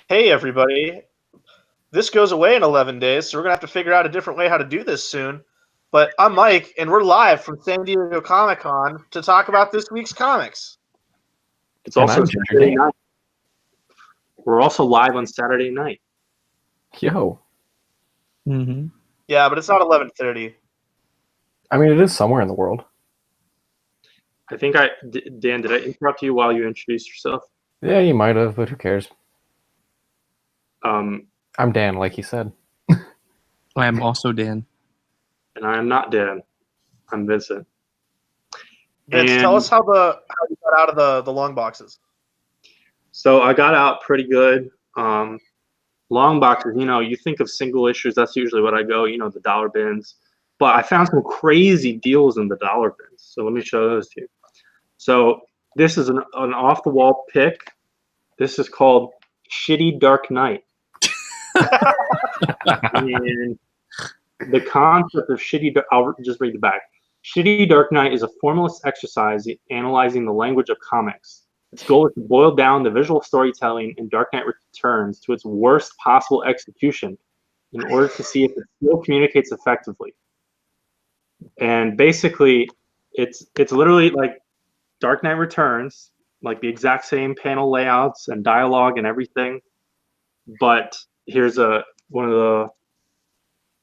Hey, everybody. This goes away in 11 days, so we're going to have to figure out a different way how to do this soon. But I'm Mike, and we're live from San Diego Comic-Con to talk about this week's comics. It's also Saturday night. We're also live on Saturday night. Yo. Mm-hmm. Yeah, but it's not 11:30. I mean, it is somewhere in the world. I think Dan, did I interrupt you while you introduced yourself? Yeah, you might have, but who cares? I'm Dan, like he said. I am also Dan. And I am not Dan. I'm Vincent. Vince, tell us how you got out of the long boxes. So I got out pretty good. Long boxes, you think of single issues. That's usually what I go, the dollar bins. But I found some crazy deals in the dollar bins. So let me show those to you. So this is an off-the-wall pick. This is called Shitty Dark Knight. And the concept of I'll just read the back. Shitty Dark Knight is a formless exercise analyzing the language of comics. Its goal is to boil down the visual storytelling in Dark Knight Returns to its worst possible execution in order to see if it still communicates effectively. And basically, it's literally like Dark Knight Returns, like the exact same panel layouts and dialogue and everything. But here's one of the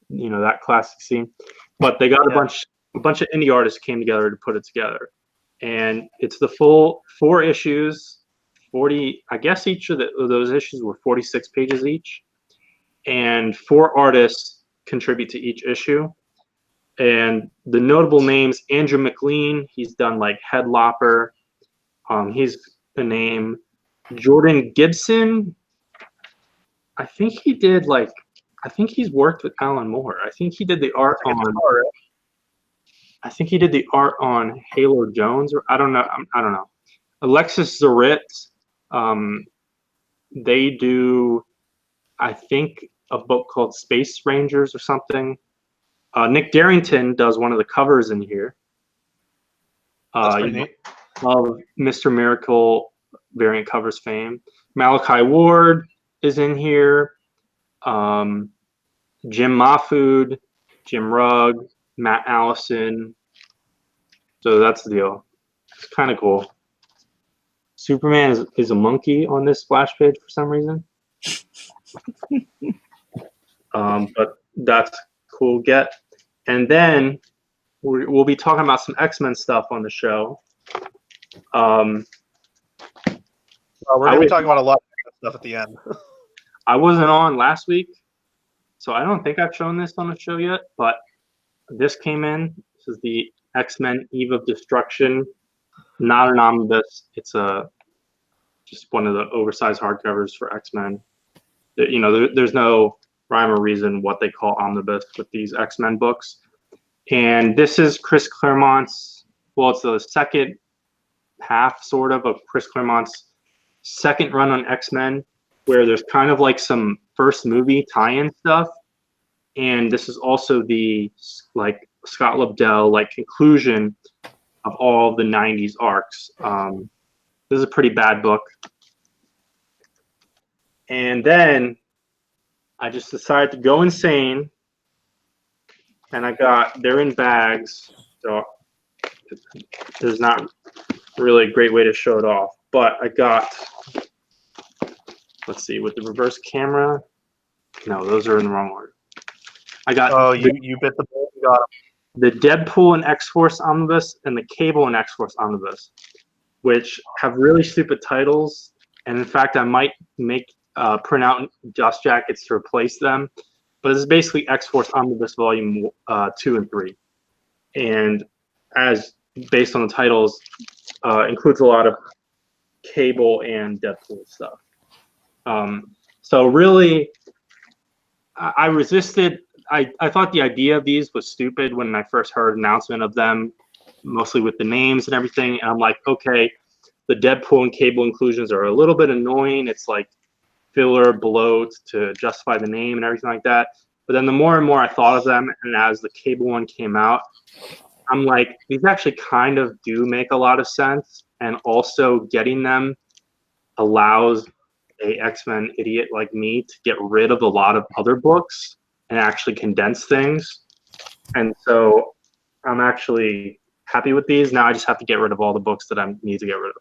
that classic scene. But they got a bunch of indie artists came together to put it together. And it's the full 4 issues, 40. I guess each of those issues were 46 pages each, and 4 artists contribute to each issue. And the notable names: Andrew McLean, he's done like Headlopper. He's a name. Jordan Gibson, I think he's worked with Alan Moore. I think he did the art on. I think he did the art on Halo Jones, or I don't know. Alexis Zarit, they do, I think, a book called Space Rangers or something. Nick Darrington does one of the covers in here. That's pretty neat. Of Mr. Miracle variant covers fame. Malachi Ward is in here. Jim Mahfood, Jim Rugg, Matt Allison. So that's the deal. It's kind of cool. Superman is a monkey on this splash page for some reason. But that's cool get. And then we'll be talking about some X-Men stuff on the show. We're going to be talking about a lot of stuff at the end. I wasn't on last week, so I don't think I've shown this on the show yet, but this came in. This is the X-Men Eve of Destruction, not an omnibus. It's just one of the oversized hardcovers for X-Men. There's no rhyme or reason what they call omnibus with these X-Men books. And this is Chris Claremont's, it's the second half sort of Chris Claremont's second run on X-Men, where there's kind of like some first movie tie-in stuff. And this is also the like Scott Lobdell like conclusion of all the 90s arcs. This is a pretty bad book. And then I just decided to go insane, and they're in bags, so there's not really a great way to show it off. But I got, let's see, with the reverse camera. No, those are in the wrong order. I got. Oh, you bit the bullet. You got them. The Deadpool and X-Force omnibus and the Cable and X-Force omnibus, which have really stupid titles. And in fact, I might print out dust jackets to replace them. But this is basically X-Force omnibus volume 2 and 3, and as based on the titles, includes a lot of Cable and Deadpool stuff. So really, I resisted. I thought the idea of these was stupid when I first heard announcement of them, mostly with the names and everything. And I'm like, okay, the Deadpool and Cable inclusions are a little bit annoying. It's like filler bloat to justify the name and everything like that. But then the more and more I thought of them, and as the Cable one came out, I'm like, these actually kind of do make a lot of sense. And also getting them allows a X-Men idiot like me to get rid of a lot of other books and actually condense things. And so I'm actually happy with these. Now I just have to get rid of all the books that I need to get rid of.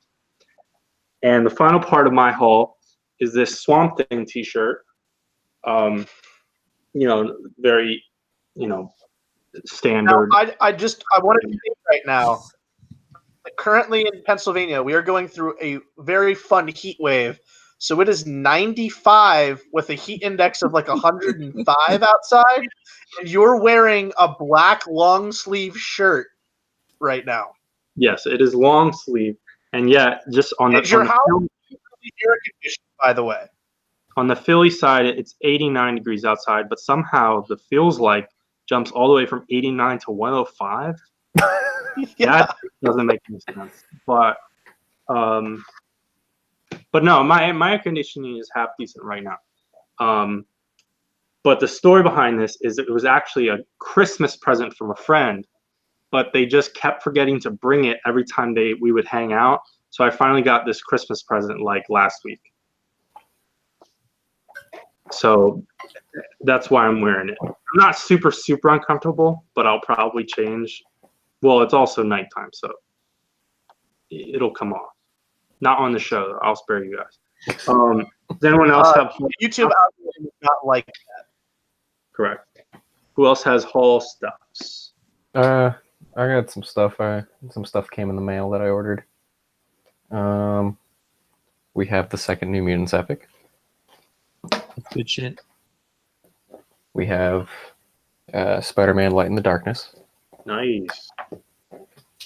And the final part of my haul is this Swamp Thing t-shirt. Very, standard. Now, I want to say right now, currently in Pennsylvania, we are going through a very fun heat wave. So it is 95 with a heat index of like 105 outside, and you're wearing a black long sleeve shirt right now. Yes, it is long sleeve, and yet just on Is your the house air conditioned, by the way? on the Philly side, it's 89 degrees outside, but somehow the feels like jumps all the way from 89 to 105. Yeah. That doesn't make any sense. But no, my air conditioning is half decent right now. But the story behind this is it was actually a Christmas present from a friend, but they just kept forgetting to bring it every time we would hang out. So I finally got this Christmas present like last week. So that's why I'm wearing it. I'm not super uncomfortable, but I'll probably change. Well, it's also nighttime, so it'll come off. Not on the show, though. I'll spare you guys. Does anyone else have YouTube algorithm is not like that? Correct. Who else has haul stuffs? I got some stuff. Some stuff came in the mail that I ordered. We have the second New Mutants epic. Good shit. We have Spider-Man Light in the Darkness. Nice.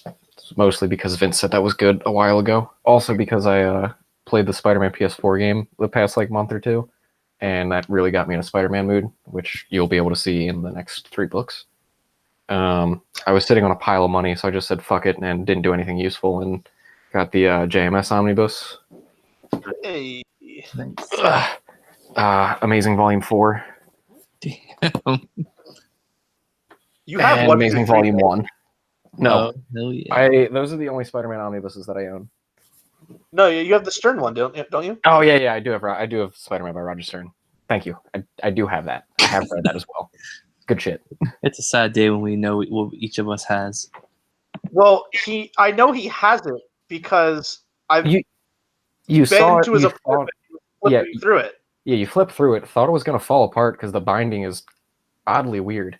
It's mostly because Vince said that was good a while ago. Also because I played the Spider-Man PS4 game the past month or two, and that really got me in a Spider-Man mood, which you'll be able to see in the next 3 books. I was sitting on a pile of money, so I just said fuck it and didn't do anything useful and got the JMS Omnibus. Hey. Nice. Amazing Volume 4. Damn. You have and one Amazing through three, Volume 1. No. Oh, hell yeah. Those are the only Spider-Man omnibuses that I own. No, you have the Stern one, don't you? Oh yeah, I do have Spider-Man by Roger Stern. Thank you. I do have that. I have read that as well. Good shit. It's a sad day when we know what each of us has. Well, I know he has it because I've You been saw it. to his You apartment thought, and flipping through it. yeah, you flipped through it. Thought it was gonna fall apart because the binding is oddly weird,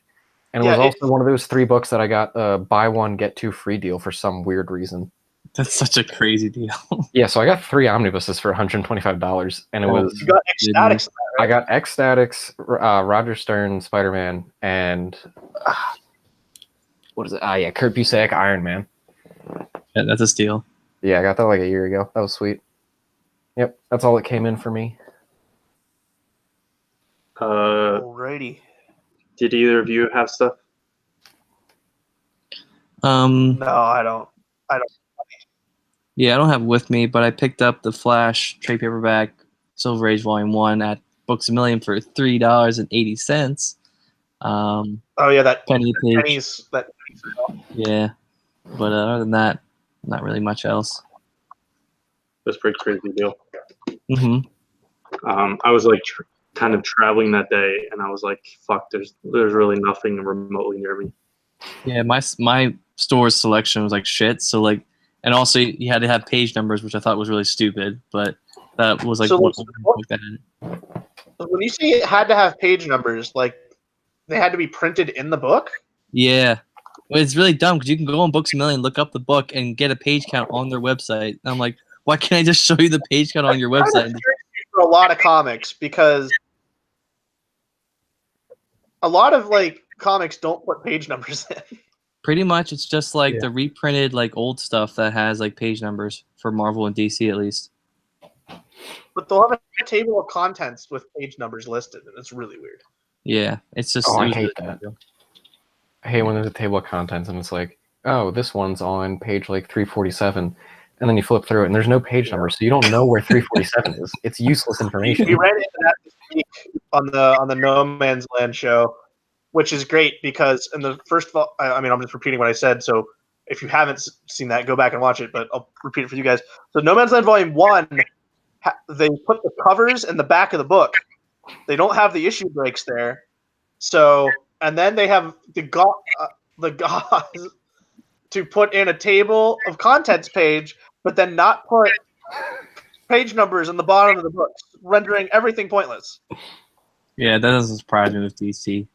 and it Yeah, was also one of those 3 books that I got buy one get 2 free deal for some weird reason. That's such a crazy deal. Yeah, so I got 3 omnibuses for $125, and it was You got Ecstatics, I got Ecstatics, Roger Stern, Spider-Man, and what is it? Yeah, Kurt Busiek, Iron Man. Yeah, that's a steal. Yeah, I got that like a year ago. That was sweet. Yep, that's all that came in for me. Alrighty. Did either of you have stuff? No, I don't. Yeah, I don't have it with me, but I picked up the Flash trade paperback Silver Age Volume 1 at Books A Million for $3.80. Oh yeah, that Penny a page. pennies. That Yeah. But other than that, not really much else. That's a pretty crazy deal. Mm-hmm. I was like kind of traveling that day, and I was like, "Fuck, there's really nothing remotely near me." Yeah, my store's selection was like shit. So like, and also you had to have page numbers, which I thought was really stupid. But that was like So one what- book that had it. when you say it had to have page numbers, like they had to be printed in the book. Yeah. Well, it's really dumb because you can go on Books A Million, look up the book, and get a page count on their website. And I'm like, why can't I just show you the page count on your Kind of website? curious for a lot of comics because a lot of like comics don't put page numbers in. Pretty much, it's just like Yeah. the reprinted like old stuff that has like page numbers for Marvel and DC at least. But they'll have a table of contents with page numbers listed, and it's really weird. Yeah, it's just. Oh, it I was hate really that. dumb. I hate when there's a table of contents and it's like, oh, this one's on page like 347, and then you flip through it and there's no page number, so you don't know where 347 is. It's useless We information. ran into that this week on the No Man's Land show, which is great because in the first, I mean, I'm just repeating what I said. So if you haven't seen that, go back and watch it. But I'll repeat it for you guys. So No Man's Land Volume 1 they put the covers in the back of the book. They don't have the issue breaks there. So, and then they have the gauze to put in a table of contents page, but then not put page numbers in the bottom of the book, rendering everything pointless. Yeah, that doesn't surprise me with DC.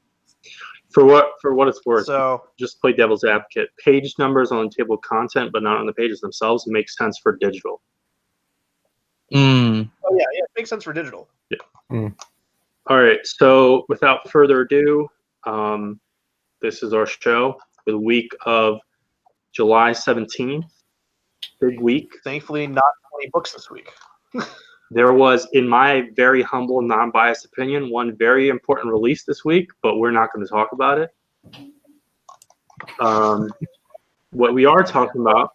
For what it's worth, So, just play devil's advocate. Page numbers on the table of content, but not on the pages themselves, makes sense for digital. Mm. oh yeah, it makes sense for digital. All right, so without further ado, this is our show for the week of July 17th. Big week. Thankfully, not 20 books this week. There was, in my very humble, non-biased opinion, one very important release this week, but we're not going to talk about it. What we are talking about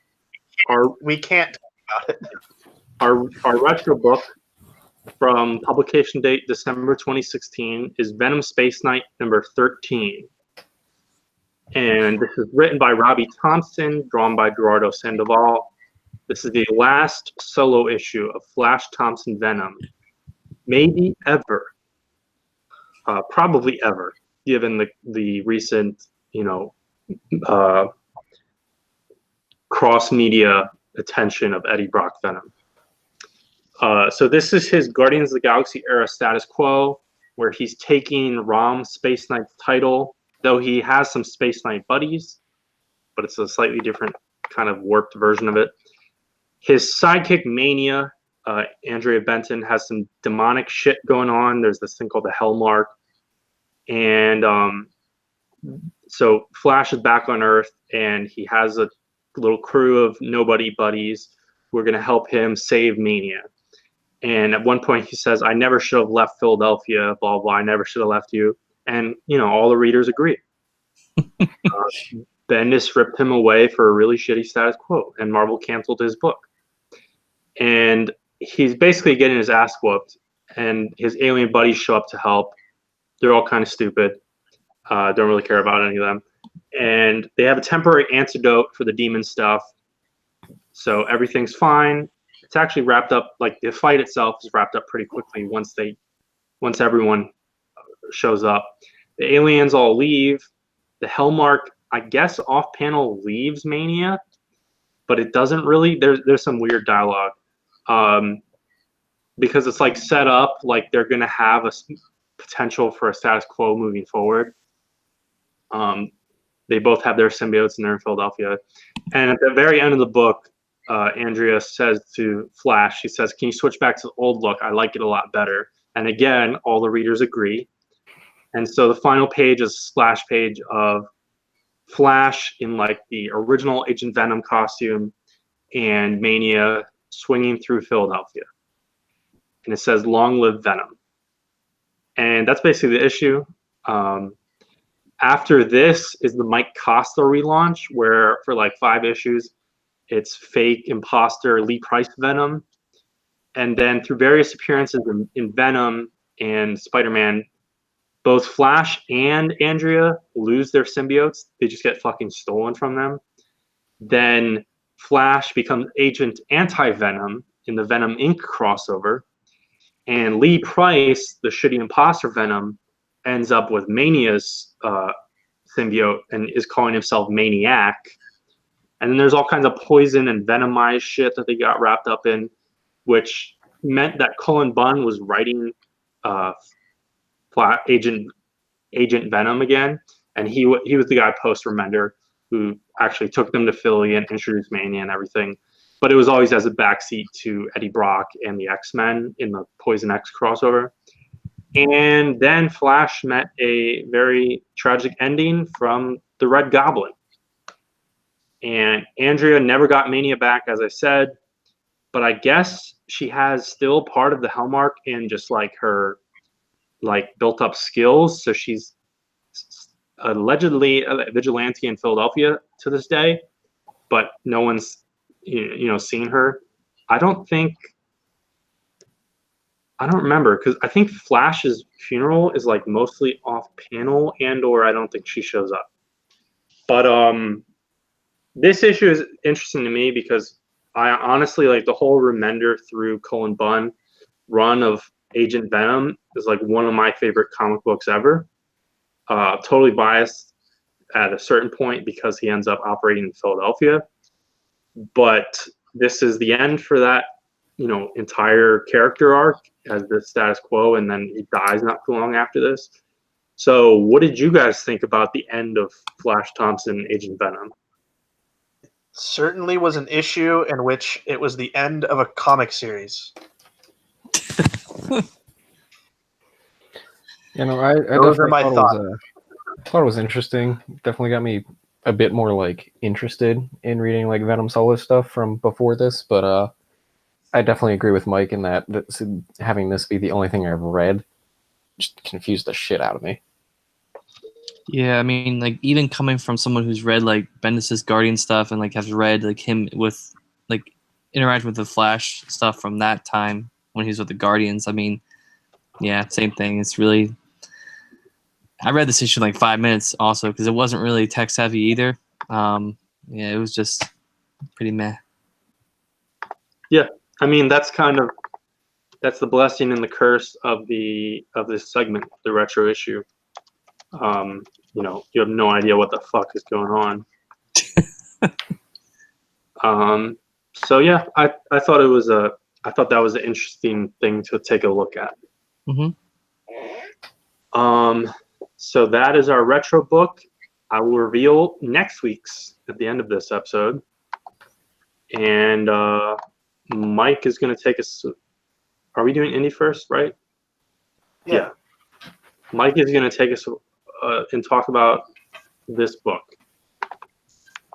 we can't talk about it. Our retro book from publication date December 2016 is Venom Space Knight number 13. And this is written by Robbie Thompson, drawn by Gerardo Sandoval. This is the last solo issue of Flash Thompson Venom, maybe ever, probably ever, given the recent, cross-media attention of Eddie Brock Venom. So this is his Guardians of the Galaxy era status quo, where he's taking Rom Space Knight's title, though he has some Space Knight buddies, but it's a slightly different kind of warped version of it. His sidekick Mania, Andrea Benton, has some demonic shit going on. There's this thing called the Hell Mark. And so Flash is back on Earth, and he has a little crew of nobody buddies who are going to help him save Mania. And at one point he says, I never should have left Philadelphia, blah, blah, I never should have left you. And, all the readers agree. Bendis ripped him away for a really shitty status quo, and Marvel canceled his book. And he's basically getting his ass whooped, and his alien buddies show up to help. They're all kind of stupid. Don't really care about any of them. And they have a temporary antidote for the demon stuff. So everything's fine. It's actually wrapped up, like the fight itself is wrapped up pretty quickly once everyone shows up. The aliens all leave. The Hellmark, I guess, off panel leaves Mania, but it doesn't really. There's some weird dialogue, because it's like set up like they're gonna have a potential for a status quo moving forward. They both have their symbiotes and they're in Philadelphia, and at the very end of the book, Andrea says to Flash, she says, "Can you switch back to the old look? I like it a lot better." And again, all the readers agree. And so the final page is a splash page of Flash in like the original Agent Venom costume and Mania swinging through Philadelphia. And it says, "Long live Venom." And that's basically the issue. After this is the Mike Costa relaunch, where for like 5 issues, it's fake imposter Lee Price Venom. And then through various appearances in Venom and Spider-Man, both Flash and Andrea lose their symbiotes. They just get fucking stolen from them. Then Flash becomes Agent Anti-Venom in the Venom Inc. crossover. And Lee Price, the shitty imposter Venom, ends up with Mania's symbiote and is calling himself Maniac. And then there's all kinds of poison and venomized shit that they got wrapped up in, which meant that Cullen Bunn was writing Agent Venom again, and he was the guy post Remender who actually took them to Philly and introduced Mania and everything. But it was always as a backseat to Eddie Brock and the X-Men in the Poison X crossover. And then Flash met a very tragic ending from the Red Goblin. And Andrea never got Mania back, as I said, but I guess she has still part of the Hellmark in just like her built up skills. So she's allegedly a vigilante in Philadelphia to this day, but no one's seen her. I don't remember, because I think Flash's funeral is like mostly off panel, or I don't think she shows up. But this issue is interesting to me because I honestly like the whole Remender through Cullen Bunn run of Agent Venom is like one of my favorite comic books ever. Totally biased at a certain point because he ends up operating in Philadelphia, but this is the end for that, entire character arc as the status quo, and then he dies not too long after this. So, what did you guys think about the end of Flash Thompson, Agent Venom? Certainly was an issue in which it was the end of a comic series. I Those are definitely my thought it was interesting. Definitely got me a bit more like interested in reading like Venom Solo stuff from before this, but I definitely agree with Mike in that having this be the only thing I've read just confused the shit out of me. Yeah, I mean, like even coming from someone who's read like Bendis' Guardian stuff and like has read like him with like interacting with the Flash stuff from that time when he was with the Guardians. I mean, yeah, same thing. It's really. I read this issue in like 5 minutes also because it wasn't really text heavy either. Yeah, it was just pretty meh. Yeah, I mean that's the blessing and the curse of this segment, the retro issue. You have no idea what the fuck is going on. So yeah, I thought that was an interesting thing to take a look at. Mm-hmm. So that is our retro book. I will reveal next week's at the end of this episode, and Mike is going to take us. Are we doing indie first, right? Yeah. Mike is going to take us and talk about this book.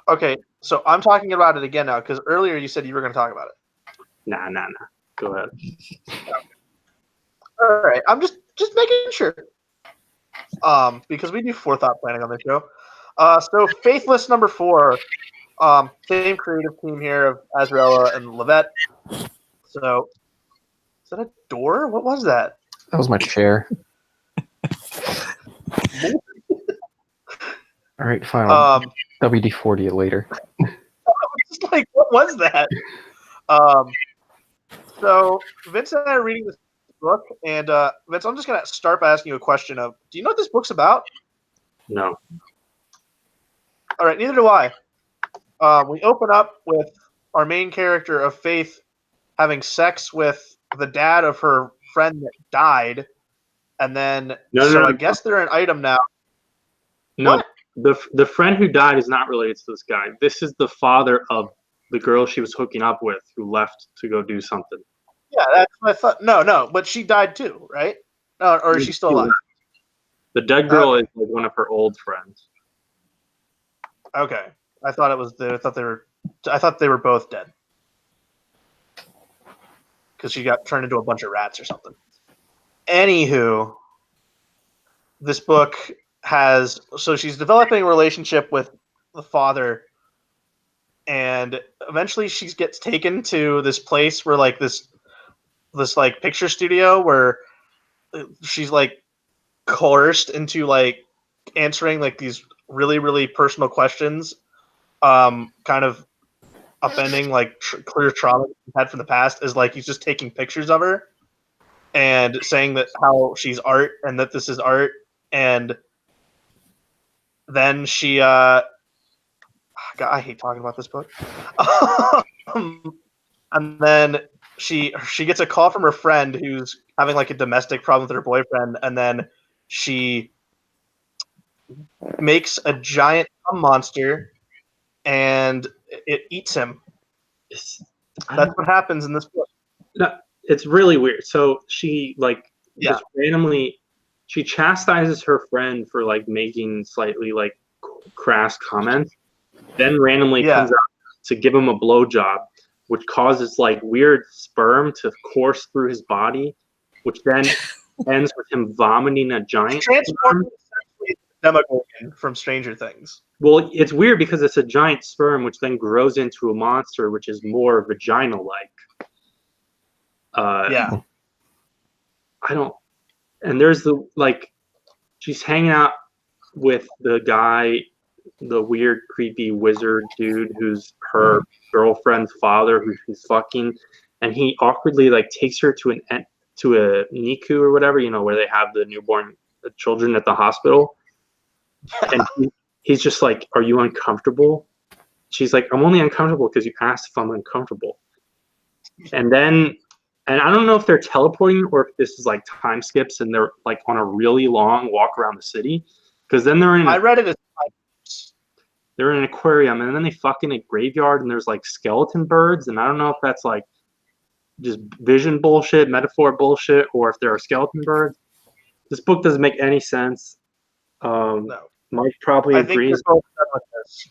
Okay, so I'm talking about it again now because earlier you said you were going to talk about it. Nah. Go ahead. All right, I'm just making sure. Because we do forethought planning on this show. So Faithless number 4. Same creative team here of Azraella and Levette. So, is that a door? What was that? That was my chair. All right, fine. WD-40 it later. Just like, what was that? So Vince and I are reading this book, and Vince, I'm just gonna start by asking you a question of, do you know what this book's about? No. All right, neither do I. We open up with our main character of Faith having sex with the dad of her friend that died, and then I guess they're an item now. No, what? the friend who died is not related to this guy. This is the father of the girl she was hooking up with who left to go do something. Yeah, that's what I thought. No, but she died too, right? Or is she still alive? The dead girl is like one of her old friends. Okay, I thought they were both dead because she got turned into a bunch of rats or something. Anywho, this book she's developing a relationship with the father, and eventually she gets taken to this place where like this like picture studio where she's like coerced into like answering like these really, really personal questions, kind of upending like clear trauma she's had from the past, is like he's just taking pictures of her and saying that how she's art and that this is art, and then she God, I hate talking about this book. And then she gets a call from her friend who's having like a domestic problem with her boyfriend, and then she makes a giant monster and it eats him. That's what happens in this book. No, it's really weird. So she just randomly she chastises her friend for like making slightly like crass comments, then randomly comes out to give him a blowjob, which causes like weird sperm to course through his body, which then ends with him vomiting a giant sperm. Demogorgon from Stranger Things. Well, it's weird because it's a giant sperm, which then grows into a monster, which is more vaginal-like. Yeah. I don't. And there's she's hanging out with the guy the weird, creepy wizard dude who's her girlfriend's father, who she's fucking, and he awkwardly like takes her to a NICU or whatever, where they have the newborn children at the hospital, and he's just like, "Are you uncomfortable?" She's like, "I'm only uncomfortable because you asked if I'm uncomfortable." And I don't know if they're teleporting or if this is like time skips and they're like on a really long walk around the city, because then I read it as they're in an aquarium, and then they fuck in a graveyard, and there's like skeleton birds, and I don't know if that's like just vision bullshit, metaphor bullshit, or if there are skeleton birds. This book doesn't make any sense. no. Mike probably I think agrees. we're both done with this.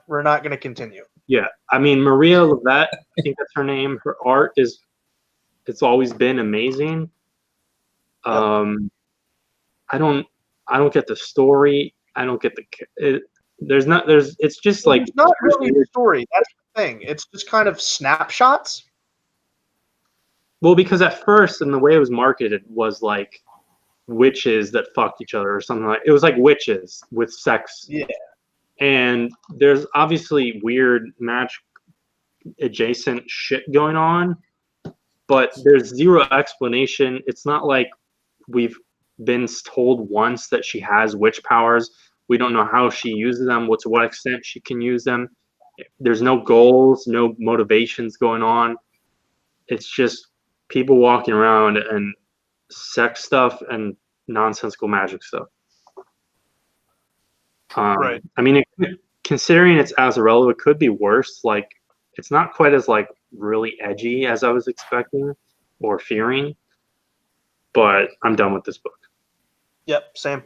We're not going to continue. Yeah, I mean Maria Levette, I think that's her name. Her art it's always been amazing. I don't get the story. I don't get it's just like It's not really a story. That's the thing. It's just kind of snapshots. Well, because at first, and the way it was marketed was like witches that fucked each other or something like. It was like witches with sex. Yeah. And there's obviously weird magic adjacent shit going on, but there's zero explanation. It's not like we've been told once that she has witch powers. We don't know how she uses them, to what extent she can use them. There's no goals, no motivations going on. It's just people walking around and sex stuff and nonsensical magic stuff. Right. I mean, considering it's Azarello, it could be worse. Like, it's not quite as like really edgy as I was expecting or fearing. But I'm done with this book. Yep, same.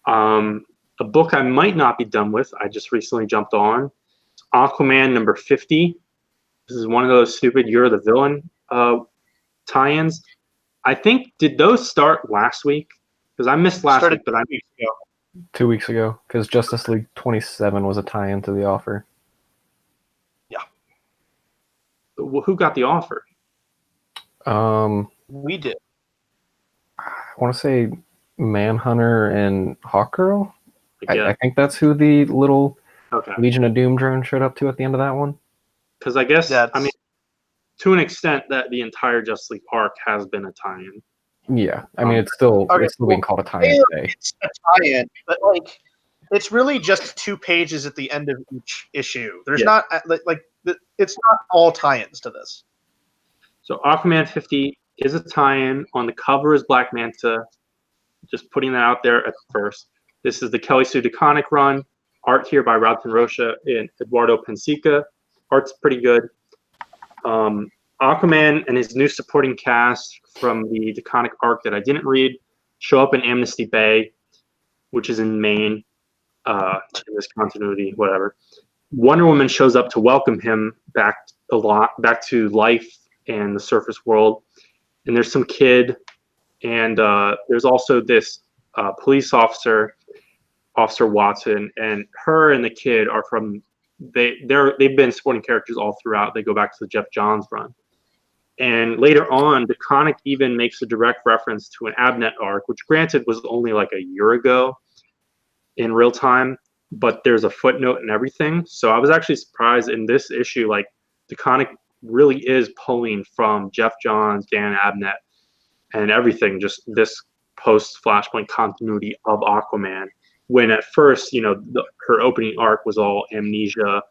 A book I might not be done with, I just recently jumped on. It's Aquaman number 50. This is one of those stupid You're the Villain tie-ins. I think, did those start last week? Because I missed last week, but 2 weeks ago, because Justice League 27 was a tie-in to the offer. Yeah. Who got the offer? We did. I want to say Manhunter and Hawkgirl. I think that's who the little Legion of Doom drone showed up to at the end of that one. Because I guess, I mean, to an extent, that the entire Justice League arc has been a tie-in. Yeah, I mean, it's still being called a tie-in today. It's a tie-in, but like, it's really just 2 pages at the end of each issue. There's not it's not all tie-ins to this. So Aquaman 50 is a tie-in. On the cover is Black Manta. Just putting that out there at first. This is the Kelly Sue DeConnick run. Art here by Robin Rocha and Eduardo Pensica. Art's pretty good. Aquaman and his new supporting cast from the DeConnick arc that I didn't read show up in Amnesty Bay, which is in Maine, in this continuity, whatever. Wonder Woman shows up to welcome him back to life and the surface world. And there's some kid, and there's also this police officer, Officer Watson, and her and the kid are from they've been supporting characters all throughout. They go back to the Jeff Johns run. And later on, DeConnick even makes a direct reference to an Abnett arc, which granted was only like a year ago in real time, but there's a footnote and everything. So I was actually surprised in this issue, like DeConnick really is pulling from Jeff Johns, Dan Abnett, and everything, just this post-Flashpoint continuity of Aquaman. When at first, her opening arc was all amnesia.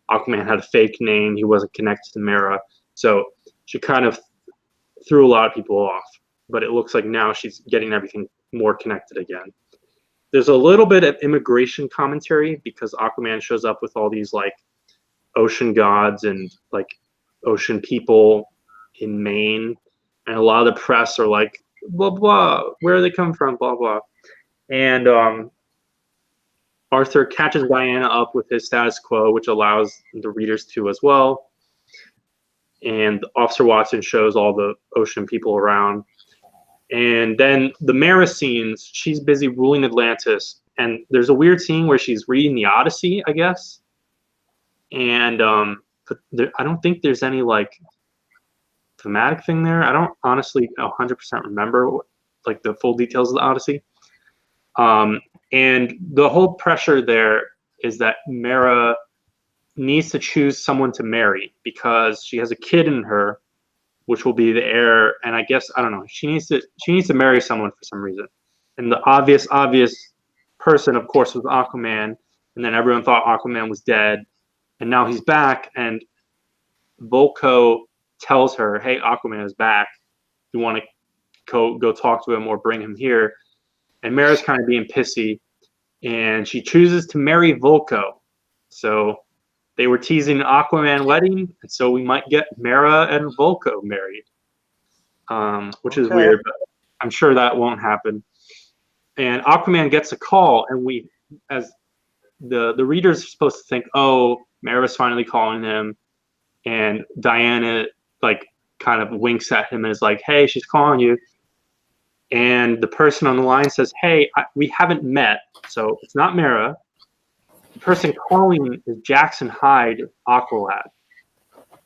Aquaman had a fake name. He wasn't connected to Mera. So she kind of threw a lot of people off. But it looks like now she's getting everything more connected again. There's a little bit of immigration commentary because Aquaman shows up with all these like ocean gods and like ocean people in Maine. And a lot of the press are like, blah, blah, where are they coming from, blah, blah. And Arthur catches Diana up with his status quo, which allows the readers to as well. And Officer Watson shows all the ocean people around. And then the Mera scenes, she's busy ruling Atlantis. And there's a weird scene where she's reading the Odyssey, I guess. And but I don't think there's any like thematic thing there. I don't honestly 100% remember like the full details of the Odyssey. And the whole pressure there is that Mara needs to choose someone to marry because she has a kid in her, which will be the heir. And I guess, I don't know, she needs to marry someone for some reason. And the obvious person, of course, was Aquaman. And then everyone thought Aquaman was dead. And now he's back. And Volko tells her, hey, Aquaman is back. You want to go talk to him or bring him here? And Mara's kind of being pissy. And she chooses to marry Volko. So they were teasing an Aquaman wedding. And so we might get Mara and Volko married, which is weird. But I'm sure that won't happen. And Aquaman gets a call. And we, as the readers are supposed to think, oh, Mara's finally calling him. And Diana, like, kind of winks at him and is like, hey, she's calling you. And the person on the line says, hey, we haven't met, so it's not Mara. The person calling is Jackson Hyde, Aqualad.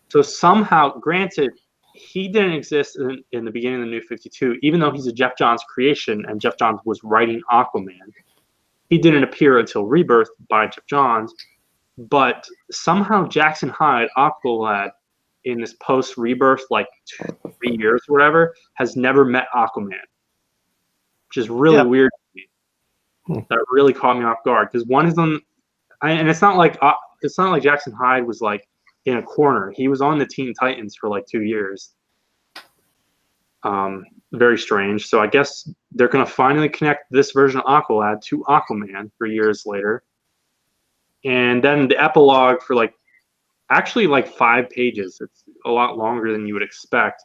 So somehow, granted, he didn't exist in the beginning of the New 52, even though he's a Jeff Johns creation and Jeff Johns was writing Aquaman. He didn't appear until Rebirth by Jeff Johns. But somehow Jackson Hyde, Aqualad, in this post-Rebirth, like 3 years or whatever, has never met Aquaman, which is really weird to me. That really caught me off guard because one is on, and it's not like Jackson Hyde was like in a corner. He was on the Teen Titans for like 2 years. Very strange. So I guess they're gonna finally connect this version of Aqualad to Aquaman 3 years later. And then the epilogue for actually 5 pages. It's a lot longer than you would expect.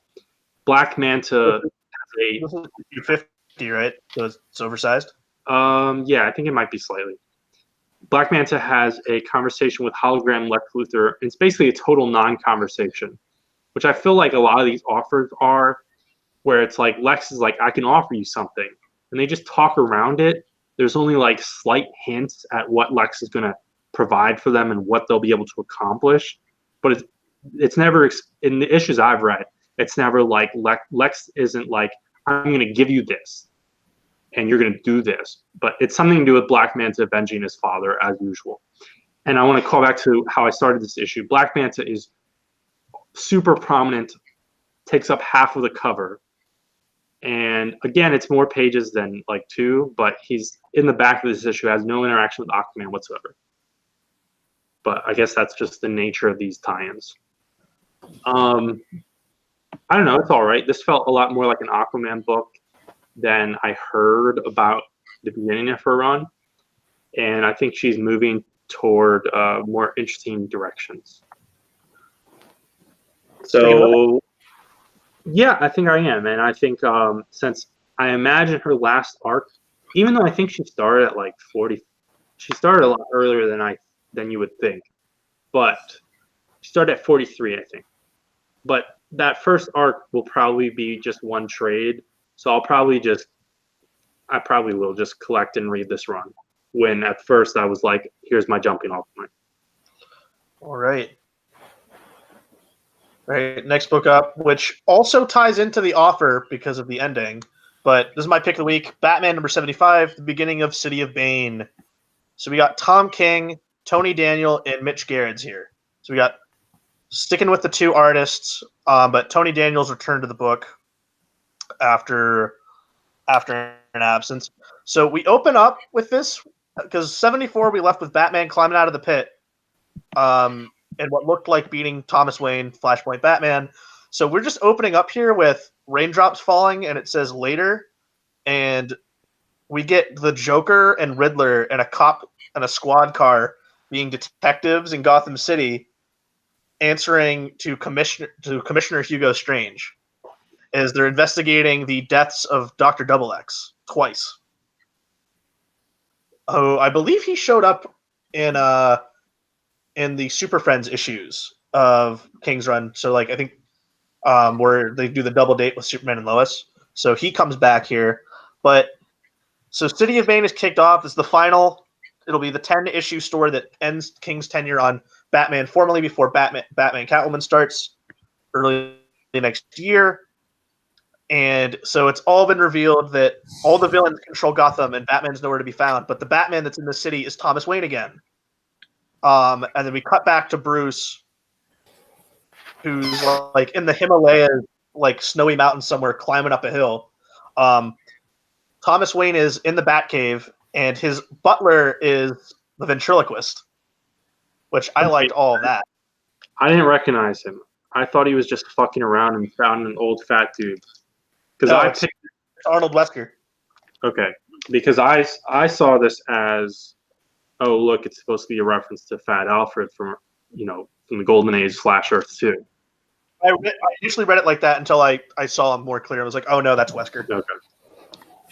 Black Manta has a 50, right? So it's oversized. Yeah, I think it might be slightly. Black Manta has a conversation with hologram Lex Luthor. It's basically a total non-conversation, which I feel like a lot of these offers are, where it's like Lex is like, I can offer you something, and they just talk around it. There's only slight hints at what Lex is gonna provide for them and what they'll be able to accomplish, but it's never, in the issues I've read, it's never like Lex isn't like, I'm going to give you this and you're going to do this, but it's something to do with Black Manta avenging his father as usual. And I want to call back to how I started this issue. Black Manta is super prominent, takes up half of the cover, and again, it's more pages than 2, but he's in the back of this issue, has no interaction with Aquaman whatsoever. But I guess that's just the nature of these tie-ins. I don't know. It's all right. This felt a lot more like an Aquaman book than I heard about the beginning of her run. And I think she's moving toward more interesting directions. So, yeah, I think I am. And I think since I imagine her last arc, even though I think she started at 40, she started a lot earlier than you would think, but she started at 43, I think. But that first arc will probably be just one trade, so I probably will just collect and read this run. When at first I was like, here's my jumping off point. All right. Next book up, which also ties into the offer because of the ending, but this is my pick of the week, Batman number 75, the beginning of City of Bane. So we got Tom King, Tony Daniel, and Mitch Gerrits here. So we got sticking with the 2 artists, but Tony Daniel's returned to the book after an absence. So we open up with this because 74 we left with Batman climbing out of the pit, and what looked like beating Thomas Wayne, Flashpoint Batman. So we're just opening up here with raindrops falling, and it says later, and we get the Joker and Riddler and a cop and a squad car being detectives in Gotham City, answering to Commissioner Hugo Strange as they're investigating the deaths of Dr. Double X twice. Oh, I believe he showed up in the Super Friends issues of King's Run. So I think where they do the double date with Superman and Lois. So he comes back here, but so City of Bane is kicked off. It's the final. It'll be the 10-issue story that ends King's tenure on Batman formally before Batman Catwoman starts early next year. And so it's all been revealed that all the villains control Gotham and Batman's nowhere to be found. But the Batman that's in the city is Thomas Wayne again. And then we cut back to Bruce, who's like in the Himalayas, like snowy mountains somewhere, climbing up a hill. Thomas Wayne is in the Batcave, and his butler is the ventriloquist, which I liked all of that. I didn't recognize him. I thought he was just fucking around and found an old fat dude. Because No, I it's picked Arnold Wesker. okay. Because I saw this as, oh look, it's supposed to be a reference to Fat Alfred from from the Golden Age / Earth 2. I initially read it like that until I saw him more clear. I was like, oh no, that's Wesker, Okay.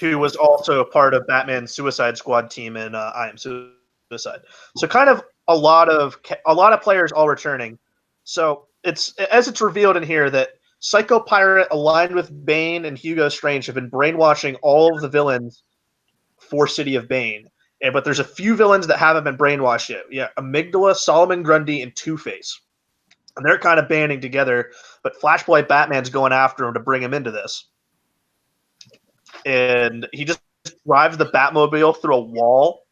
who was also a part of Batman's Suicide Squad team in I Am Suicide. So kind of a lot of players all returning. So it's revealed in here that Psycho Pirate aligned with Bane and Hugo Strange have been brainwashing all of the villains for City of Bane. But there's a few villains that haven't been brainwashed yet. Yeah, Amygdala, Solomon Grundy, and Two-Face. And they're kind of banding together, but Flashpoint Batman's going after him to bring him into this. And he just drives the Batmobile through a wall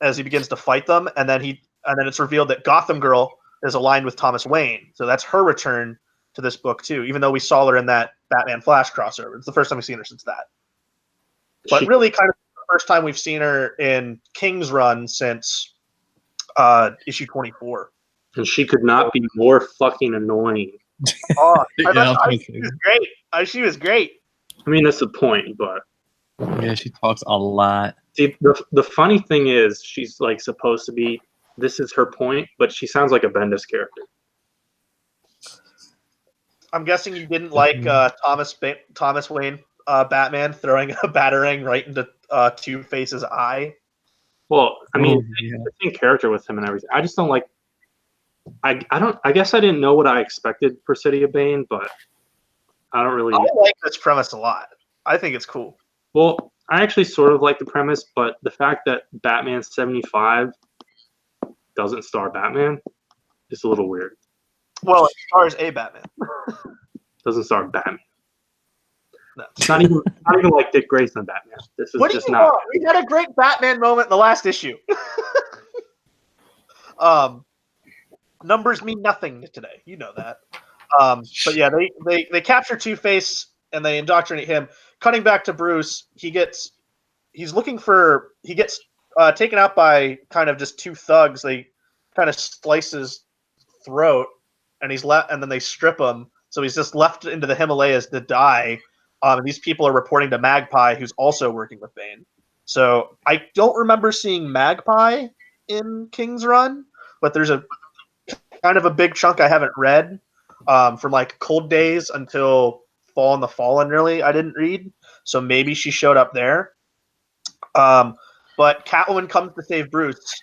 as he begins to fight them, and then it's revealed that Gotham Girl is aligned with Thomas Wayne. So that's her return to this book too, even though we saw her in that Batman Flash crossover. It's the first time we've seen her since that. But really kind of the first time we've seen her in King's Run since issue 24. And she could not be more fucking annoying. Oh, Yeah, she was great. She was great. I mean, that's the point, but yeah, she talks a lot. see, the funny thing is, she's like supposed to be. This is her point, but she sounds like a Bendis character. I'm guessing you didn't like Thomas Wayne Batman throwing a batarang right into Two-Face's eye. Well, I mean, yeah. the same character with him and everything. I just don't like. I guess I didn't know what I expected for City of Bane, but I don't really. I like this premise a lot. I think it's cool. Well, I actually sort of like the premise, but the fact that Batman 75 doesn't star Batman is a little weird. Well, it stars a Batman. Doesn't star Batman. No. It's not even like Dick Grayson Batman. This is What do just you not. want? We had a great Batman moment in the last issue. Numbers mean nothing today. You know that. But yeah, they capture Two-Face and they indoctrinate him. Cutting back to Bruce, he gets taken out by kind of just two thugs. They kind of slice his throat, and and then they strip him. So he's just left into the Himalayas to die. And these people are reporting to Magpie, who's also working with Bane. So I don't remember seeing Magpie in King's Run, but there's a kind of a big chunk I haven't read from like Cold Days until Fall in the Fallen. Really, I didn't read, so maybe she showed up there. But Catwoman comes to save Bruce,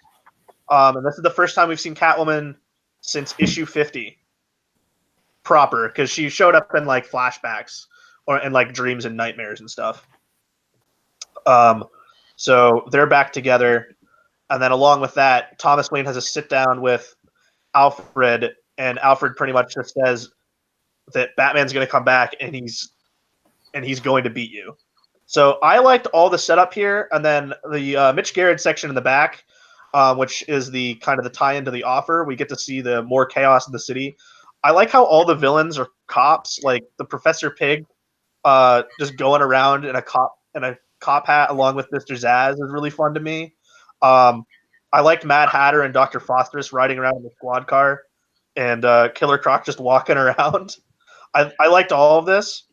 and this is the first time we've seen Catwoman since issue 50 proper, because she showed up in like flashbacks or in like dreams and nightmares and stuff. So they're back together, and then along with that, Thomas Wayne has a sit down with Alfred, and Alfred pretty much just says that Batman's going to come back and he's going to beat you. So I liked all the setup here, and then the Mitch Garrett section in the back, which is the kind of the tie-in to the offer. We get to see the more chaos in the city. I like how all the villains are cops, like the Professor Pig, just going around in a cop hat along with Mr. Zaz is really fun to me. I liked Mad Hatter and Dr. Phosphorus riding around in the squad car, and Killer Croc just walking around. I liked all of this.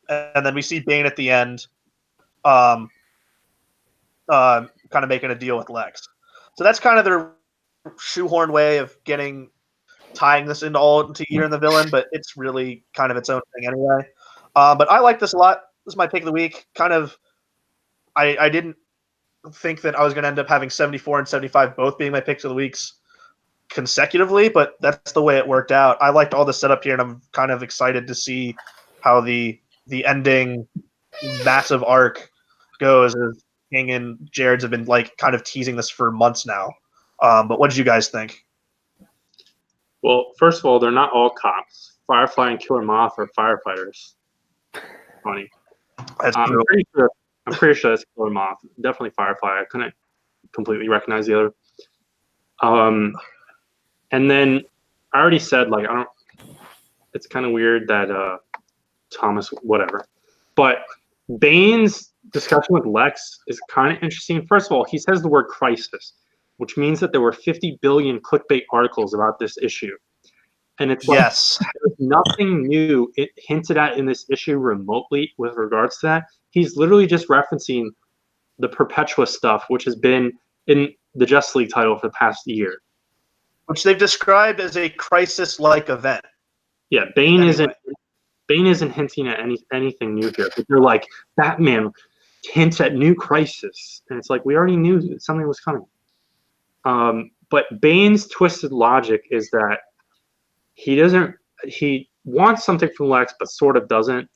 And then we see Bane at the end, kind of making a deal with Lex. So that's kind of their shoehorn way of tying this into Year in the Villain, but it's really kind of its own thing anyway. But I like this a lot. This is my pick of the week. Kind of, I didn't think that I was going to end up having 74 and 75 both being my picks of the weeks consecutively, but that's the way it worked out. I liked all the setup here, and I'm kind of excited to see how the ending massive arc goes. As King and Jared's have been like kind of teasing this for months now. But what did you guys think? Well, first of all, they're not all cops. Firefly and Killer Moth are firefighters. funny. That's I'm brutal. pretty sure that's Killer Moth. Definitely Firefly. I couldn't completely recognize the other. And then I already said, like, I don't. It's kind of weird that Thomas, whatever. But Bane's discussion with Lex is kind of interesting. First of all, he says the word crisis, which means that there were 50 billion clickbait articles about this issue. And it's like, Yes. there's nothing new it hinted at in this issue remotely with regards to that. He's literally just referencing the Perpetua stuff, which has been in the Justice League title for the past year. Which they've described as a crisis-like event. Yeah, Bane isn't hinting at anything new here. But they're like, Batman hints at new crisis, and it's like we already knew something was coming. But Bane's twisted logic is that he wants something from Lex, but sort of doesn't.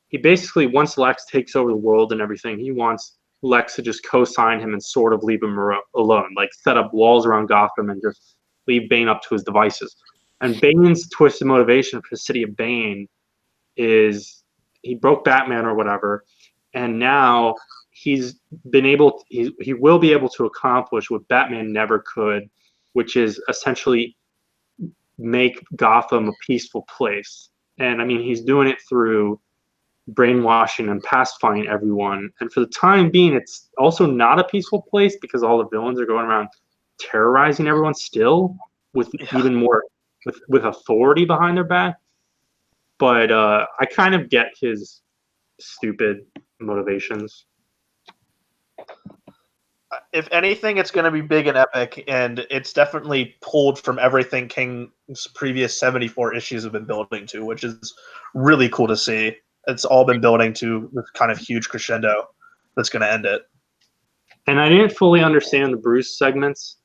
He basically, once Lex takes over the world and everything, he wants Lex to just co-sign him and sort of leave him alone, like set up walls around Gotham and just leave Bane up to his devices. And Bane's twisted motivation for the City of Bane is he broke Batman or whatever, and now he will be able to accomplish what Batman never could, which is essentially make Gotham a peaceful place. And I mean, he's doing it through brainwashing and pacifying everyone. And for the time being, it's also not a peaceful place because all the villains are going around terrorizing everyone still with even more with authority behind their back. But I kind of get his stupid motivations. If anything, it's going to be big and epic, and it's definitely pulled from everything King's previous 74 issues have been building to, which is really cool to see. It's all been building to this kind of huge crescendo that's going to end it. And I didn't fully understand the Bruce segments.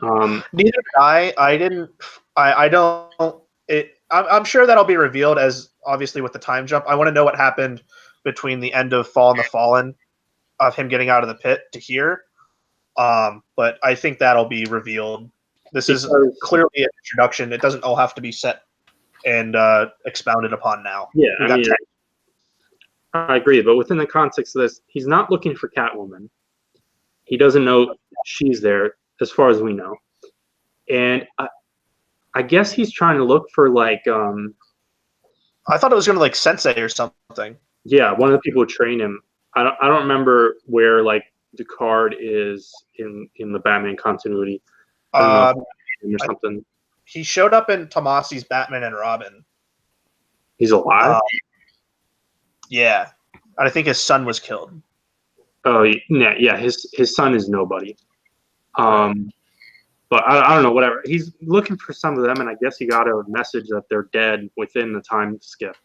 Neither did I. I didn't. I don't. I'm sure that'll be revealed as obviously with the time jump. I want to know what happened between the end of Fall and the Fallen, of him getting out of the pit to here. But I think that'll be revealed. This is clearly an introduction. It doesn't all have to be set and expounded upon now. Yeah, I mean, I agree. But within the context of this, he's not looking for Catwoman. He doesn't know she's there, as far as we know. And I guess he's trying to look for like. I thought it was going to like Sensei or something. Yeah, one of the people who trained him. I don't remember where like Ducard is in the Batman continuity. Or something. He showed up in Tomasi's Batman and Robin. He's alive? Yeah. And I think his son was killed. Oh, yeah. His son is nobody. But I don't know, whatever. He's looking for some of them, and I guess he got a message that they're dead within the time skip.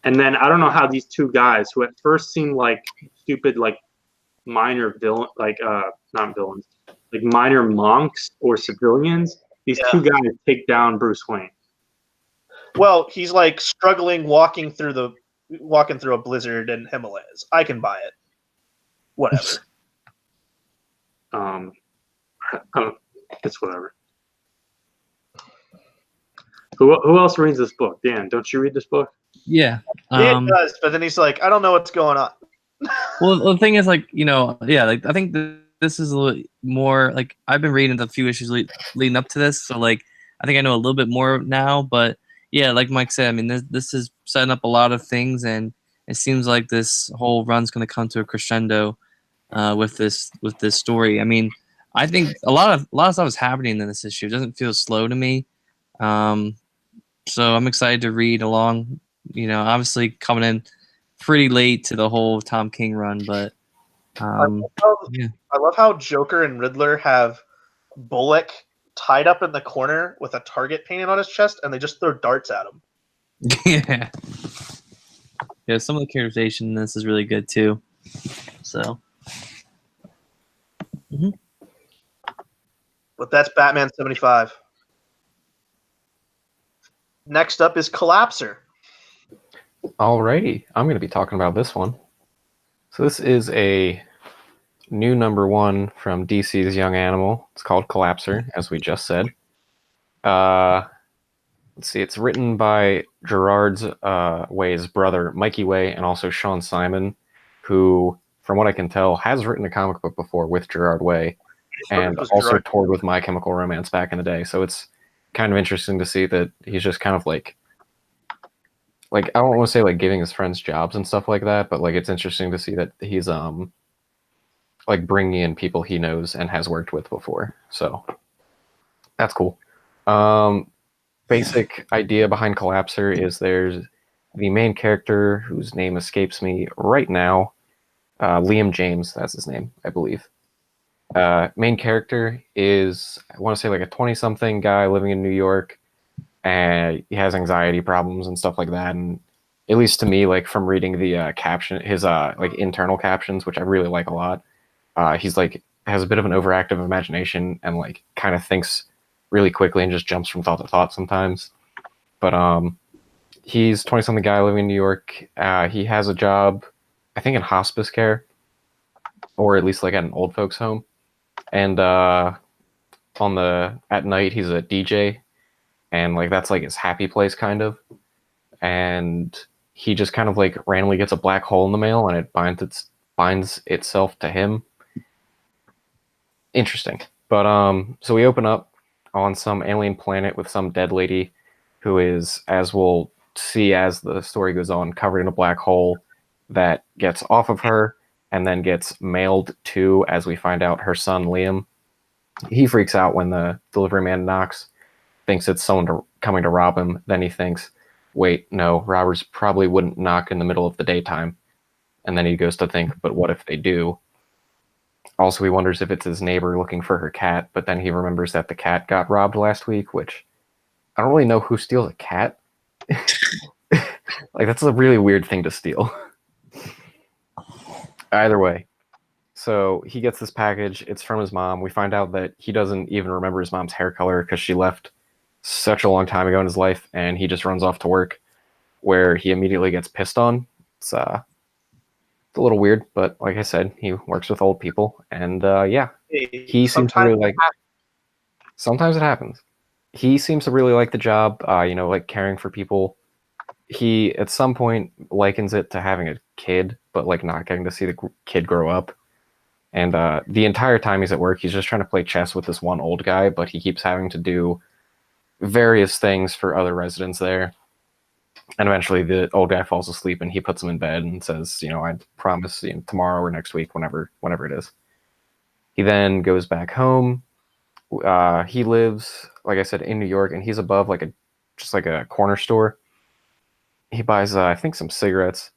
And then I don't know how these two guys, who at first seemed like stupid, like minor villain, like not villains, like minor monks or civilians, these two guys take down Bruce Wayne. Well, he's like struggling walking through a blizzard in Himalayas. I can buy it. Whatever. It's whatever. Who else reads this book? Dan, don't you read this book? Yeah. He does, but then he's like, I don't know what's going on. Well, the thing is, like, like I think this is a little more like I've been reading the few issues leading up to this, so like I think I know a little bit more now. But yeah, like Mike said, I mean, this is setting up a lot of things, and it seems like this whole run's going to come to a crescendo with this story. I mean, I think a lot of stuff is happening in this issue. It doesn't feel slow to me, so I'm excited to read along. Obviously coming in pretty late to the whole Tom King run, but I love how Joker and Riddler have Bullock tied up in the corner with a target painted on his chest, and they just throw darts at him. Yeah, some of the characterization in this is really good too. So, But that's Batman 75. Next up is Collapser. Alrighty, I'm going to be talking about this one. So this is a new #1 from DC's Young Animal. It's called Collapser, as we just said. let's see, it's written by Gerard's Way's brother, Mikey Way, and also Sean Simon, who, from what I can tell, has written a comic book before with Gerard Way, and also toured with My Chemical Romance back in the day. So it's kind of interesting to see that he's just kind of like I don't want to say like giving his friends jobs and stuff like that, but like it's interesting to see that he's like bringing in people he knows and has worked with before. So that's cool. Basic idea behind Collapser is there's the main character whose name escapes me right now, Liam James, that's his name, I believe. Main character is, I want to say like a 20-something guy living in New York, and he has anxiety problems and stuff like that. And at least to me, like from reading the caption, his like internal captions, which I really like a lot, he's like has a bit of an overactive imagination and like kind of thinks really quickly and just jumps from thought to thought sometimes. But he's 20-something guy living in New York. He has a job, I think, in hospice care, or at least like at an old folks home. And at night he's a DJ, and like that's like his happy place kind of. And he just kind of like randomly gets a black hole in the mail, and it binds itself to him. Interesting. But so we open up on some alien planet with some dead lady who is, as we'll see as the story goes on, covered in a black hole that gets off of her and then gets mailed to, as we find out, her son Liam. He freaks out when the delivery man knocks, thinks it's someone coming to rob him. Then he thinks, wait, no, robbers probably wouldn't knock in the middle of the daytime. And then he goes to think, but what if they do? Also, he wonders if it's his neighbor looking for her cat, but then he remembers that the cat got robbed last week, which I don't really know who steals a cat. Like, that's a really weird thing to steal. Either way. So he gets this package. It's from his mom. We find out that he doesn't even remember his mom's hair color because she left such a long time ago in his life, and he just runs off to work, where he immediately gets pissed on. It's a little weird, but like I said, he works with old people, and yeah, he seems to really like. Sometimes it happens. He seems to really like the job. Like caring for people. He at some point likens it to having a kid, but like not getting to see the kid grow up. And the entire time he's at work, he's just trying to play chess with this one old guy, but he keeps having to do various things for other residents there. And eventually the old guy falls asleep and he puts him in bed and says, I promise tomorrow or next week, whenever it is. He then goes back home. He lives, like I said, in New York, and he's above just like a corner store. He buys, I think, some cigarettes.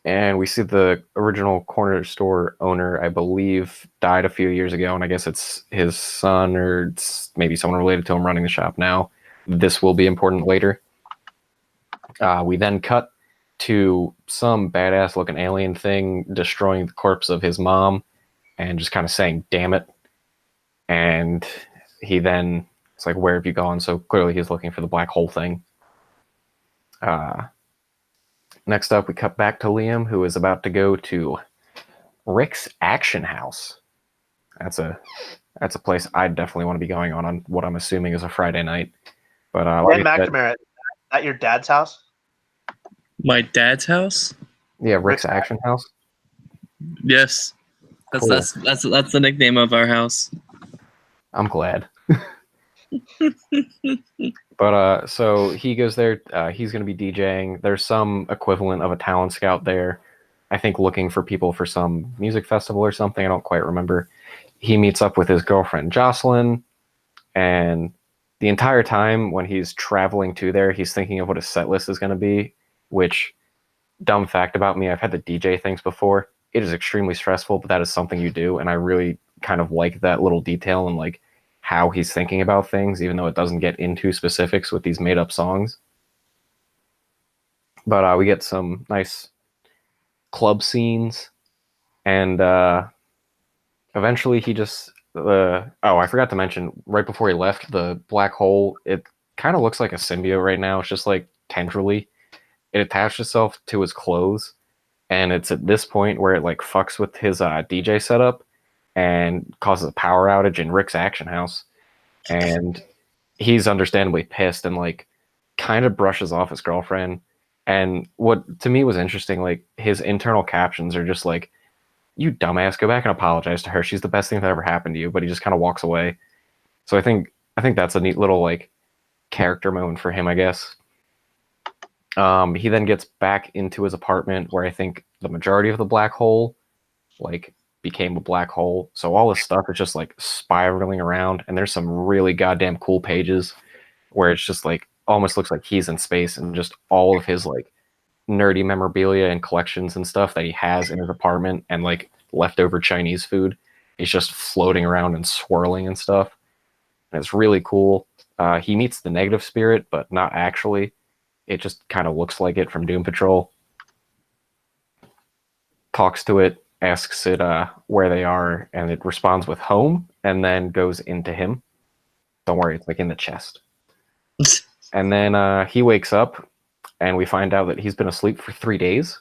And we see the original corner store owner, I believe, died a few years ago, and I guess it's his son or it's maybe someone related to him running the shop now. This will be important later. We then cut to some badass-looking alien thing destroying the corpse of his mom and just kind of saying, damn it. And he then, it's like, where have you gone? So clearly he's looking for the black hole thing. Next up, we cut back to Liam, who is about to go to Rick's Action House. That's a place I definitely want to be going on what I'm assuming is a Friday night. But like McNamara, at your dad's house? My dad's house? Yeah, Rick's Action House. Yes, Cool. that's the nickname of our house. I'm glad. But so he goes there. He's going to be DJing. There's some equivalent of a talent scout there, I think, looking for people for some music festival or something. I don't quite remember. He meets up with his girlfriend Jocelyn, and the entire time when he's traveling to there, he's thinking of what his set list is going to be. Which, dumb fact about me, I've had to DJ things before. It is extremely stressful, but that is something you do, and I really kind of like that little detail and like how he's thinking about things, even though it doesn't get into specifics with these made-up songs. But we get some nice club scenes, and eventually he just... I forgot to mention, right before he left, the black hole, it kind of looks like a symbiote right now. It's just like tendrily. It attached itself to his clothes, and it's at this point where it like fucks with his DJ setup and causes a power outage in Rick's Action House. And he's understandably pissed and like kind of brushes off his girlfriend. And what to me was interesting, like his internal captions are just like, "You dumbass, go back and apologize to her. She's the best thing that ever happened to you." But he just kind of walks away. So I think that's a neat little like character moment for him, I guess. He then gets back into his apartment where I think the majority of the black hole like became a black hole. So all this stuff is just like spiraling around, and there's some really goddamn cool pages where it's just like almost looks like he's in space, and just all of his like nerdy memorabilia and collections and stuff that he has in his apartment and like leftover Chinese food is just floating around and swirling and stuff. And it's really cool. He meets the negative spirit, but not actually. It just kind of looks like it from Doom Patrol. Talks to it, asks it where they are, and it responds with home, and then goes into him. Don't worry, it's like in the chest. And then he wakes up, and we find out that he's been asleep for 3 days,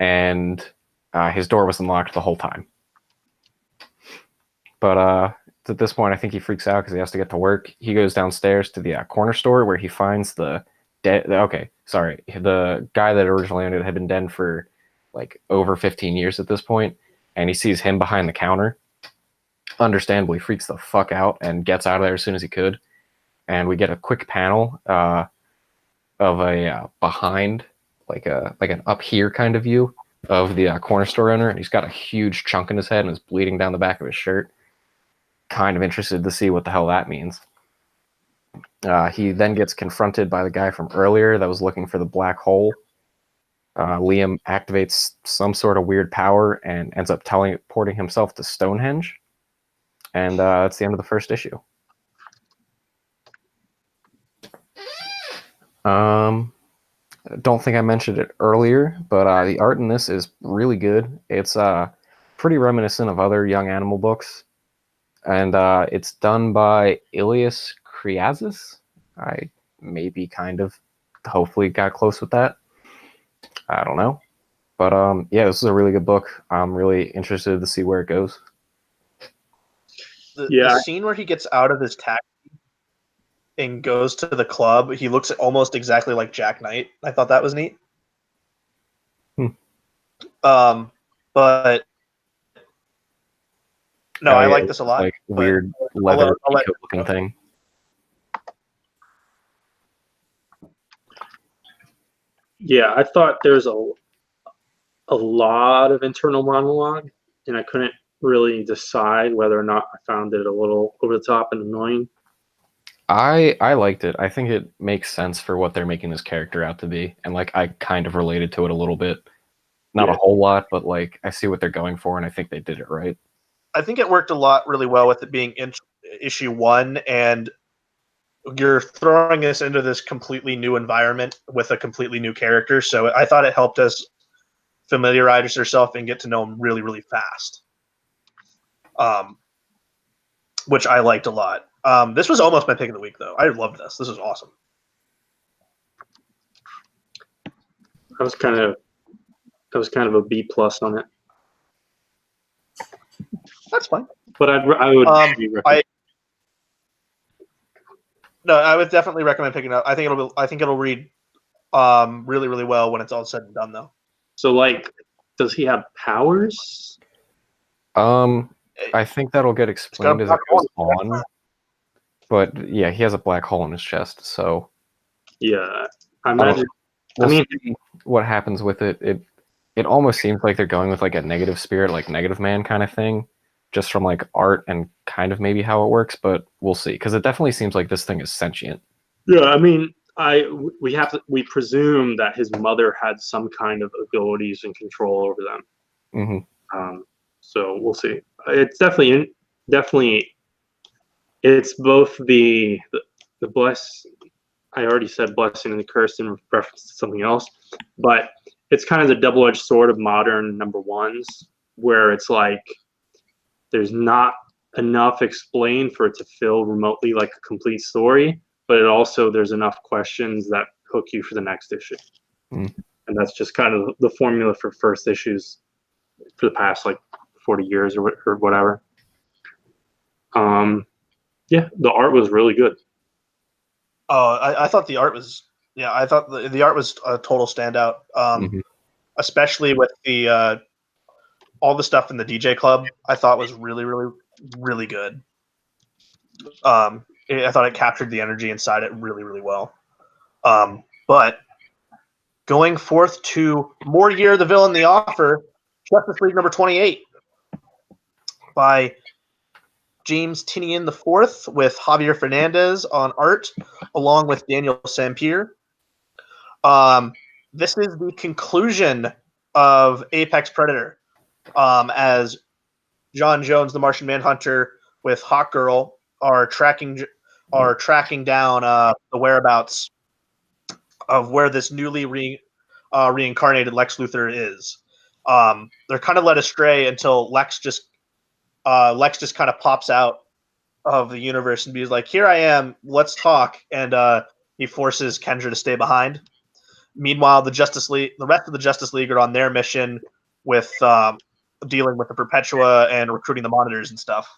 and his door was unlocked the whole time. But at this point, I think he freaks out because he has to get to work. He goes downstairs to the corner store where he finds the dead. Okay, sorry, the guy that originally owned it had been dead for like over 15 years at this point, and he sees him behind the counter. Understandably, freaks the fuck out and gets out of there as soon as he could. And we get a quick panel of a behind, like an up here kind of view of the corner store owner, and he's got a huge chunk in his head and is bleeding down the back of his shirt. Kind of interested to see what the hell that means. He then gets confronted by the guy from earlier that was looking for the black hole. Liam activates some sort of weird power and ends up teleporting himself to Stonehenge. And that's the end of the first issue. Don't think I mentioned it earlier, but the art in this is really good. It's pretty reminiscent of other Young Animal books. And it's done by Ilias Kriazis. I maybe kind of hopefully got close with that. I don't know. But yeah, this is a really good book. I'm really interested to see where it goes. The scene where he gets out of his taxi and goes to the club, he looks almost exactly like Jack Knight. I thought that was neat. But no, I like this a lot. Like weird leather looking thing. Yeah, I thought there's a lot of internal monologue, and I couldn't really decide whether or not I found it a little over the top and annoying. I liked it. I think it makes sense for what they're making this character out to be, and like I kind of related to it a little bit. Not a whole lot, but like I see what they're going for, and I think they did it right. I think it worked a lot really well with it being in issue 1, and you're throwing us into this completely new environment with a completely new character. So I thought it helped us familiarize ourselves and get to know him really, really fast, which I liked a lot. This was almost my pick of the week, though. I loved this. This was awesome. I was kind of a B+ on it. That's fine. But I would recommend. No, I would definitely recommend picking it up. I think it'll read really, really well when it's all said and done, though. So, like, does he have powers? I think that'll get explained as it goes on. But yeah, he has a black hole in his chest, so yeah, I imagine. We'll see what happens with it. It almost seems like they're going with like a negative spirit, like Negative Man kind of thing, just from like art and kind of maybe how it works. But we'll see, because it definitely seems like this thing is sentient. Yeah, I mean, we presume that his mother had some kind of abilities and control over them. Mm-hmm. So we'll see. It's definitely it's both the bless. I already said blessing and the curse in reference to something else, but it's kind of the double-edged sword of modern number ones, where it's like there's not enough explained for it to feel remotely like a complete story, but it also there's enough questions that hook you for the next issue. And that's just kind of the formula for first issues for the past like 40 years or whatever. Yeah, the art was really good. Oh, I thought the art was I thought the art was a total standout. Especially with the all the stuff in the DJ club, I thought was really, really, really good. I thought it captured the energy inside it really, really well. But going forth to more Year of the Villain, the offer, Justice League number 28 by James Tinian IV with Javier Fernandez on art, along with Daniel Sampier. This is the conclusion of Apex Predator, as John Jones, the Martian Manhunter, with Hawkgirl are tracking down the whereabouts of where this newly reincarnated Lex Luthor is. They're kind of led astray until Lex just kind of pops out of the universe and be like, "Here I am, let's talk," and he forces Kendra to stay behind. Meanwhile, the rest of the Justice League are on their mission with dealing with the Perpetua and recruiting the Monitors and stuff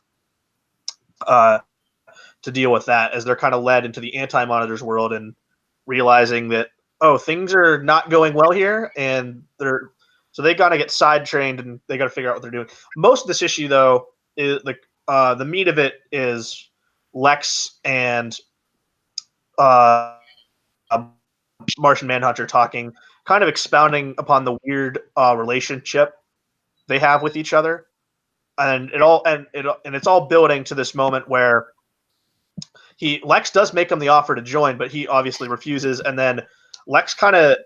to deal with that, as they're kind of led into the anti-Monitors world and realizing that, oh, things are not going well here, and so they gotta get side trained and they gotta figure out what they're doing. Most of this issue, though, is the meat of it is Lex and Martian Manhunter talking, kind of expounding upon the weird relationship they have with each other, and it's all building to this moment where Lex does make him the offer to join, but he obviously refuses, and then Lex kind of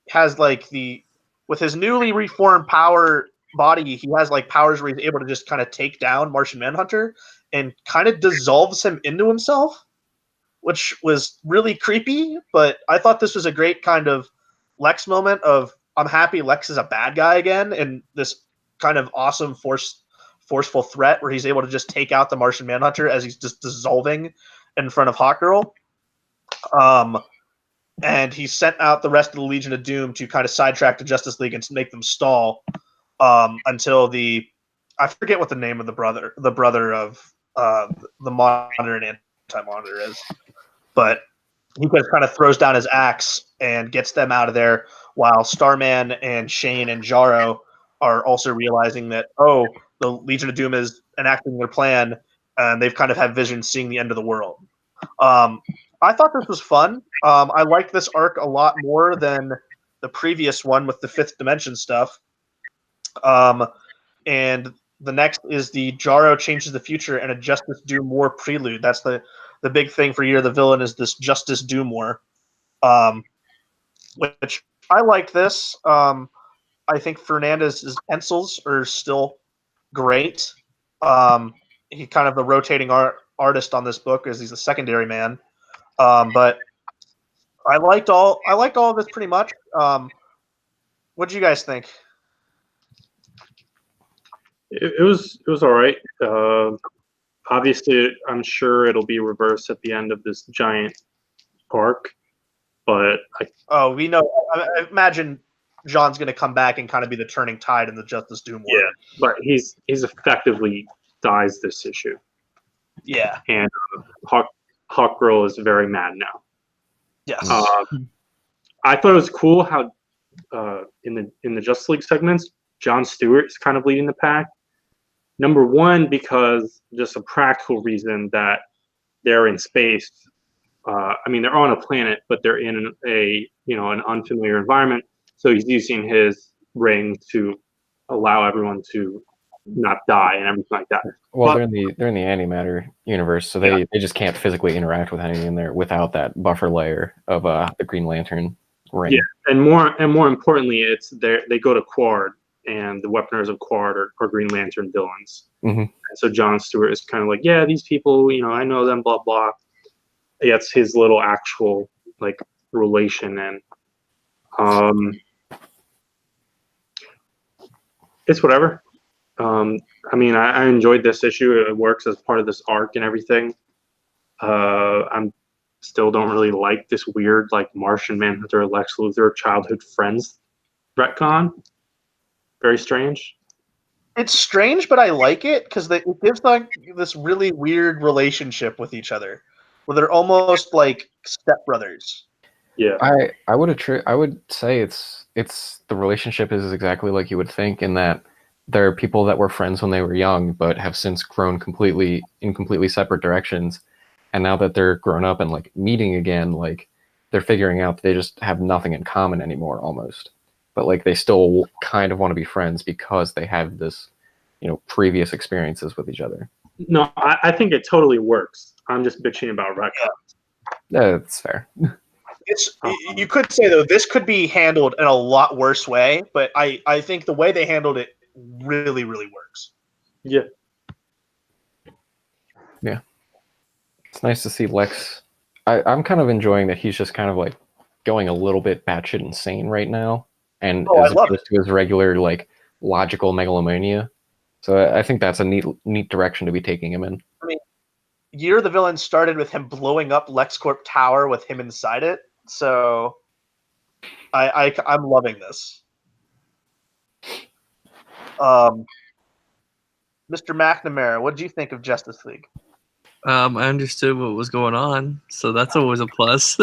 has with his newly reformed power body, he has powers where he's able to just kind of take down Martian Manhunter and kind of dissolves him into himself, which was really creepy. But I thought this was a great kind of Lex moment of, I'm happy Lex is a bad guy again, and this kind of awesome forceful threat where he's able to just take out the Martian Manhunter as he's just dissolving in front of Hawkgirl. And he sent out the rest of the Legion of Doom to kind of sidetrack the Justice League and make them stall until I forget what the name of the brother of the Monitor and Anti-Monitor is, but he just kind of throws down his axe and gets them out of there, while Starman and Shane and Jarro are also realizing that, oh, the Legion of Doom is enacting their plan, and they've kind of had visions seeing the end of the world. I thought this was fun. I liked this arc a lot more than the previous one with the Fifth Dimension stuff. And the next is the Jarro Changes the Future and a Justice Doom War prelude. That's the big thing for Year of the Villain, is this Justice Doom War, which I liked this. I think Fernandez's pencils are still great. He kind of the rotating artist on this book, as he's a secondary man. But I liked all of this pretty much. What did you guys think? It was all right. Obviously, I'm sure it'll be reversed at the end of this giant arc, but we know. I imagine John's going to come back and kind of be the turning tide in the Justice Doom War. Yeah, but he's effectively dies this issue. Yeah, and Hawkgirl is very mad now. Yes. I thought it was cool how in the Justice League segments, John Stewart is kind of leading the pack. Number one, because just a practical reason that they're in space. I mean, they're on a planet, but they're in an unfamiliar environment. So he's using his ring to allow everyone to not die and everything like that. Well, they're in the antimatter universe, so they just can't physically interact with anything in there without that buffer layer of the Green Lantern ring. Yeah, and more importantly, it's they go to Quard, and the weaponers of Quard are Green Lantern villains. Mm-hmm. And so John Stewart is kind of like, yeah, these people, I know them, blah blah. Yeah, it's his little actual relation, and it's whatever. I mean, I enjoyed this issue. It works as part of this arc and everything. I'm still don't really like this weird Martian Manhunter, Lex Luthor, childhood friends retcon. Very strange. It's strange, but I like it because it gives this really weird relationship with each other. where they're almost like stepbrothers. Yeah. I would say it's the relationship is exactly like you would think, in that there are people that were friends when they were young but have since grown completely separate directions, and now that they're grown up and like meeting again, like they're figuring out that they just have nothing in common anymore almost, but like they still kind of want to be friends because they have this, previous experiences with each other. No, I think it totally works. I'm just bitching about retcons. Yeah, that's fair. You could say though this could be handled in a lot worse way, but I think the way they handled it really works. Yeah. Yeah, it's nice to see Lex. I'm kind of enjoying that he's just kind of like going a little bit batshit insane right now, and I as love opposed to his regular like logical megalomania. So I think that's a neat direction to be taking him in. I mean, Year of the Villain started with him blowing up LexCorp Tower with him inside it, so I'm loving this. Mr. McNamara, what did you think of Justice League? I understood what was going on, so that's always a plus.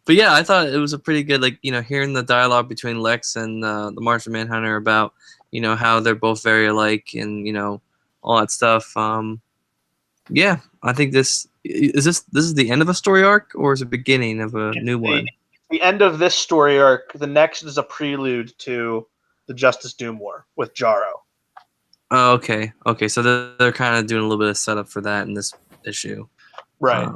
But yeah, I thought it was a pretty good, like, hearing the dialogue between Lex and the Martian Manhunter about, how they're both very alike and, all that stuff. Yeah, I think this is the end of a story arc, or is it the beginning of a new one? The end of this story arc. The next is a prelude to the Justice Doom War with Jarro. Oh, okay. So they're kind of doing a little bit of setup for that in this issue, Right.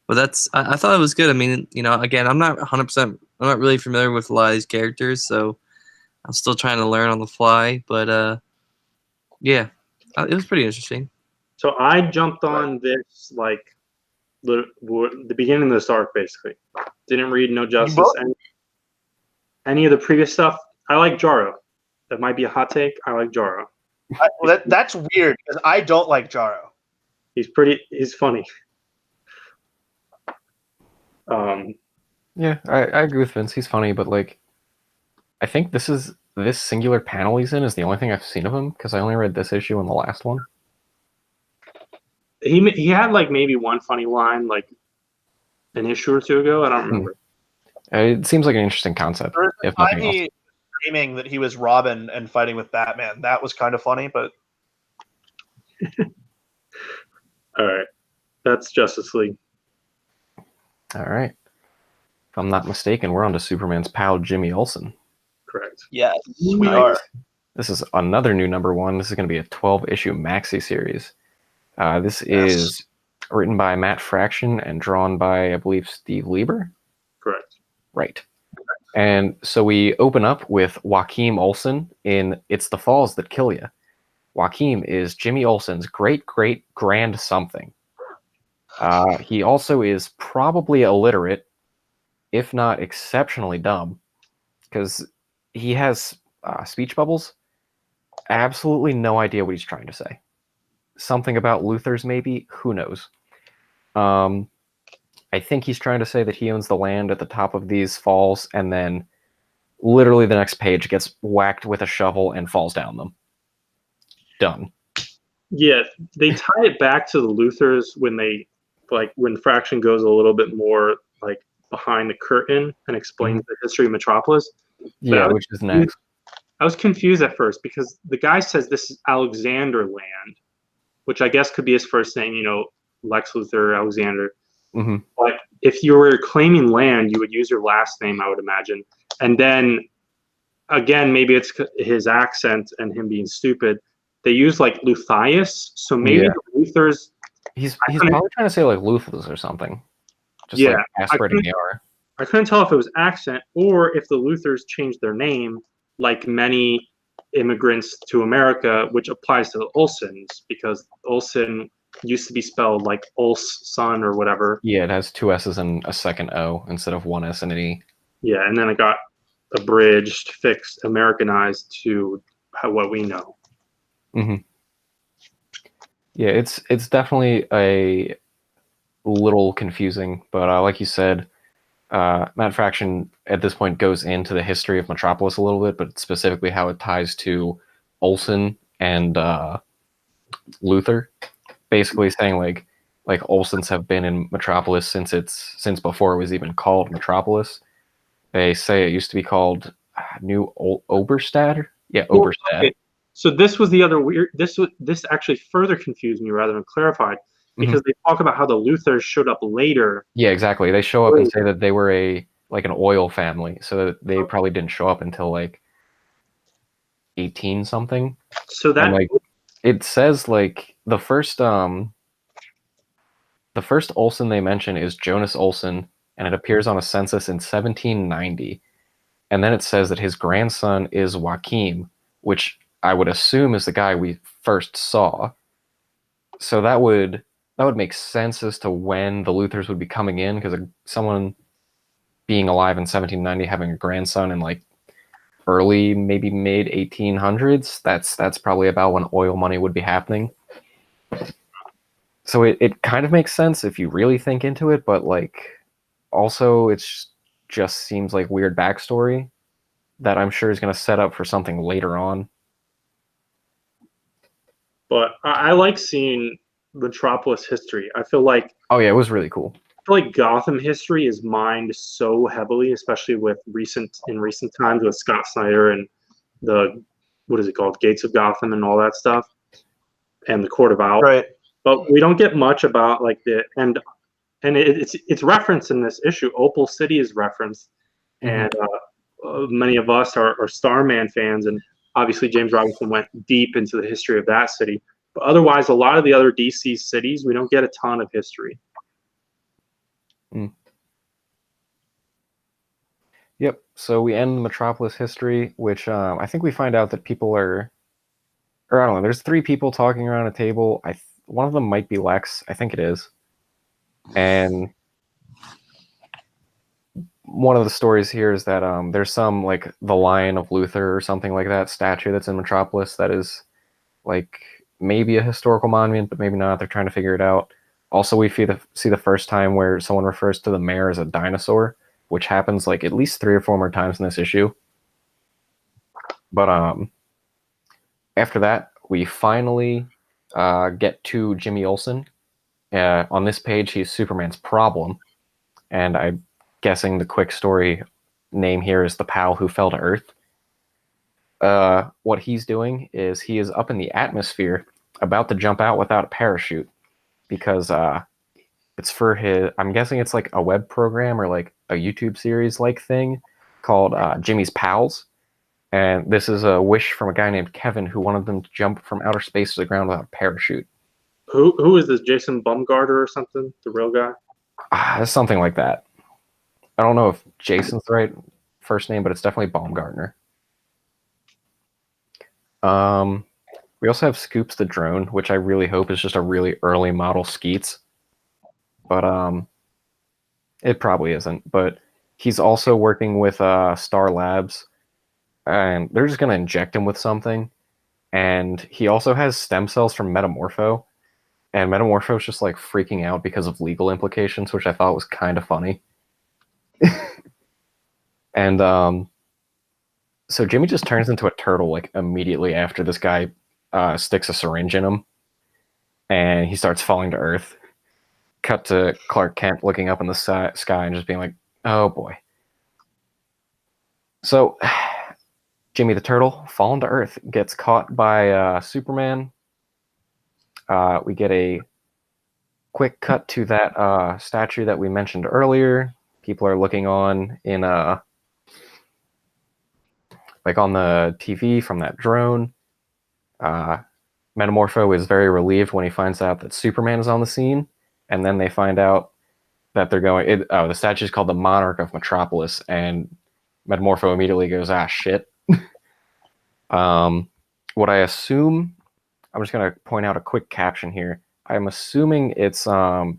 But I thought it was good. I mean, again, I'm not 100%. I'm not really familiar with a lot of these characters, so I'm still trying to learn on the fly. But yeah, it was pretty interesting. So I jumped on this like the beginning of this arc basically. Didn't read No Justice any of the previous stuff. I like Jarro. That might be a hot take. I like Jarro. That's weird because I don't like Jarro. He's funny. Yeah, I agree with Vince. He's funny, but like, I think this singular panel he's in is the only thing I've seen of him, because I only read this issue and the last one. He had like maybe one funny line like an issue or two ago. I don't remember. It seems like an interesting concept. If nothing else. Screaming that he was Robin and fighting with Batman. That was kind of funny, but all right, that's Justice League. All right. If I'm not mistaken, we're on to Superman's pal Jimmy Olsen. Correct. Yes, we are. This is another new #1. This is going to be a 12-issue maxi series. This is written by Matt Fraction and drawn by, I believe, Steve Lieber. Correct. Right. And so we open up with Joachim Olsen in It's the Falls That Kill Ya. Joachim is Jimmy Olsen's great-great-grand something. He also is probably illiterate, if not exceptionally dumb, because he has speech bubbles. Absolutely no idea what he's trying to say. Something about Luthor's, maybe? Who knows? I think he's trying to say that he owns the land at the top of these falls, and then literally the next page gets whacked with a shovel and falls down them. Done. Yeah, they tie it back to the Luthors when Fraction goes a little bit more like behind the curtain and explains the history of Metropolis. Yeah, which is next. I was confused at first because the guy says this is Alexander land, which I guess could be his first name, Lex Luthor, Alexander. Mm-hmm. But if you were claiming land, you would use your last name, I would imagine. And then, again, maybe it's his accent and him being stupid. They use like Luthius, so maybe the Luthors. He's probably trying to say like Luthus or something. Just like aspirating the R. I couldn't tell if it was accent or if the Luthors changed their name, like many immigrants to America, which applies to the Olsens, because Olsen used to be spelled like Olson or whatever. Yeah, it has 2 S's and a second O instead of 1 S and an E. Yeah, and then it got abridged, fixed, Americanized to what we know. Mm-hmm. Yeah, it's definitely a little confusing, but like you said, Matt Fraction at this point goes into the history of Metropolis a little bit, but specifically how it ties to Olsen and Luthor. basically saying like Olsens have been in Metropolis since before it was even called Metropolis. They say it used to be called New Oberstadt. Yeah, Well, Oberstadt. okay. So this was the other weird. This actually further confused me rather than clarified, because they talk about how the Luthers showed up later. Yeah, exactly. They show up and say that they were an oil family, so that they probably didn't show up until like 18 something. So that And like it says like the first Olsen they mention is Jonas Olsen, and it appears on a census in 1790. And then it says that his grandson is Joachim, which I would assume is the guy we first saw. So that would make sense as to when the Luthers would be coming in, because someone being alive in 1790 having a grandson in like early, maybe mid 1800s, that's probably about when oil money would be happening. So it kind of makes sense if you really think into it, but like also it's just seems like weird backstory that I'm sure is going to set up for something later on. But I like seeing Metropolis history. I feel like Oh yeah, it was really cool. Gotham history is mined so heavily, especially with recent times with Scott Snyder and the what is it called, Gates of Gotham and all that stuff, and the Court of Owls. Right. But we don't get much about like it's referenced in this issue. Opal City is referenced, and many of us are Starman fans, and obviously James Robinson went deep into the history of that city. But otherwise, a lot of the other DC cities, we don't get a ton of history. Yep. So we end Metropolis history, which I think we find out that people are, or I don't know. There's 3 people talking around a table. One of them might be Lex. I think it is. And one of the stories here is that there's some like the Lion of Luther or something like that statue that's in Metropolis that is like maybe a historical monument, but maybe not. They're trying to figure it out. Also, we see the first time where someone refers to the mayor as a dinosaur, which happens like at least 3 or 4 more times in this issue. But after that, we finally get to Jimmy Olsen. On this page, he's Superman's problem, and I'm guessing the quick story name here is the pal who fell to Earth. What he's doing is he is up in the atmosphere, about to jump out without a parachute, because it's for his. I'm guessing it's like a web program or like a YouTube series like thing called Jimmy's Pals. And this is a wish from a guy named Kevin who wanted them to jump from outer space to the ground without a parachute. Who is this? Jason Bumgarner or something? The real guy? Something like that. I don't know if Jason's the right first name, but it's definitely Baumgartner. We also have Scoops the drone, which I really hope is just a really early model Skeets. But it probably isn't. But he's also working with Star Labs, and they're just going to inject him with something. And he also has stem cells from Metamorpho, and Metamorpho's just like freaking out because of legal implications, which I thought was kind of funny. And so Jimmy just turns into a turtle like immediately after this guy sticks a syringe in him, and he starts falling to Earth. Cut to Clark Kent looking up in the sky and just being like, oh boy. So Jimmy the Turtle, fallen to Earth, gets caught by Superman. We get a quick cut to that statue that we mentioned earlier. People are looking on in like on the TV from that drone. Metamorpho is very relieved when he finds out that Superman is on the scene, and then they find out that they're going. The statue is called the Monarch of Metropolis, and Metamorpho immediately goes, shit. What I assume, I'm just gonna point out a quick caption here. I'm assuming it's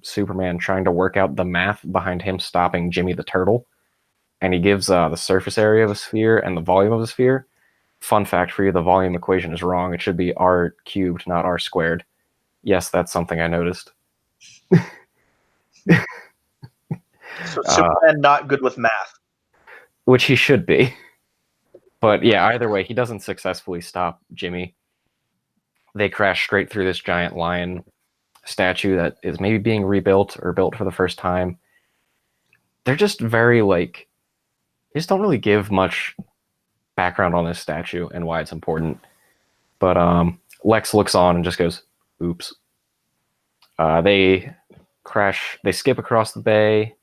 Superman trying to work out the math behind him stopping Jimmy the Turtle, and he gives the surface area of a sphere and the volume of a sphere. Fun fact for you, the volume equation is wrong. It should be r cubed, not r squared. Yes, that's something I noticed. So Superman not good with math. Which he should be. But yeah, either way, he doesn't successfully stop Jimmy. They crash straight through this giant lion, statue that is maybe being rebuilt or built for the first time. They're just very like, they just don't really give much background on this statue and why it's important. But Lex looks on and just goes, "Oops." They crash. They skip across the bay.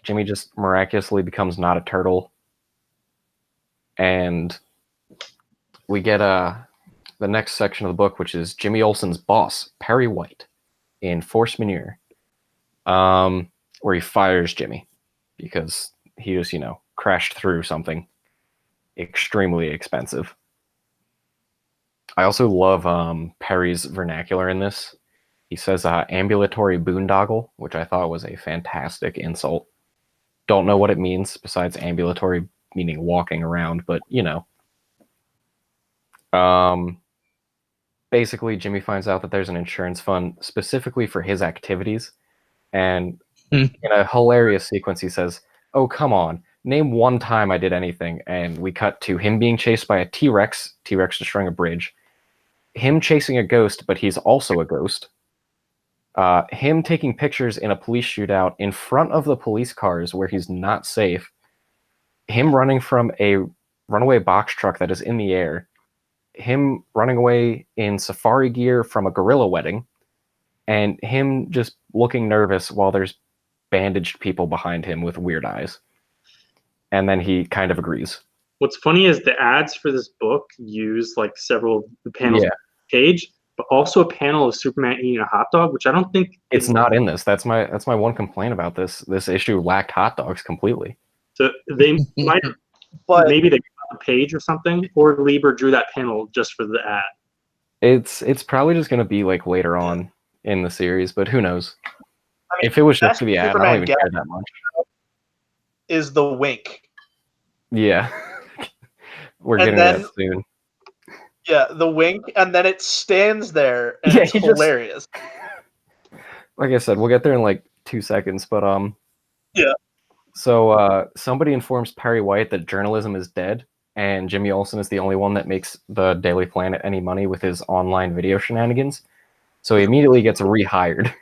Jimmy just miraculously becomes not a turtle, and we get the next section of the book, which is Jimmy Olsen's boss, Perry White, in Force Majeure, where he fires Jimmy because he just, crashed through something extremely expensive. I also love Perry's vernacular in this. He says ambulatory boondoggle, which I thought was a fantastic insult. Don't know what it means besides ambulatory meaning walking around, but basically Jimmy finds out that there's an insurance fund specifically for his activities, and in a hilarious sequence he says, "Oh, come on, name one time I did anything," and we cut to him being chased by a T-Rex destroying a bridge, him chasing a ghost, but he's also a ghost, him taking pictures in a police shootout in front of the police cars where he's not safe, him running from a runaway box truck that is in the air, him running away in safari gear from a gorilla wedding, and him just looking nervous while there's bandaged people behind him with weird eyes. And then he kind of agrees. What's funny is the ads for this book use like several panels on the page, but also a panel of Superman eating a hot dog, which I don't think it's not in this. That's my one complaint about this. This issue lacked hot dogs completely. So they might have, but maybe they got the page or something, or Lieber drew that panel just for the ad. It's probably just going to be like later on in the series, but who knows? I mean, if it was just for the ad, I don't even care that much. Is the wink? Yeah, we're getting that soon. Yeah, the wink, and then it stands there, and it's hilarious. Like I said, we'll get there in like 2 seconds, but yeah. So somebody informs Perry White that journalism is dead, and Jimmy Olsen is the only one that makes the Daily Planet any money with his online video shenanigans. So he immediately gets rehired.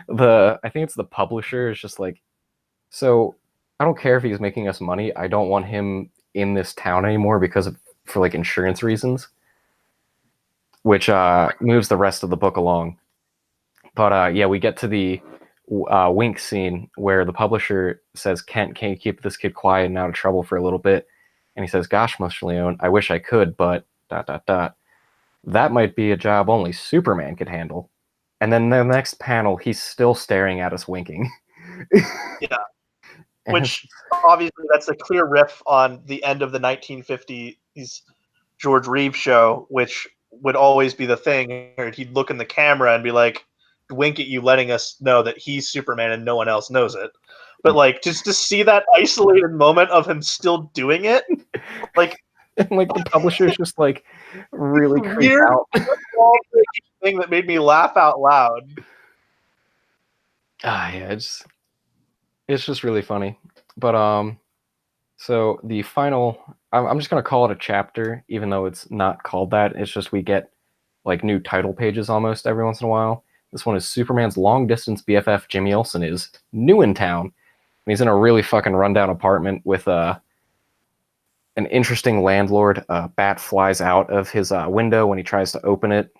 But I think it's the publisher is just like, so I don't care if he's making us money. I don't want him in this town anymore for like insurance reasons, which moves the rest of the book along. But we get to the wink scene where the publisher says, "Kent, can you keep this kid quiet and out of trouble for a little bit?" And he says, "Gosh, Mr. Leone, I wish I could, but ... that might be a job only Superman could handle." And then the next panel, he's still staring at us winking. Yeah. Which, obviously, that's a clear riff on the end of the 1950s George Reeves show, which would always be the thing. He'd look in the camera and be like, wink at you, letting us know that he's Superman and no one else knows it. But, like, just to see that isolated moment of him still doing it, like... And, like, the publisher's just, like, really creeped out. Thing that made me laugh out loud. Yeah, it's just really funny. But so the final, I'm just gonna call it a chapter, even though it's not called that. It's just we get like new title pages almost every once in a while. This one is Superman's long distance BFF Jimmy Olsen is new in town, and he's in a really fucking rundown apartment with an interesting landlord. A bat flies out of his window when he tries to open it.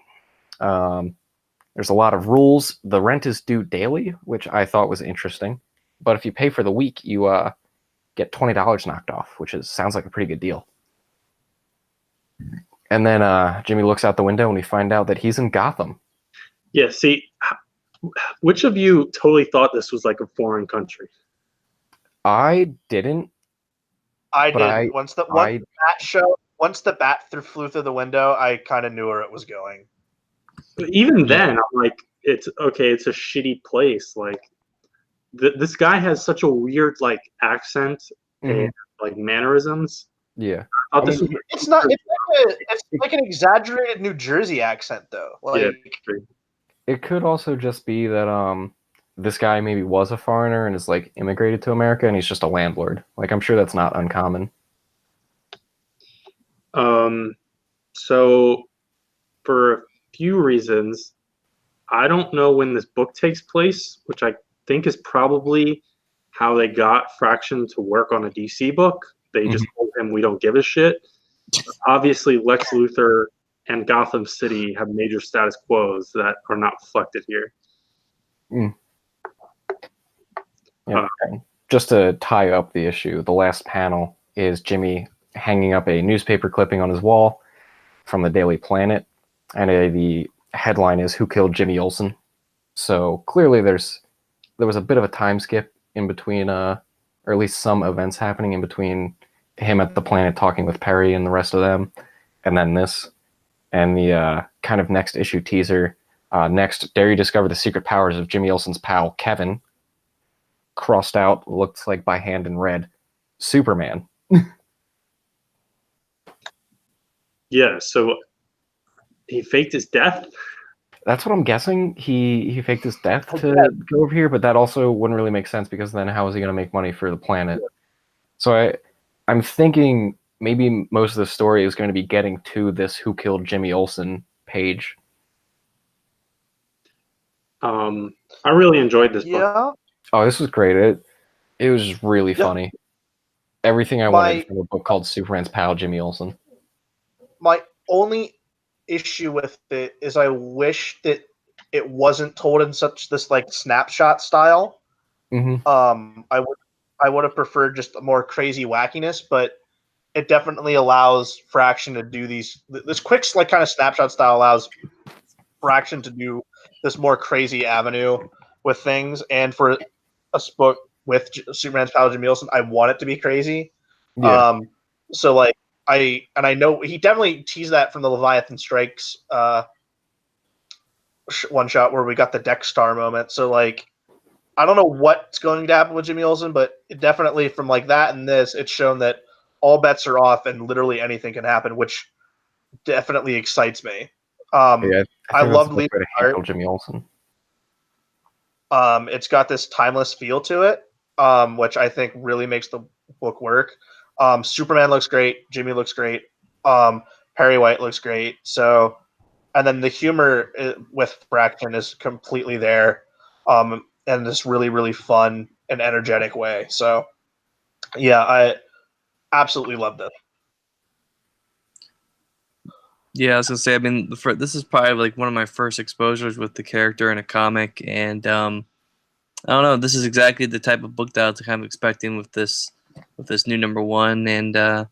There's a lot of rules. The rent is due daily, which I thought was interesting. But if you pay for the week, you get $20 knocked off, which sounds like a pretty good deal. And then Jimmy looks out the window and we find out that he's in Gotham. Yeah, see, which of you totally thought this was like a foreign country? I didn't. I did. Once the bat flew through the window, I kind of knew where it was going. But even then, I'm like, it's okay. It's a shitty place. Like, this guy has such a weird like accent and like mannerisms. Yeah, it's like an exaggerated New Jersey accent, though. Like, yeah, it could also just be that this guy maybe was a foreigner and is like immigrated to America, and he's just a landlord. Like, I'm sure that's not uncommon. So for few reasons. I don't know when this book takes place, which I think is probably how they got Fraction to work on a DC book. They just told him, we don't give a shit. Obviously, Lex Luthor and Gotham City have major status quos that are not reflected here. Yeah. Just to tie up the issue, the last panel is Jimmy hanging up a newspaper clipping on his wall from the Daily Planet, and the headline is "Who Killed Jimmy Olsen?" So clearly, there was a bit of a time skip in between, or at least some events happening in between him at the Planet talking with Perry and the rest of them, and then this, and the kind of next issue teaser. Next, dare you discover the secret powers of Jimmy Olsen's pal Kevin? Crossed out, looks like by hand in red, Superman. Yeah, so he faked his death? That's what I'm guessing. He faked his death to go over here, but that also wouldn't really make sense because then how is he going to make money for the Planet? So I'm thinking maybe most of the story is going to be getting to this "Who Killed Jimmy Olsen" page. I really enjoyed this book. Oh, this was great. It was really funny. Everything I wanted from a book called Superman's pal, Jimmy Olsen. My only issue with it is I wish that it wasn't told in such this like snapshot style. I would have preferred just a more crazy wackiness, but it definitely allows Fraction to do this quick like kind of snapshot style allows Fraction to do this more crazy avenue with things, and for a book with Superman's pal Jimmy Olsen, I want it to be crazy. Yeah. So like I know he definitely teased that from the Leviathan Strikes one shot where we got the Deck Star moment. So like I don't know what's going to happen with Jimmy Olsen, but it definitely from like that and this, it's shown that all bets are off and literally anything can happen, which definitely excites me. Yeah, I love way to handle Jimmy Olsen. It's got this timeless feel to it, which I think really makes the book work. Superman looks great. Jimmy looks great. Perry White looks great. So, and then the humor with Fraction is completely there, in this really, really fun and energetic way. So, yeah, I absolutely love this. Yeah, I was gonna say. I mean, this is probably like one of my first exposures with the character in a comic, and I don't know. This is exactly the type of book that I was kind of expecting with this new #1, and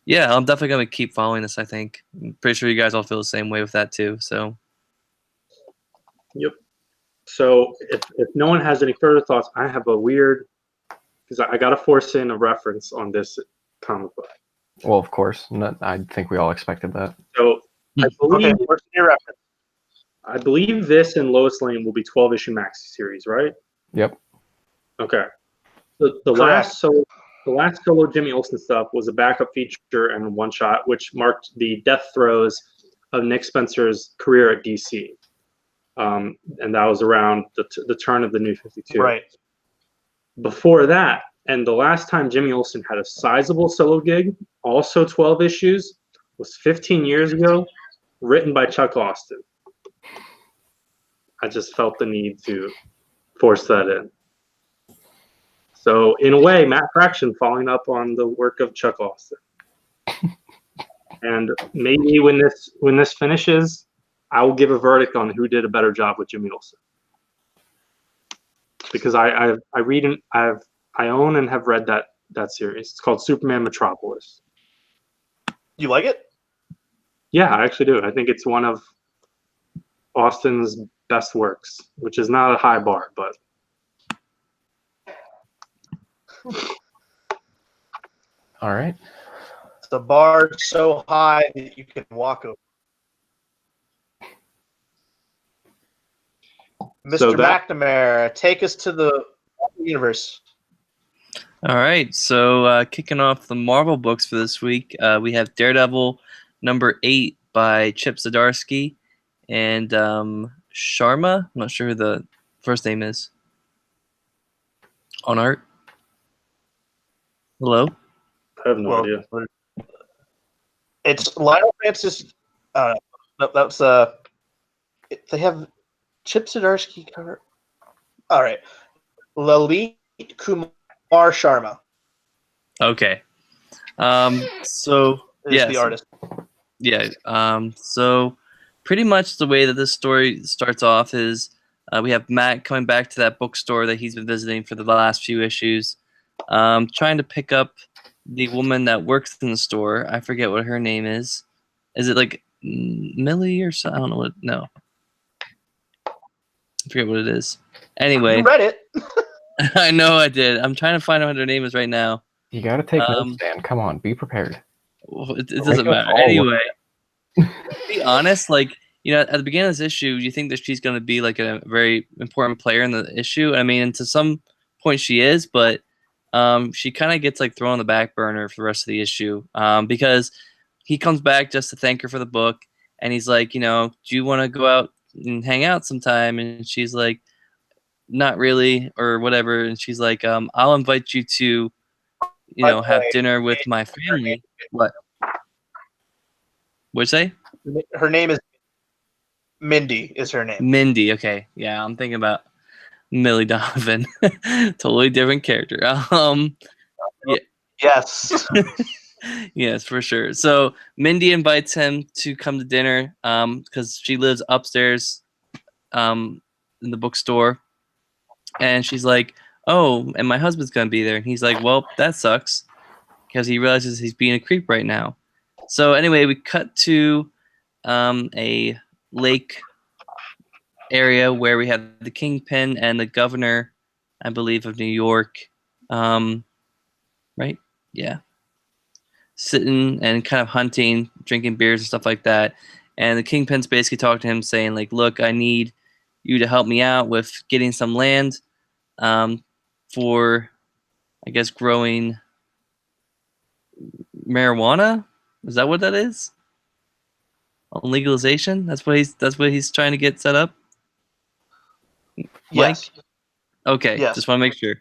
yeah, I'm definitely gonna keep following this. I think. I'm pretty sure you guys all feel the same way with that too. So. Yep. So if no one has any further thoughts, I have a weird, because I got to force in a reference on this comic book. Well, of course. I think we all expected that. So I believe, Okay, where's your reference? I believe this and Lois Lane will be 12-issue maxi series, right? Yep. Okay. The last solo Jimmy Olsen stuff was a backup feature and one shot, which marked the death throes of Nick Spencer's career at DC. And that was around the turn of the New 52. Right. Before that, and the last time Jimmy Olsen had a sizable solo gig, also 12 issues, was 15 years ago, written by Chuck Austen. I just felt the need to force that in. So in a way, Matt Fraction following up on the work of Chuck Austen. And maybe when this finishes, I will give a verdict on who did a better job with Jimmy Olsen. Because I own and have read that series. It's called Superman Metropolis. You like it? Yeah, I actually do. I think it's one of Austen's best works, which is not a high bar, but all right. The bar so high that you can walk over. Mr. McNamara, take us to the universe. All right, so kicking off the Marvel books for this week, we have Daredevil #8 by Chip Zdarsky and Sharma. I'm not sure who the first name is. On art. Hello? I have no idea. It's Lionel Francis. No, that's they have Chip Zdarsky cover. All right, Lalit Kumar Sharma Okay. So is the artist. yeah. So pretty much the way that this story starts off is we have Matt coming back to that bookstore that he's been visiting for the last few issues, trying to pick up the woman that works in the store. I forget what her name is. Is it like Millie or so? I don't know what. No, I forget what it is. Anyway, You read it. I know I did. I'm trying to find out what her name is right now. You gotta take notes, Dan. Come on, be prepared. It doesn't matter. Anyway, to be honest, like, at the beginning of this issue, you think that she's going to be like a very important player in the issue. I mean, and to some point she is, but she kind of gets like thrown on the back burner for the rest of the issue because he comes back just to thank her for the book, and he's like, do you want to go out and hang out sometime? And she's like, not really, or whatever. And she's like, I'll invite you to, By the have way, dinner with my family. What? What'd you say? her name is Mindy. Is her name? Mindy. Okay, yeah, I'm thinking about Millie Donovan. Totally different character. Yeah. Yes. Yes, for sure. So Mindy invites him to come to dinner because she lives upstairs in the bookstore, and she's like, "Oh, and my husband's gonna be there." And he's like, "Well, that sucks," because he realizes he's being a creep right now. So anyway, we cut to a lake area where we have the kingpin and the governor, I believe, of New York. Right? Yeah. Sitting and kind of hunting, drinking beers and stuff like that. And the kingpin's basically talking to him saying, like, look, I need you to help me out with getting some land for, I guess, growing marijuana. Is that what that is? Legalization? That's what he's trying to get set up. Mike? Yes. Okay, Yes. just want to make sure.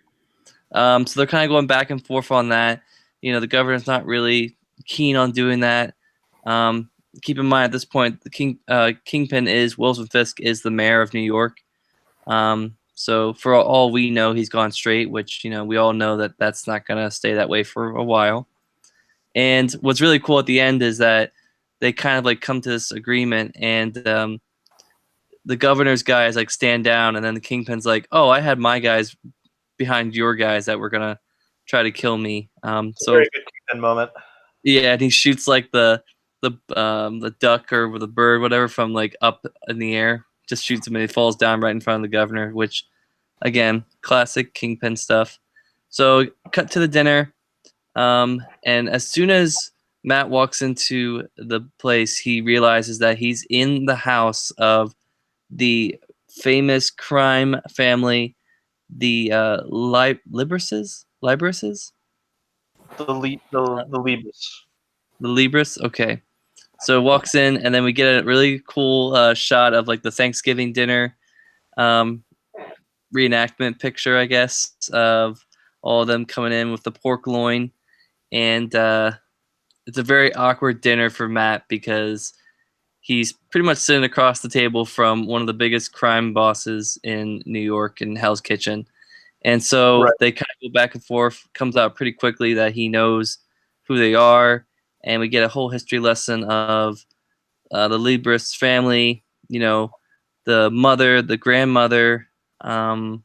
So they're kind of going back and forth on that. The governor's not really keen on doing that. Keep in mind at this point, the kingpin is Wilson Fisk is the mayor of New York. So for all we know, he's gone straight, which we all know that that's not gonna stay that way for a while. And what's really cool at the end is that they kind of like come to this agreement, and the governor's guys like stand down, and then the kingpin's like, "Oh, I had my guys behind your guys that were gonna try to kill me." It's a very good kingpin moment. Yeah, and he shoots like the duck or the bird, whatever, from like up in the air. Just shoots him and he falls down right in front of the governor, which again, classic kingpin stuff. So cut to the dinner, and as soon as Matt walks into the place, he realizes that he's in the house of the famous crime family, the Libruses. The Libras. The Libris. Okay. So walks in, and then we get a really cool shot of like the Thanksgiving dinner reenactment picture, I guess, of all of them coming in with the pork loin. And it's a very awkward dinner for Matt because he's pretty much sitting across the table from one of the biggest crime bosses in New York in Hell's Kitchen. And so they kind of go back and forth. Comes out pretty quickly that he knows who they are, and we get a whole history lesson of the Libris family. The mother, the grandmother. How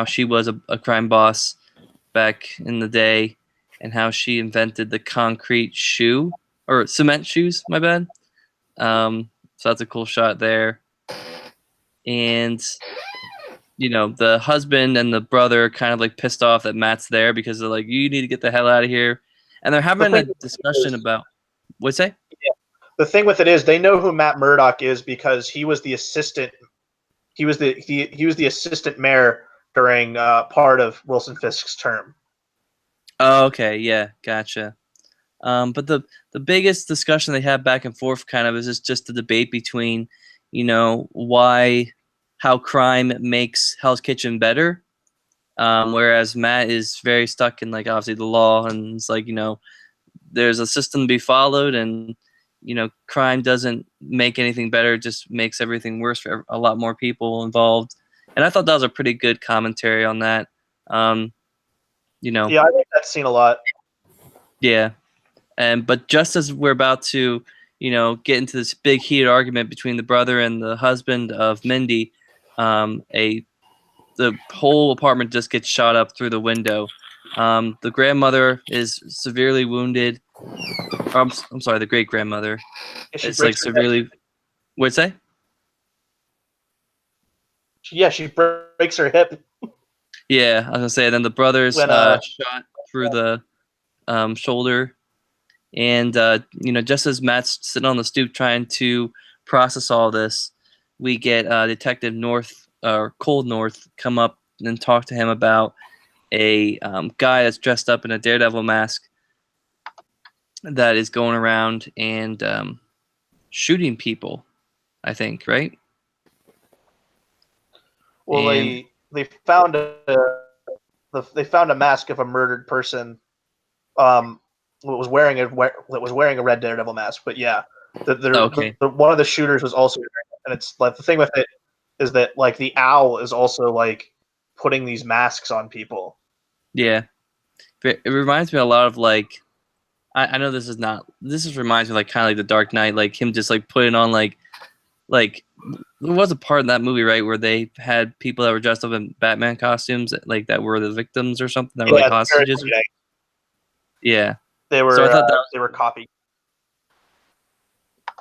she was a crime boss back in the day, and how she invented the concrete shoe or cement shoes. My bad. So that's a cool shot there, and the husband and the brother are kind of like pissed off that Matt's there because they're like, you need to get the hell out of here. And they're having a discussion about what's that? Yeah. The thing with it is they know who Matt Murdock is because he was the assistant. He was the assistant mayor during part of Wilson Fisk's term. Oh, okay, yeah, gotcha. But the biggest discussion they have back and forth kind of is just the debate between, how crime makes Hell's Kitchen better. Whereas Matt is very stuck in like obviously the law, and it's like there's a system to be followed, and crime doesn't make anything better; it just makes everything worse for a lot more people involved. And I thought that was a pretty good commentary on that. Yeah, I like that scene a lot. Yeah, but just as we're about to, get into this big heated argument between the brother and the husband of Mindy, the whole apartment just gets shot up through the window. The grandmother is severely wounded. I'm sorry, the great grandmother. She It's like breaks her hip. severely. What'd you say? Yeah, she breaks her hip Yeah, I was gonna say. Then the brother's when shot through the shoulder, and just as Matt's sitting on the stoop trying to process all this, we get Detective North or Cold North come up and talk to him about a guy that's dressed up in a daredevil mask that is going around and shooting people. I think, right? well And they found a mask of a murdered person that was wearing a red daredevil mask. But yeah, okay, one of the shooters was also, and it's like the thing with it is that like the owl is also like putting these masks on people. yeah, it reminds me a lot of like I know this is not this just reminds me like kind of like the Dark Knight, like him just like putting on like there was a part in that movie, right, where they had people that were dressed up in Batman costumes, like that were the victims or something, that were like hostages. Yeah. They were So I thought that was, they were copied.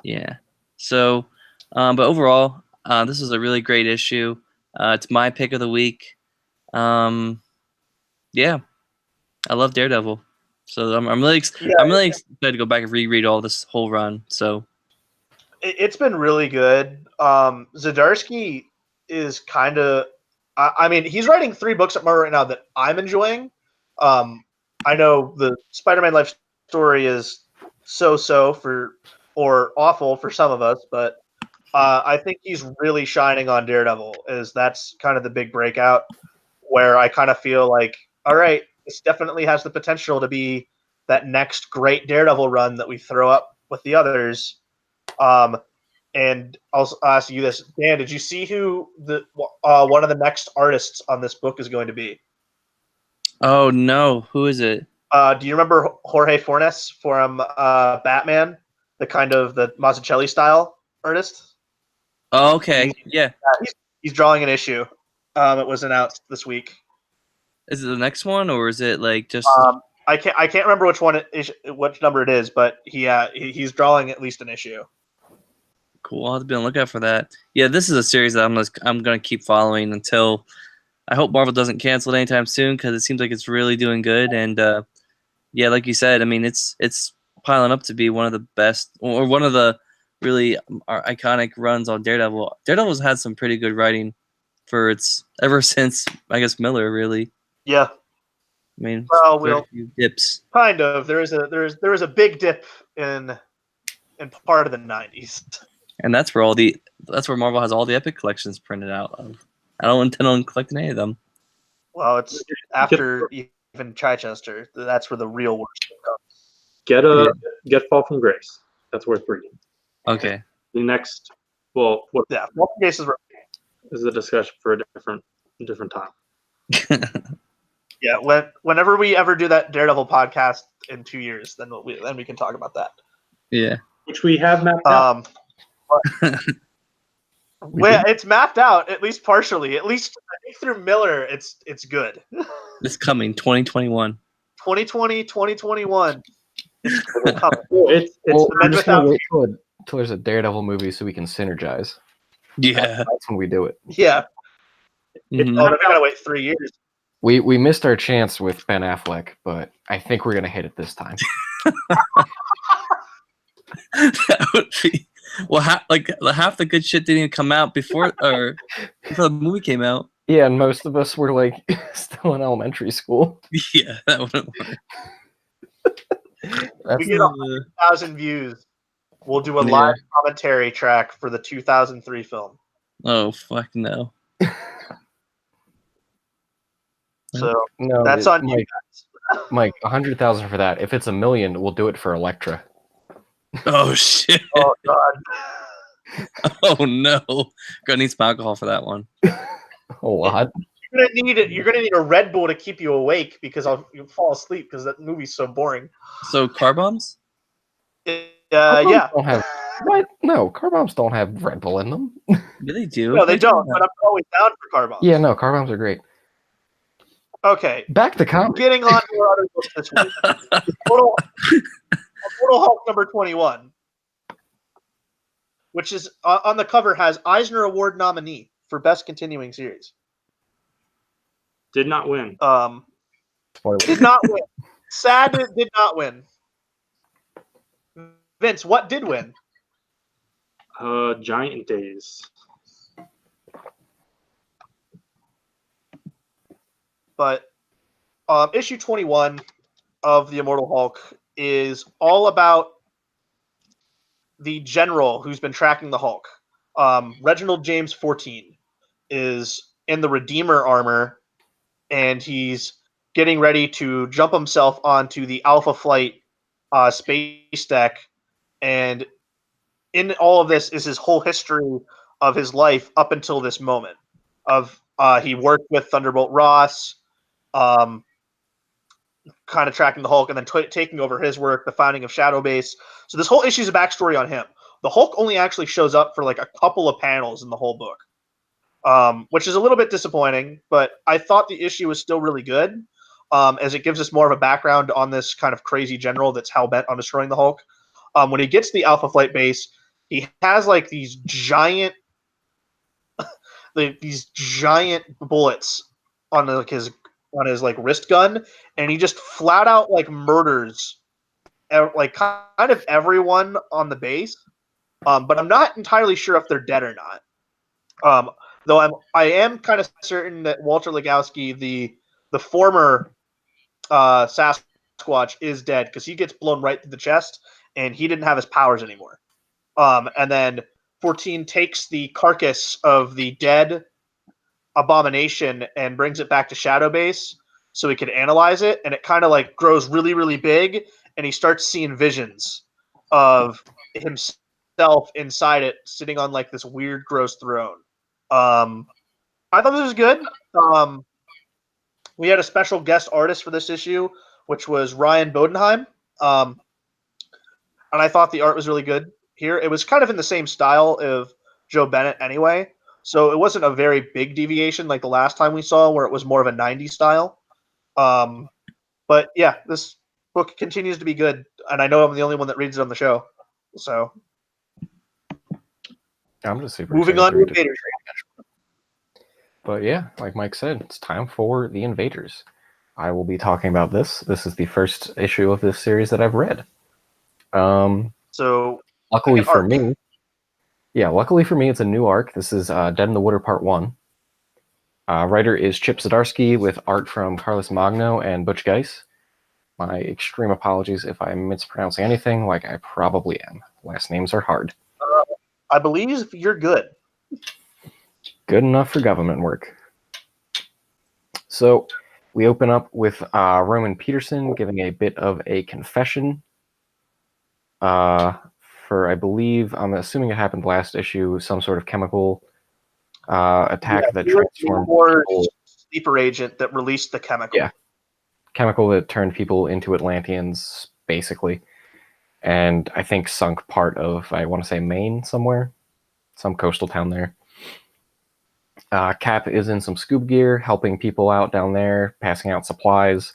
yeah. So, but overall, this is a really great issue. It's my pick of the week. Yeah, I love Daredevil. So I'm really I'm really excited to go back and reread all this whole run. So It's been really good. Zdarsky is kind of, I mean, he's writing 3 books at Marvel right now that I'm enjoying. I know the Spider-Man life story is so or awful for some of us, but I think he's really shining on Daredevil. That's kind of the big breakout where I kind of feel like, all right, this definitely has the potential to be that next great Daredevil run that we throw up with the others. And I'll ask you this, Dan. Did you see who the one of the next artists on this book is going to be? oh no, who is it? Do you remember Jorge Fornes from Batman, the kind of the Mazzucchelli style artist? Oh, okay, yeah. He's drawing an issue. It was announced this week. Is it the next one or is it like just? I can't remember which number it is, but he's drawing at least an issue. Cool. I'll have to be on the lookout for that. Yeah, this is a series that I'm gonna keep following until I hope Marvel doesn't cancel it anytime soon because it seems like it's really doing good. And yeah, like you said, I mean it's piling up to be one of the best or one of the really iconic runs on Daredevil. Daredevil's had some pretty good writing for its ever since I guess Miller really. Yeah. I mean, Well, a few dips. Kind of. There is a big dip in part of the 90s. And that's where Marvel has all the Epic collections printed out of. I don't intend on collecting any of them. Well, it's after even Chichester. That's where the real work comes. Get Fall from Grace. That's worth reading. Okay. The next, Fall from Grace is a discussion for a different time. Yeah, whenever we ever do that Daredevil podcast in 2 years, then we can talk about that. Yeah. Which we have mapped out. It's mapped out, at least partially. At least I think through Miller, it's good. It's coming 2021. 2020, 2021. It's coming. I'm just gonna wait till there's a Daredevil movie so we can synergize. Yeah. That's when we do it. Yeah. Mm-hmm. We gotta wait 3 years. We missed our chance with Ben Affleck, but I think we're gonna hit it this time. That would be half the good shit didn't even come out before the movie came out. Yeah, and most of us were like still in elementary school. Yeah, that wouldn't work. We get 100,000 views. We'll do a live commentary track for the 2003 film. Oh fuck no! So that's on Mike, you guys. Mike, 100,000 for that. If it's 1 million, we'll do it for Elektra. Oh shit! Oh god. Oh no! Gonna need some alcohol for that one. A lot. You're gonna need a Red Bull to keep you awake because you'll fall asleep because that movie's so boring. So car bombs? Car bombs Yeah. don't have what? No, car bombs don't have Red Bull in them. Yeah, they do. No, they don't. But I'm always down for car bombs. Yeah, no, car bombs are great. Okay. Back to comics. Getting on to our other books this week. Total Hulk number 21, which is on the cover has Eisner Award nominee for best continuing series. Did not win. Spoiler. Did not win. Sad it did not win. Vince, what did win? Giant Days. But issue 21 of the Immortal Hulk is all about the general who's been tracking the Hulk. Reginald James 14 is in the Redeemer armor, and he's getting ready to jump himself onto the Alpha Flight space deck. And in all of this is his whole history of his life up until this moment. He worked with Thunderbolt Ross, kind of tracking the Hulk, and then taking over his work, the founding of Shadow Base. So this whole issue is a backstory on him. The Hulk only actually shows up for like a couple of panels in the whole book, which is a little bit disappointing, but I thought the issue was still really good, as it gives us more of a background on this kind of crazy general that's hell-bent on destroying the Hulk. When he gets to the Alpha Flight base, he has like these giant bullets on his like wrist gun, and he just flat out like murders like kind of everyone on the base. But I'm not entirely sure if they're dead or not. Though I am kind of certain that Walter Legowski, the former Sasquatch, is dead because he gets blown right through the chest, and he didn't have his powers anymore. And then 14 takes the carcass of the dead Abomination and brings it back to Shadow Base so he could analyze it, and it kind of like grows really, really big, and he starts seeing visions of himself inside it, sitting on like this weird, gross throne. I thought this was good. We had a special guest artist for this issue, which was Ryan Bodenheim, and I thought the art was really good here. It was kind of in the same style of Joe Bennett anyway, so it wasn't a very big deviation like the last time we saw, where it was more of a 90s style. But yeah, this book continues to be good, and I know I'm the only one that reads it on the show. So I'm just super moving excited on to read it. Invaders. But yeah, like Mike said, it's time for the Invaders. I will be talking about this. This is the first issue of this series that I've read. So luckily for arc. me, it's a new arc. This is Dead in the Water Part 1. Writer is Chip Zdarsky with art from Carlos Magno and Butch Geis. My extreme apologies if I'm mispronouncing anything, like I probably am. Last names are hard. I believe you're good. Good enough for government work. So we open up with Roman Peterson giving a bit of a confession for, I believe, I'm assuming it happened last issue, some sort of chemical attack that transformed people. Sleeper agent that released the chemical. Yeah, chemical that turned people into Atlanteans, basically. And I think sunk part of, I want to say, Maine somewhere. Some coastal town there. Cap is in some scuba gear, helping people out down there, passing out supplies.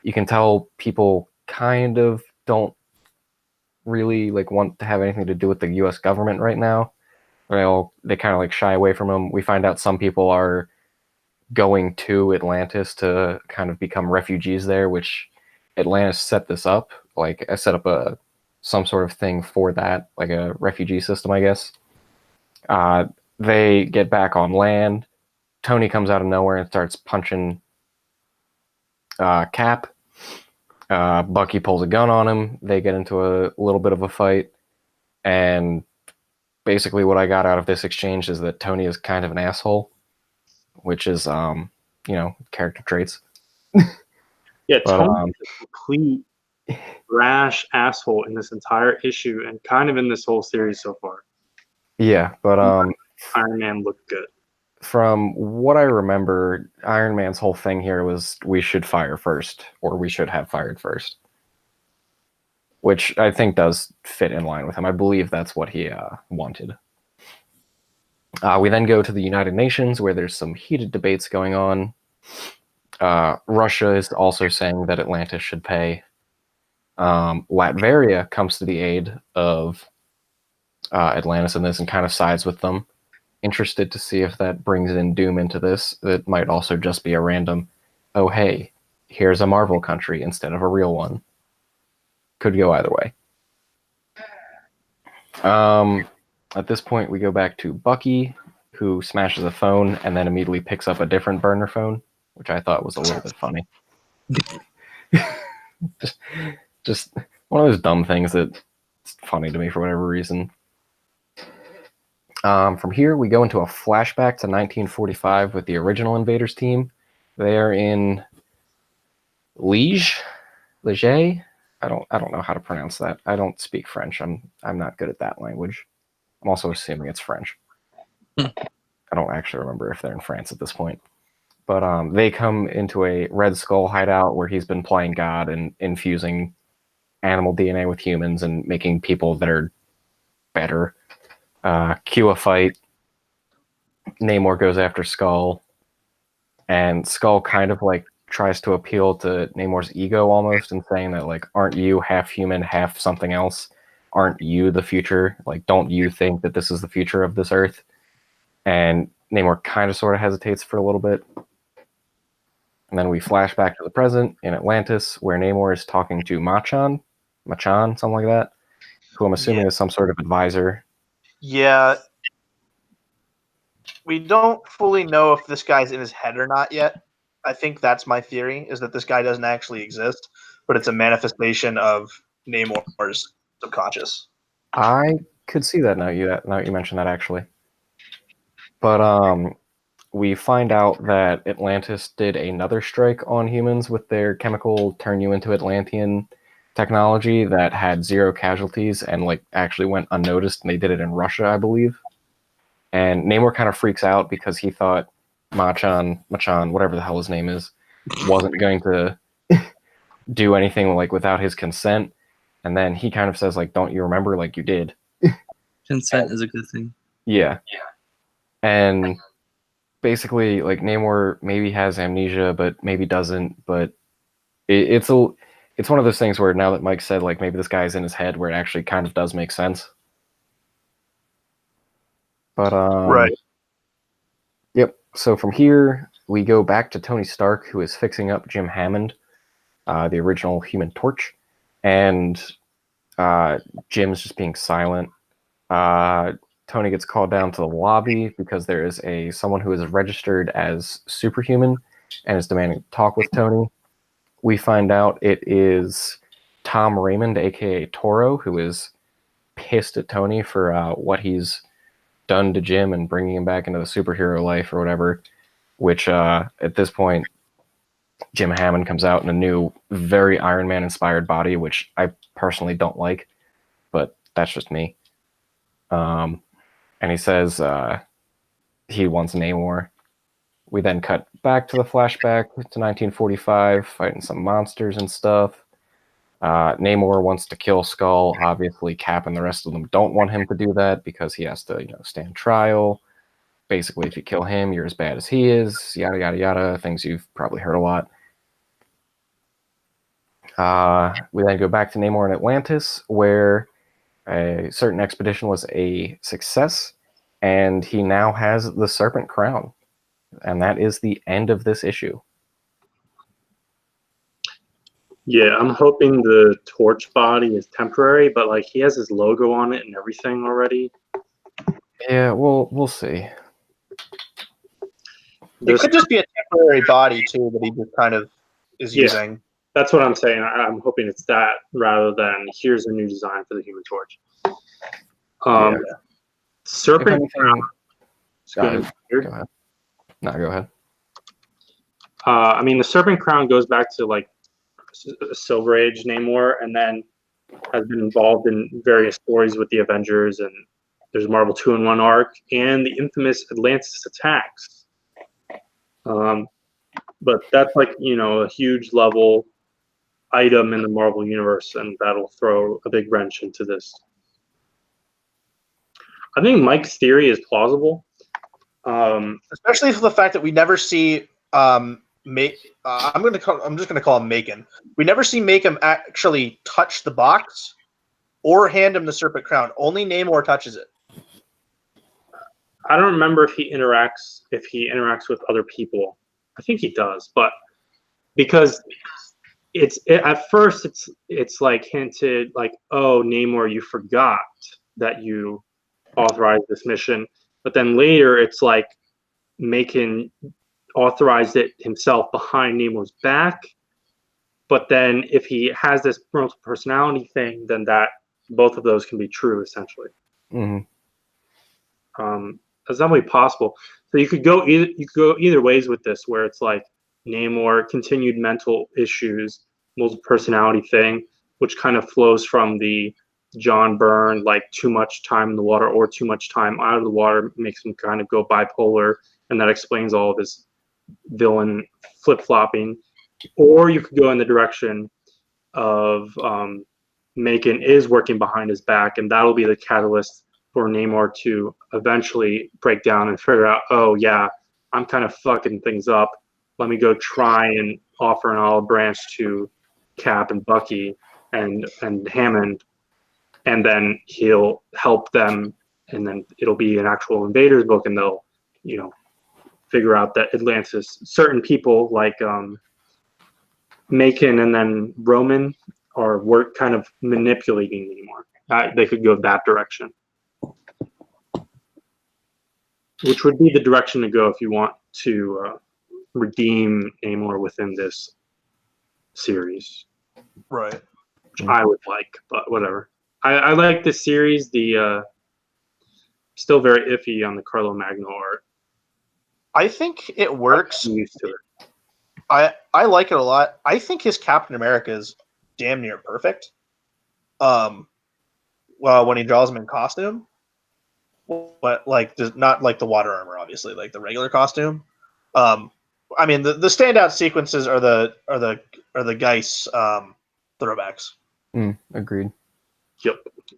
You can tell people kind of don't really like want to have anything to do with the U.S. government right now. They kind of like shy away from them. We find out some people are going to Atlantis to kind of become refugees there, which Atlantis set this up. Like I set up some sort of thing for that, like a refugee system, I guess. They get back on land. Tony comes out of nowhere and starts punching Cap. Bucky pulls a gun on him. They get into a little bit of a fight. And basically what I got out of this exchange is that Tony is kind of an asshole, which is, character traits. Yeah, Tony's a complete brash asshole in this entire issue and kind of in this whole series so far. Yeah, but Iron Man looked good. from what I remember, Iron Man's whole thing here was we should fire first, or we should have fired first, which I think does fit in line with him. I believe that's what he wanted. We then go to the United Nations, where there's some heated debates going on. Russia is also saying that Atlantis should pay. Latveria comes to the aid of Atlantis in this and kind of sides with them. Interested to see if that brings in Doom into this. That might also just be a random, oh hey, here's a Marvel country instead of a real one. Could go either way. At this point, we go back to Bucky, who smashes a phone and then immediately picks up a different burner phone, which I thought was a little bit funny. just one of those dumb things that's funny to me for whatever reason. From here, we go into a flashback to 1945 with the original Invaders team. They are in Liege. I don't know how to pronounce that. I don't speak French. I'm not good at that language. I'm also assuming it's French. I don't actually remember if they're in France at this point. But they come into a Red Skull hideout where he's been playing God and infusing animal DNA with humans and making people that are better. Cue a fight. Namor goes after Skull, and Skull kind of like tries to appeal to Namor's ego almost and saying that, like, aren't you half human, half something else? Aren't you the future? Like, don't you think that this is the future of this Earth? And Namor kind of sort of hesitates for a little bit. And then we flash back to the present in Atlantis, where Namor is talking to Machan, something like that, who I'm assuming is some sort of advisor. Yeah. We don't fully know if this guy's in his head or not yet. I think that's my theory, is that this guy doesn't actually exist, but it's a manifestation of Namor's subconscious. I could see that now you mention that, actually. But we find out that Atlantis did another strike on humans with their chemical turn you into Atlantean technology that had 0 casualties and like actually went unnoticed, and they did it in Russia, I believe. And Namor kind of freaks out because he thought Machan, whatever the hell his name is, wasn't going to do anything like without his consent. And then he kind of says, like, don't you remember? Like, you did. Consent is a good thing. Yeah. And basically, like, Namor maybe has amnesia, but maybe doesn't. But it's one of those things where now that Mike said, like, maybe this guy's in his head, where it actually kind of does make sense. But right. Yep. So from here, we go back to Tony Stark, who is fixing up Jim Hammond, the original Human Torch, and Jim's just being silent. Tony gets called down to the lobby because there is someone who is registered as superhuman and is demanding to talk with Tony. We find out it is Tom Raymond, aka Toro, who is pissed at Tony for what he's done to Jim and bringing him back into the superhero life or whatever, which at this point Jim Hammond comes out in a new, very Iron Man inspired body, which I personally don't like, but that's just me. And he says he wants Namor. We then cut back to the flashback to 1945, fighting some monsters and stuff. Namor wants to kill Skull. Obviously, Cap and the rest of them don't want him to do that because he has to, stand trial. Basically, if you kill him, you're as bad as he is. Yada yada yada. Things you've probably heard a lot. We then go back to Namor in Atlantis, where a certain expedition was a success, and he now has the Serpent Crown. And that is the end of this issue. Yeah, I'm hoping the Torch body is temporary, but like he has his logo on it and everything already. Yeah, we'll see. It could just be a temporary body too that he just kind of is using. That's what I'm saying. I'm hoping it's that rather than here's a new design for the Human Torch. Serpent Crown. Go ahead. No, go ahead. I mean, the Serpent Crown goes back to like Silver Age Namor, and then has been involved in various stories with the Avengers, and there's a Marvel 2-in-1 arc, and the infamous Atlantis attacks. But that's like, a huge level item in the Marvel universe, and that'll throw a big wrench into this. I think Mike's theory is plausible. Especially for the fact that we never see I'm just gonna call him Macon. We never see Macon actually touch the box or hand him the Serpent Crown. Only Namor touches it. I don't remember if he interacts with other people. I think he does, but because at first it's like hinted like, oh, Namor, you forgot that you authorized this mission, but then later it's like Macon authorized it himself behind Namor's back. But then if he has this multiple personality thing, then that both of those can be true essentially. Mm-hmm. That's definitely possible. So you could go either ways with this, where it's like Namor continued mental issues, multiple personality thing, which kind of flows from the John Byrne, like too much time in the water or too much time out of the water makes him kind of go bipolar, and that explains all of his villain flip-flopping. Or you could go in the direction of Macon is working behind his back, and that'll be the catalyst for Namor to eventually break down and figure out, oh yeah, I'm kind of fucking things up. Let me go try and offer an olive branch to Cap and Bucky and Hammond, and then he'll help them, and then it'll be an actual Invaders book, and they'll, figure out that Atlantis, certain people like Macon and then Roman are kind of manipulating Namor. They could go that direction, which would be the direction to go if you want to redeem Namor within this series. Right. Which I would like, but whatever. I like this series. The still very iffy on the Carlo Magno art. I think it works. I'm used to it. I like it a lot. I think his Captain America is damn near perfect. Well, when he draws him in costume, but like not like the water armor, obviously, like the regular costume. I mean, the standout sequences are the Geis throwbacks. Agreed. Yep.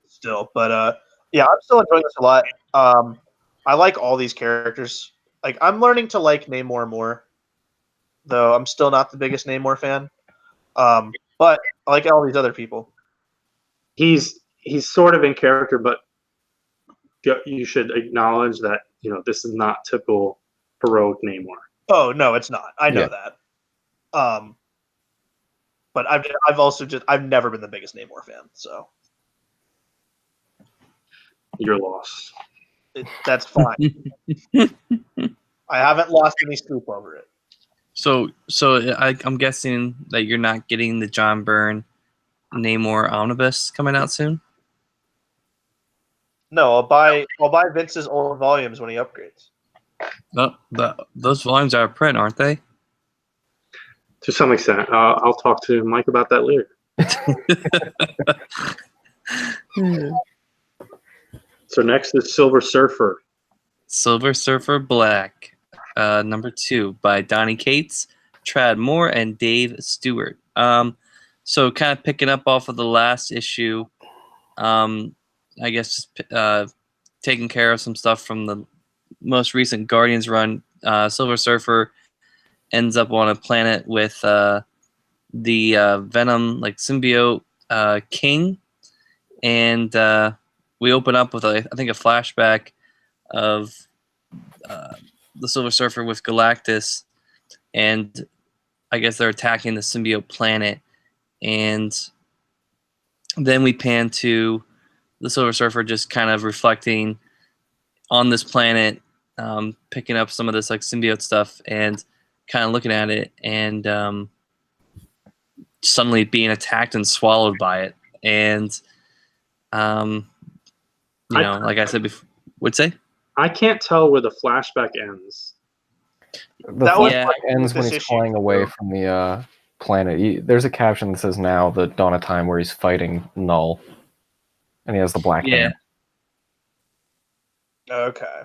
Still, but yeah, I'm still enjoying this a lot. I like all these characters. Like, I'm learning to like Namor more, though I'm still not the biggest Namor fan. But I like all these other people. He's sort of in character, but you should acknowledge that this is not typical heroic Namor. Oh no, it's not. I know that. But I've never been the biggest Namor fan, so you're lost. That's fine. I haven't lost any sleep over it. So I'm guessing that you're not getting the John Byrne Namor omnibus coming out soon. No, I'll buy Vince's old volumes when he upgrades. No, those volumes are print, aren't they? To some extent. I'll talk to Mike about that later. So next is Silver Surfer. Silver Surfer Black, number 2 by Donny Cates, Trad Moore, and Dave Stewart. So kind of picking up off of the last issue, I guess just taking care of some stuff from the most recent Guardians run. Silver Surfer ends up on a planet with the Venom symbiote King, and we open up with I think a flashback of the Silver Surfer with Galactus, and I guess they're attacking the symbiote planet, and then we pan to the Silver Surfer just kind of reflecting on this planet, picking up some of this symbiote stuff and kind of looking at it, and suddenly being attacked and swallowed by it, and like I said before, would say I can't tell where the flashback ends. The flashback ends when he's flying away from the planet. There's a caption that says now the dawn of time where he's fighting Null, and he has the black Yeah. hair. Okay.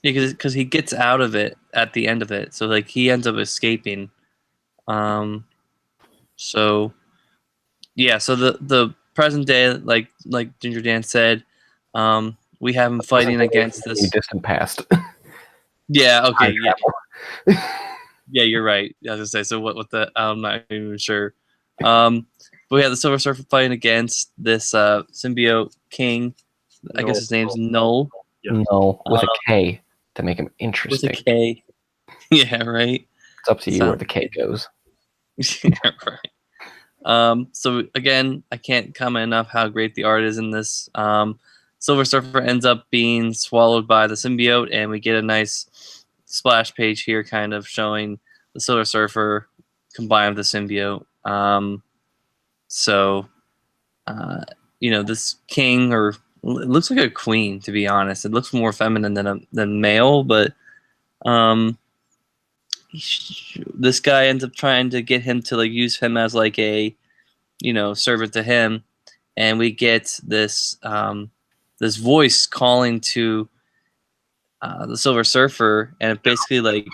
Because he gets out of it at the end of it, so like he ends up escaping. So yeah, so the present day, like Ginger Dan said, we have him fighting against The this. distant past. Yeah. Okay. Time Yeah. travel. Yeah, you're right. I was gonna say. So what the? I'm not even sure. But we have the Silver Surfer fighting against this symbiote king. I guess his name's Null. Yeah. Null with a K to make him With a interesting. K. Yeah. Right. It's up to you where the K goes. Yeah, right. So again, I can't comment enough how great the art is in this. Silver Surfer ends up being swallowed by the symbiote, and we get a nice splash page here, kind of showing the Silver Surfer combined with the symbiote. So, this king, or it looks like a queen, to be honest. It looks more feminine than male, but this guy ends up trying to get him to like use him as like a servant to him, and we get this this voice calling to the Silver Surfer, and it basically like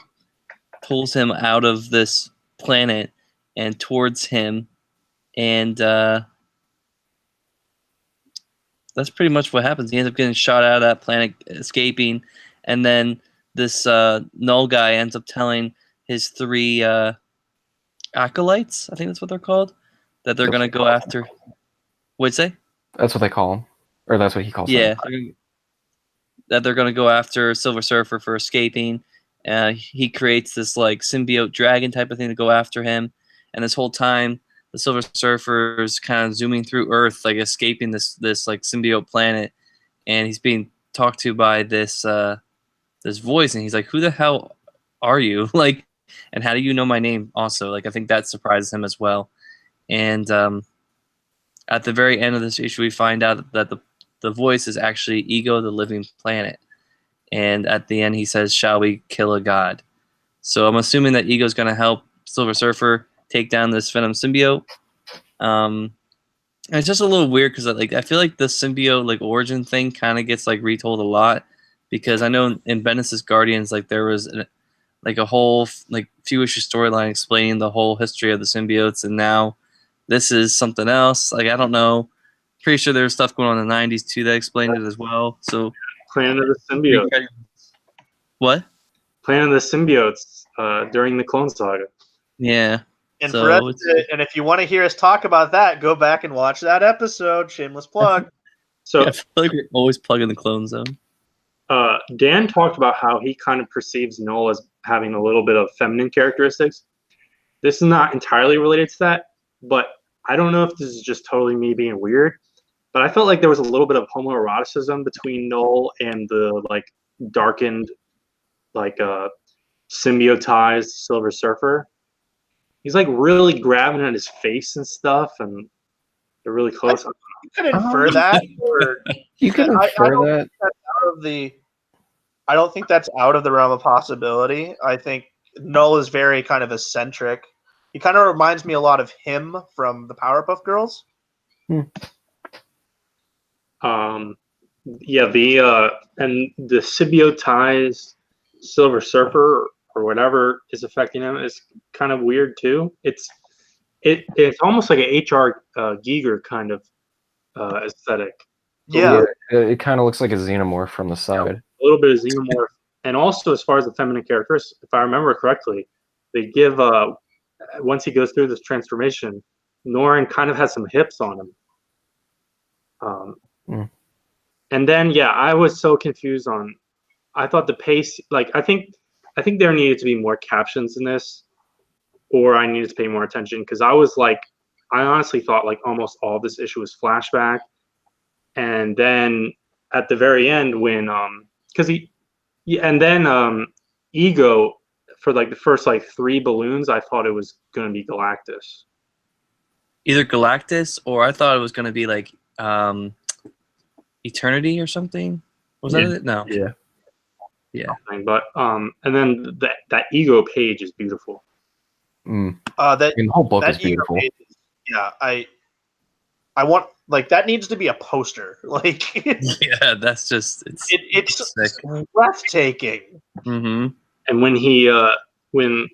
pulls him out of this planet and towards him, and that's pretty much what happens. He ends up getting shot out of that planet, escaping, and then this Null guy ends up telling his three acolytes, I think that's what they're called, that they're going to go after. What'd you say? That's what they call him, or that's what he calls Yeah, them. that they're going to go after Silver Surfer for escaping. He creates this like symbiote dragon type of thing to go after him, and this whole time the Silver Surfer is kind of zooming through Earth, like escaping this like symbiote planet, and he's being talked to by this this voice, and he's like, "Who the hell are you?" Like, and how do you know my name? Also, like, I think that surprises him as well. And at the very end of this issue, we find out that the voice is actually Ego, the living planet. And at the end, he says, "Shall we kill a god?" So I'm assuming that Ego's going to help Silver Surfer take down this Venom symbiote. And it's just a little weird because I feel like the symbiote like origin thing kind of gets like retold a lot, because I know in Bendis' Guardians there was a whole like few issue storyline explaining the whole history of the symbiotes, and now this is something else. Like, I don't know. Pretty sure there was stuff going on in the 90s too that explained it as well. So Planet of the Symbiotes. What? Planet of the Symbiotes during the Clone Saga. Yeah. And So and if you want to hear us talk about that, go back and watch that episode. Shameless plug. So I feel like we're always plugging the Clone Zone. Dan talked about how he kind of perceives Null as having a little bit of feminine characteristics. This is not entirely related to that, but I don't know if this is just totally me being weird, but I felt like there was a little bit of homoeroticism between Null and the like darkened, like symbiotized Silver Surfer. He's like really grabbing at his face and stuff, and they're really close. You could infer that, or You can infer that. I don't think that's out of the realm of possibility. I think Null is very kind of eccentric. He kind of reminds me a lot of him from the Powerpuff Girls. Yeah, and the symbiotize Silver Surfer or whatever is affecting him is kind of weird too. It's almost like an HR Giger kind of aesthetic. Yeah. It kind of looks like a xenomorph from the side. A little bit of xenomorph, and also as far as the feminine characters, if I remember correctly, they give once he goes through this transformation, Norrin kind of has some hips on him. And then I was so confused on. I thought the pace, like I think there needed to be more captions in this, or I needed to pay more attention, because I honestly thought like almost all this issue was flashback, and then at the very end when Ego, for like the first like 3 balloons, I thought it was gonna be Galactus. Either Galactus, or I thought it was going to be like Eternity or something. Was that it? No. Yeah. But and then that Ego page is beautiful. Mm. That The whole book is that ego beautiful. yeah, I want like that needs to be a poster. Like Yeah, that's just it's sick. breathtaking. Mm-hmm. And when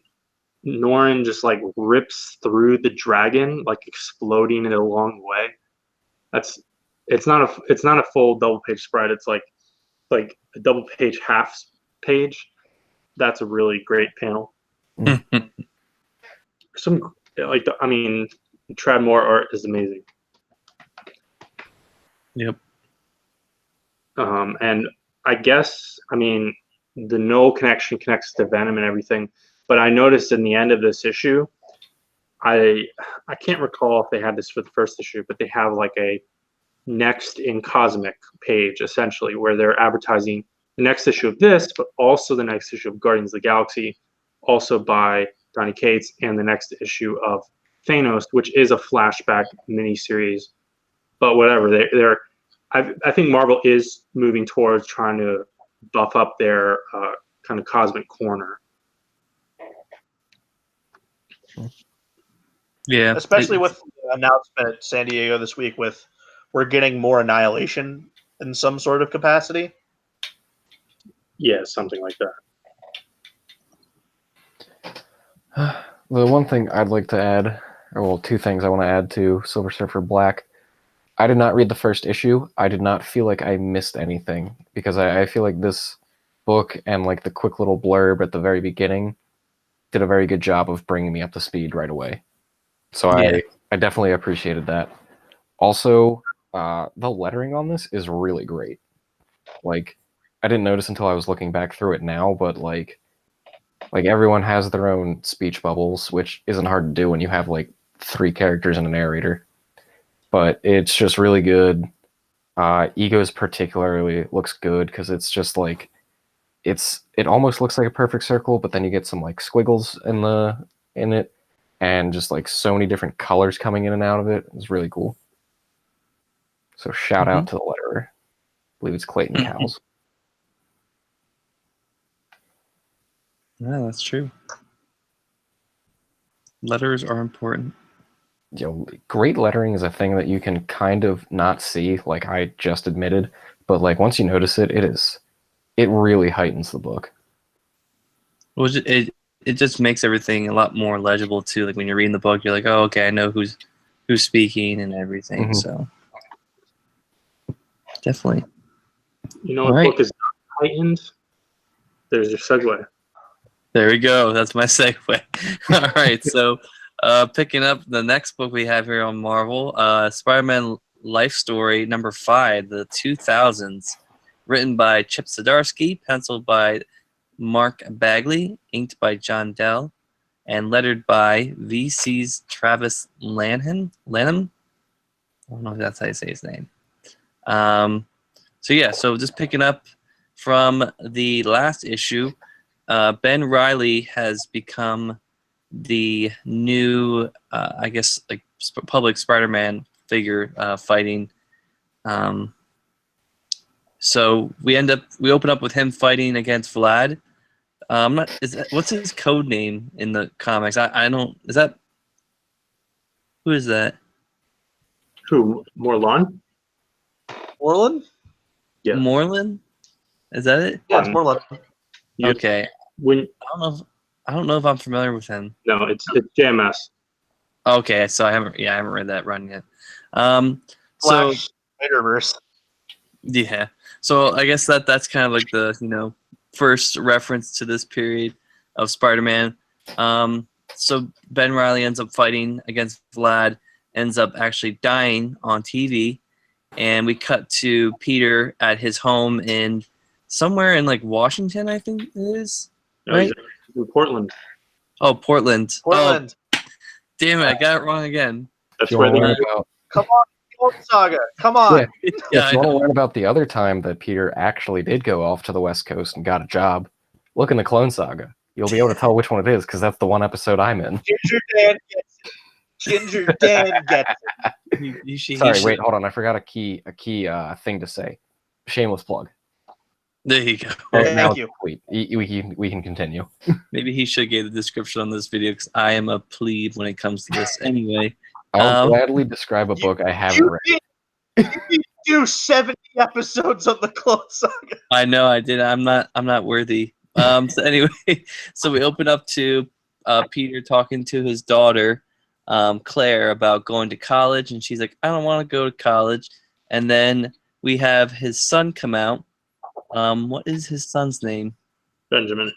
Norin just like rips through the dragon, like exploding it along the way. It's not a full double page spread. It's like a double page half page. That's a really great panel. Some I mean, Trad Moore art is amazing. Yep. And I guess I mean the Null connection connects to Venom and everything, but I noticed in the end of this issue, I can't recall if they had this for the first issue, but they have like a next in Cosmic page essentially where they're advertising the next issue of this, but also the next issue of Guardians of the Galaxy, also by Donny Cates, and the next issue of Thanos, which is a flashback miniseries. But whatever, I think Marvel is moving towards trying to buff up their kind of cosmic corner. Yeah. Especially with the announcement at San Diego this week with we're getting more Annihilation in some sort of capacity. Yeah, something like that. The one thing I'd like to add, or well, two things I want to add to Silver Surfer Black. I did not read the first issue. I did not feel like I missed anything because I feel like this book and like the quick little blurb at the very beginning did a very good job of bringing me up to speed right away. So Yeah. I definitely appreciated that. Also, the lettering on this is really great. Like, I didn't notice until I was looking back through it now, but like everyone has their own speech bubbles, which isn't hard to do when you have like 3 characters and a narrator. But it's just really good. Egos particularly looks good because it's just like it almost looks like a perfect circle, but then you get some like squiggles in it, and just like so many different colors coming in and out of it. It's really cool. So shout out to the letterer. I believe it's Clayton Cowles. Yeah, that's true. Letters are important. You know, great lettering is a thing that you can kind of not see, like I just admitted, but like once you notice it, it really heightens the book. Well, it just makes everything a lot more legible too. Like when you're reading the book, you're like, oh, okay, I know who's speaking and everything. Mhm. So definitely. You know All what right. book is heightened? There's your segue. There we go. That's my segue. All right. So, picking up the next book we have here on Marvel, Spider-Man Life Story number 5, the 2000s, written by Chip Zdarsky, penciled by Mark Bagley, inked by John Dell, and lettered by VC's Travis Lanham. I don't know if that's how you say his name. So just picking up from the last issue. Ben Reilly has become the new, I guess, like public Spider-Man figure fighting. So we open up with him fighting against Vlad. What's his code name in the comics? I don't. Is that who is that? Who? Morlun? Orland? Yeah. Moreland? Is that it? Yeah, it's Moreland. You- Okay. When I don't know if I'm familiar with him. no, it's JMS. Okay, so I haven't read that run yet. So Flash Spider-Verse. yeah, so I guess that's kind of like the first reference to this period of Spider-Man. So Ben Reilly ends up fighting against Vlad, ends up actually dying on TV, and we cut to Peter at his home in somewhere in like Washington, I think it is. No, Right? he's in Portland. Oh, Portland. Portland. Oh, damn it, I got it wrong again. That's If you where want to they. learn about, Come on, Clone Saga. Come on. Yeah. Yeah, if you want to learn about the other time that Peter actually did go off to the West Coast and got a job, look in the Clone Saga. You'll be able to tell which one it is because that's the one episode I'm in. Ginger Dan gets it. Ginger Dan gets it. Sorry, wait, hold on. I forgot a key thing to say. Shameless plug. There you go. Thank Now you. we can continue. Maybe he should give the description on this video because I am a plebe when it comes to this. Anyway, I'll gladly describe a book I haven't read. You need to do 70 episodes on the Clone Saga. I know I did. I'm not worthy. So anyway, so we open up to Peter talking to his daughter, Claire, about going to college, and she's like, "I don't want to go to college." And then we have his son come out. What is his son's name? Benjamin.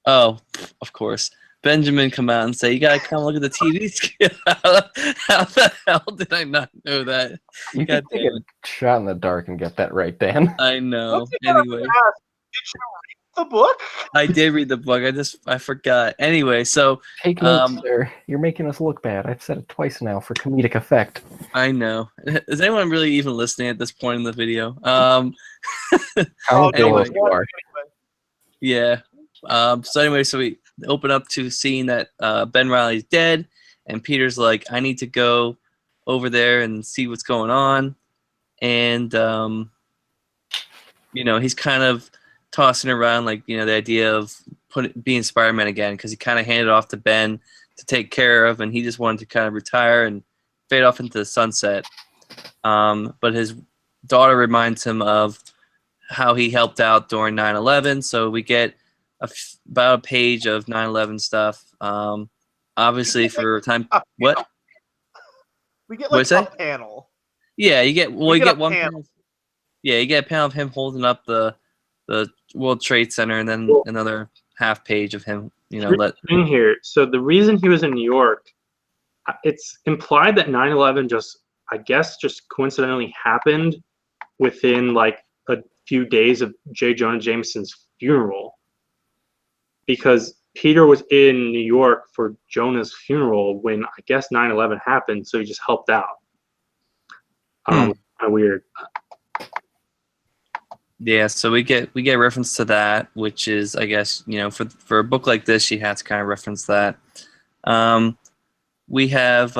Oh, of course. Benjamin come out and say, "You gotta come look at the TV screen." How the hell did I not know that? You God can take damn a it. shot in the dark and get that right, Dan. I know. What's he gonna Anyway, ask? Did you read the book? I did read the book. I forgot. Anyway, so Take notes, sir. You're making us look bad. I've said it twice now for comedic effect. I know. Is anyone really even listening at this point in the video? How anyway. you are. Yeah. So we open up to seeing that Ben Riley's dead, and Peter's like, "I need to go over there and see what's going on," and he's kind of tossing around like the idea of being Spider-Man again because he kind of handed off to Ben to take care of, and he just wanted to kind of retire and fade off into the sunset. But his daughter reminds him of how he helped out during 9/11, so we get about a page of 9/11 stuff. Obviously, for time. What? We get What's like a that? panel. Yeah, you get We you get get a one. panel. Yeah, you get a panel of him holding up the World Trade Center, and then another half page of him. In here. So the reason he was in New York, it's implied that 9/11 just coincidentally happened within like a few days of J. Jonah Jameson's funeral, because Peter was in New York for Jonah's funeral when I guess 9/11 happened, so he just helped out. Kind of weird. Yeah, so we get reference to that, which is, I guess, for a book like this, you have to kind of reference that. We have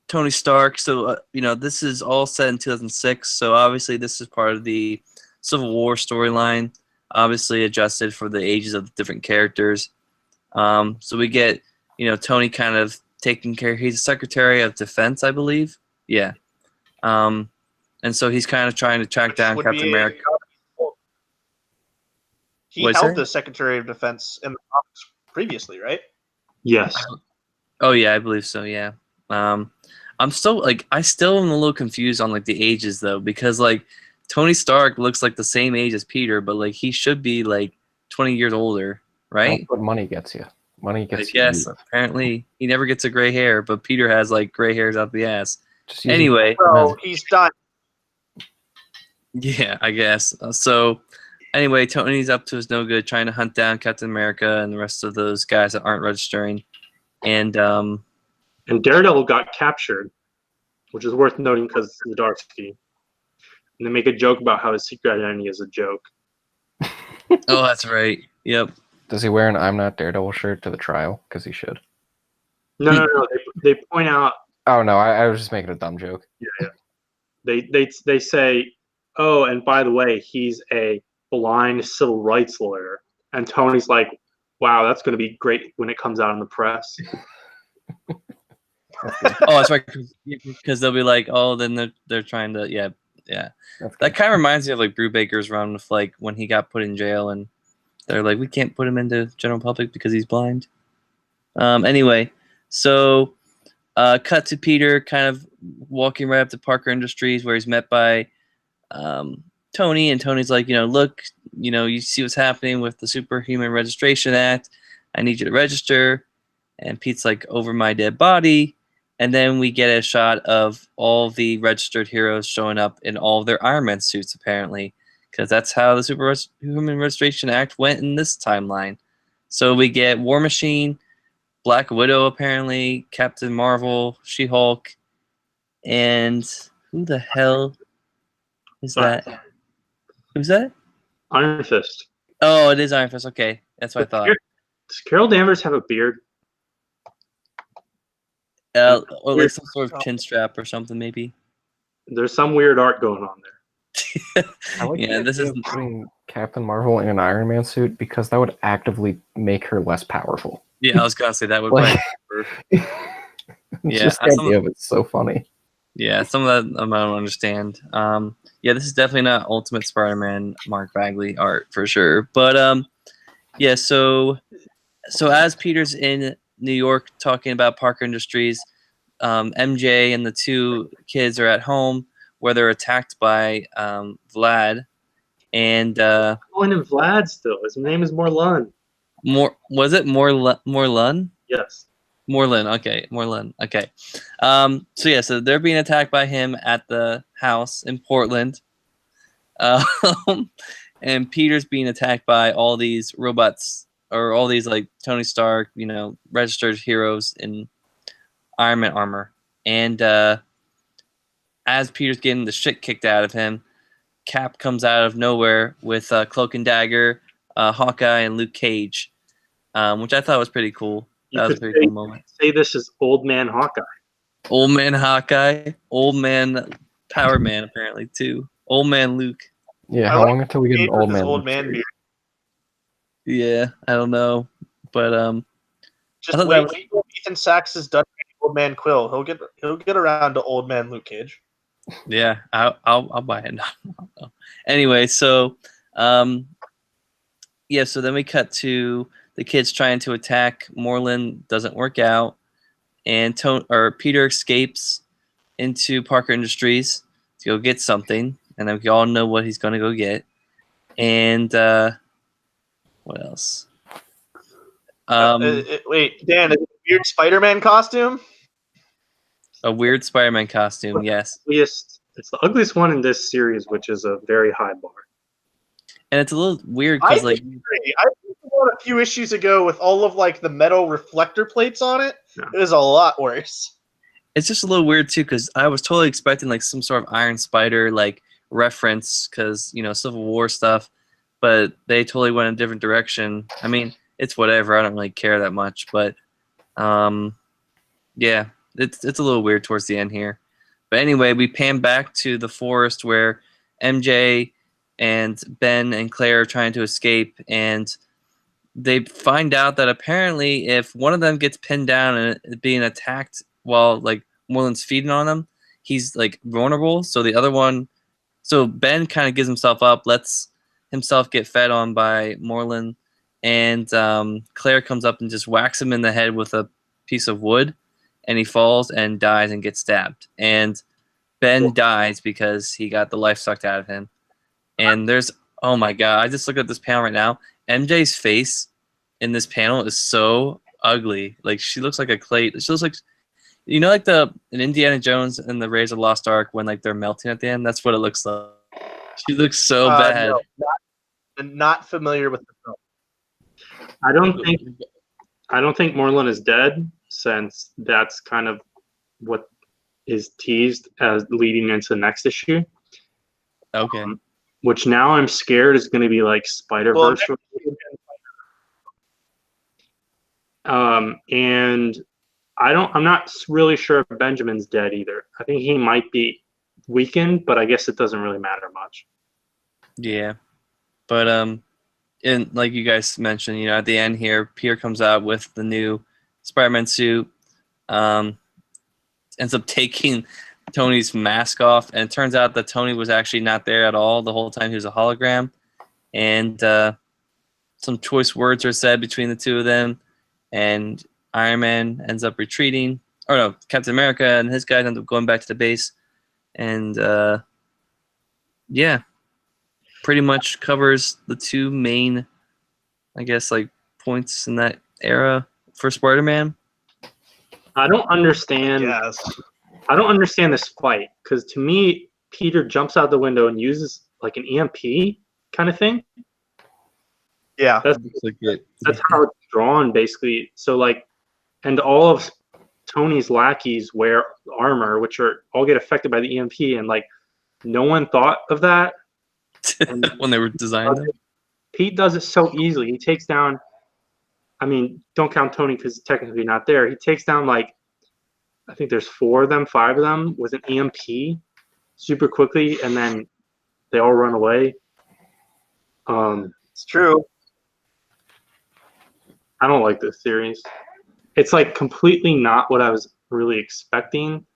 Tony Stark. So this is all set in 2006. So obviously, this is part of the Civil War storyline. Obviously, adjusted for the ages of the different characters. So we get Tony kind of taking care. He's a Secretary of Defense, I believe. Yeah. And so he's kind of trying to track down Captain America. He held the Secretary of Defense in the comics previously, right? Yes. Oh yeah, I believe so. Yeah. I'm still I still am a little confused on the ages though, because Tony Stark looks like the same age as Peter, but he should be 20 years older, right? That's what money gets you. Money gets you. Yes. Apparently, he never gets a gray hair, but Peter has gray hairs out the ass. Just use Anyway. Well, he's done. Yeah, I guess. So, anyway, Tony's up to his no good, trying to hunt down Captain America and the rest of those guys that aren't registering. And Daredevil got captured, which is worth noting because it's Zdarsky. And they make a joke about how his secret identity is a joke. Oh, that's right. Yep. Does he wear an "I'm not Daredevil" shirt to the trial? Because he should. No. They point out. Oh no, I was just making a dumb joke. Yeah. They say, oh, and by the way, he's a blind civil rights lawyer. And Tony's like, wow, that's going to be great when it comes out in the press. Oh, that's right. Because they'll be like, oh, then they're trying to, yeah. That kind of reminds me of Brubaker's run with when he got put in jail, and they're like, we can't put him into general public because he's blind. Anyway, so cut to Peter kind of walking right up to Parker Industries, where he's met by Tony, and Tony's like, look, you see what's happening with the Superhuman Registration Act. I need you to register. And Pete's like, over my dead body. And then we get a shot of all the registered heroes showing up in all of their Iron Man suits, apparently, because that's how the Superhuman Registration Act went in this timeline. So we get War Machine, Black Widow, apparently, Captain Marvel, She-Hulk, and who the hell is that? Who's that? Iron Fist. Oh, it is Iron Fist. Okay, that's what I thought. Does Carol Danvers have a beard? Or some sort of chin strap or something, maybe. There's some weird art going on there. I like Yeah, the this idea is of putting Captain Marvel in an Iron Man suit because that would actively make her less powerful. yeah. I was gonna say that would Like, probably. Yeah, just the idea of it's so funny. yeah, some of that I don't understand. Yeah, this is definitely not Ultimate Spider-Man Mark Bagley art for sure. But yeah. So as Peter's in New York talking about Parker Industries, MJ and the two kids are at home where they're attacked by Vlad and Calling him Vlad still. His name is Morlun. Morlun? Yes. Morlun, okay, Morlun, okay. So yeah, so they're being attacked by him at the house in Portland, and Peter's being attacked by all these robots or all these like Tony Stark, registered heroes in Iron Man armor, and as Peter's getting the shit kicked out of him, Cap comes out of nowhere with Cloak and Dagger, Hawkeye, and Luke Cage, which I thought was pretty cool. You That was could a pretty cool moment. say this is Old Man Hawkeye. Old Man Hawkeye, Old Man Power Man, apparently too. Old Man Luke. Yeah, I how like long until we get an Cage with old his man? old Luke man series? beard. Yeah, I don't know, but I Just thought that wait was till Ethan Sachs is done with Old Man Quill. He'll get around to Old Man Luke Cage. yeah. I'll buy it now. Anyway, so yeah, so then we cut to the kids trying to attack Moreland. Doesn't work out, and Peter escapes into Parker Industries to go get something, and then we all know what he's going to go get. And what else? Wait, Dan, is it a weird Spider-Man costume? A weird Spider-Man costume. Yes, It's the ugliest one in this series, which is a very high bar. and it's a little weird I because like disagree. I think about a few issues ago with all of like the metal reflector plates on it. Yeah. It was a lot worse. it's just a little weird too because I was totally expecting like some sort of Iron Spider like reference because Civil War stuff, but they totally went a different direction. I mean, it's whatever. I don't really care that much, but yeah, it's a little weird towards the end here. But anyway, we pan back to the forest where MJ and Ben and Claire are trying to escape, and they find out that apparently if one of them gets pinned down and being attacked while like Moreland's feeding on him, he's like vulnerable. So Ben kind of gives himself up, lets himself get fed on by Moreland, and Claire comes up and just whacks him in the head with a piece of wood, and he falls and dies and gets stabbed. And Ben dies because he got the life sucked out of him. And oh my god, I just looked at this panel right now. MJ's face in this panel is so ugly. Like she looks like a clay. She looks like like in Indiana Jones and the Raiders of the Lost Ark when like they're melting at the end. That's what it looks like. She looks so bad. No, not familiar with the film. I don't think Morlun is dead, since that's kind of what is teased as leading into the next issue. Okay. Which now I'm scared is going to be like Spider-Verse. And I'm not really sure if Benjamin's dead either. I think he might be weakened, but I guess it doesn't really matter much. Yeah. But and like you guys mentioned, at the end here, Peter comes out with the new Spider-Man suit, ends up taking Tony's mask off, and it turns out that Tony was actually not there at all the whole time. He was a hologram, and some choice words are said between the two of them, and Iron Man ends up retreating. Or no, Captain America and his guys end up going back to the base, and yeah, pretty much covers the two main, I guess, like points in that era for Spider-Man. I don't understand. Yes. I don't understand this fight, because to me, Peter jumps out the window and uses like an EMP kind of thing. Yeah. That's how it's drawn, basically. So like, and all of Tony's lackeys wear armor, which all get affected by the EMP, and like, no one thought of that when they were designing them. Pete does it so easily. He takes down, I mean, don't count Tony because he's technically not there. He takes down like, I think there's 5 of them with an EMP super quickly, and then they all run away. It's true. I don't like this series. It's like completely not what I was really expecting,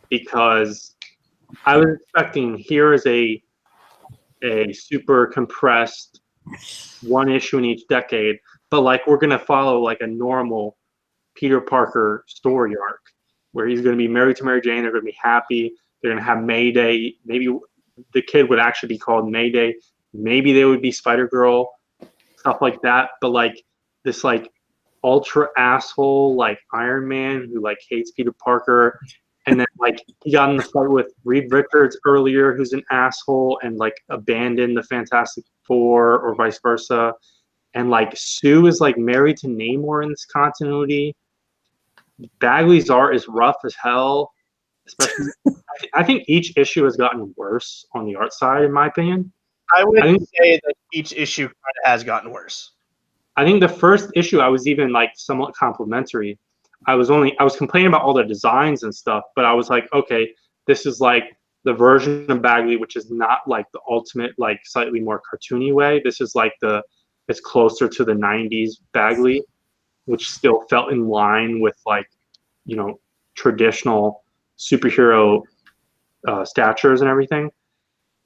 because I was expecting here is a super compressed one issue in each decade, but like we're gonna follow like a normal Peter Parker story arc where he's gonna be married to Mary Jane, they're gonna be happy, they're gonna have Mayday, maybe the kid would actually be called Mayday, maybe they would be Spider-Girl, stuff like that, but like this like ultra asshole like Iron Man who like hates Peter Parker, and then like he got in the fight with Reed Richards earlier, who's an asshole and like abandoned the Fantastic Four or vice versa, and like Sue is like married to Namor in this continuity. Bagley's art is rough as hell, especially. I think each issue has gotten worse on the art side, in my opinion. I would say that each issue kind of has gotten worse. I think the first issue I was even like somewhat complimentary. I was complaining about all the designs and stuff, but I was like, okay, this is like the version of Bagley, which is not like the ultimate, like slightly more cartoony way. This is like it's closer to the 90s Bagley, which still felt in line with like, you know, traditional superhero statures and everything.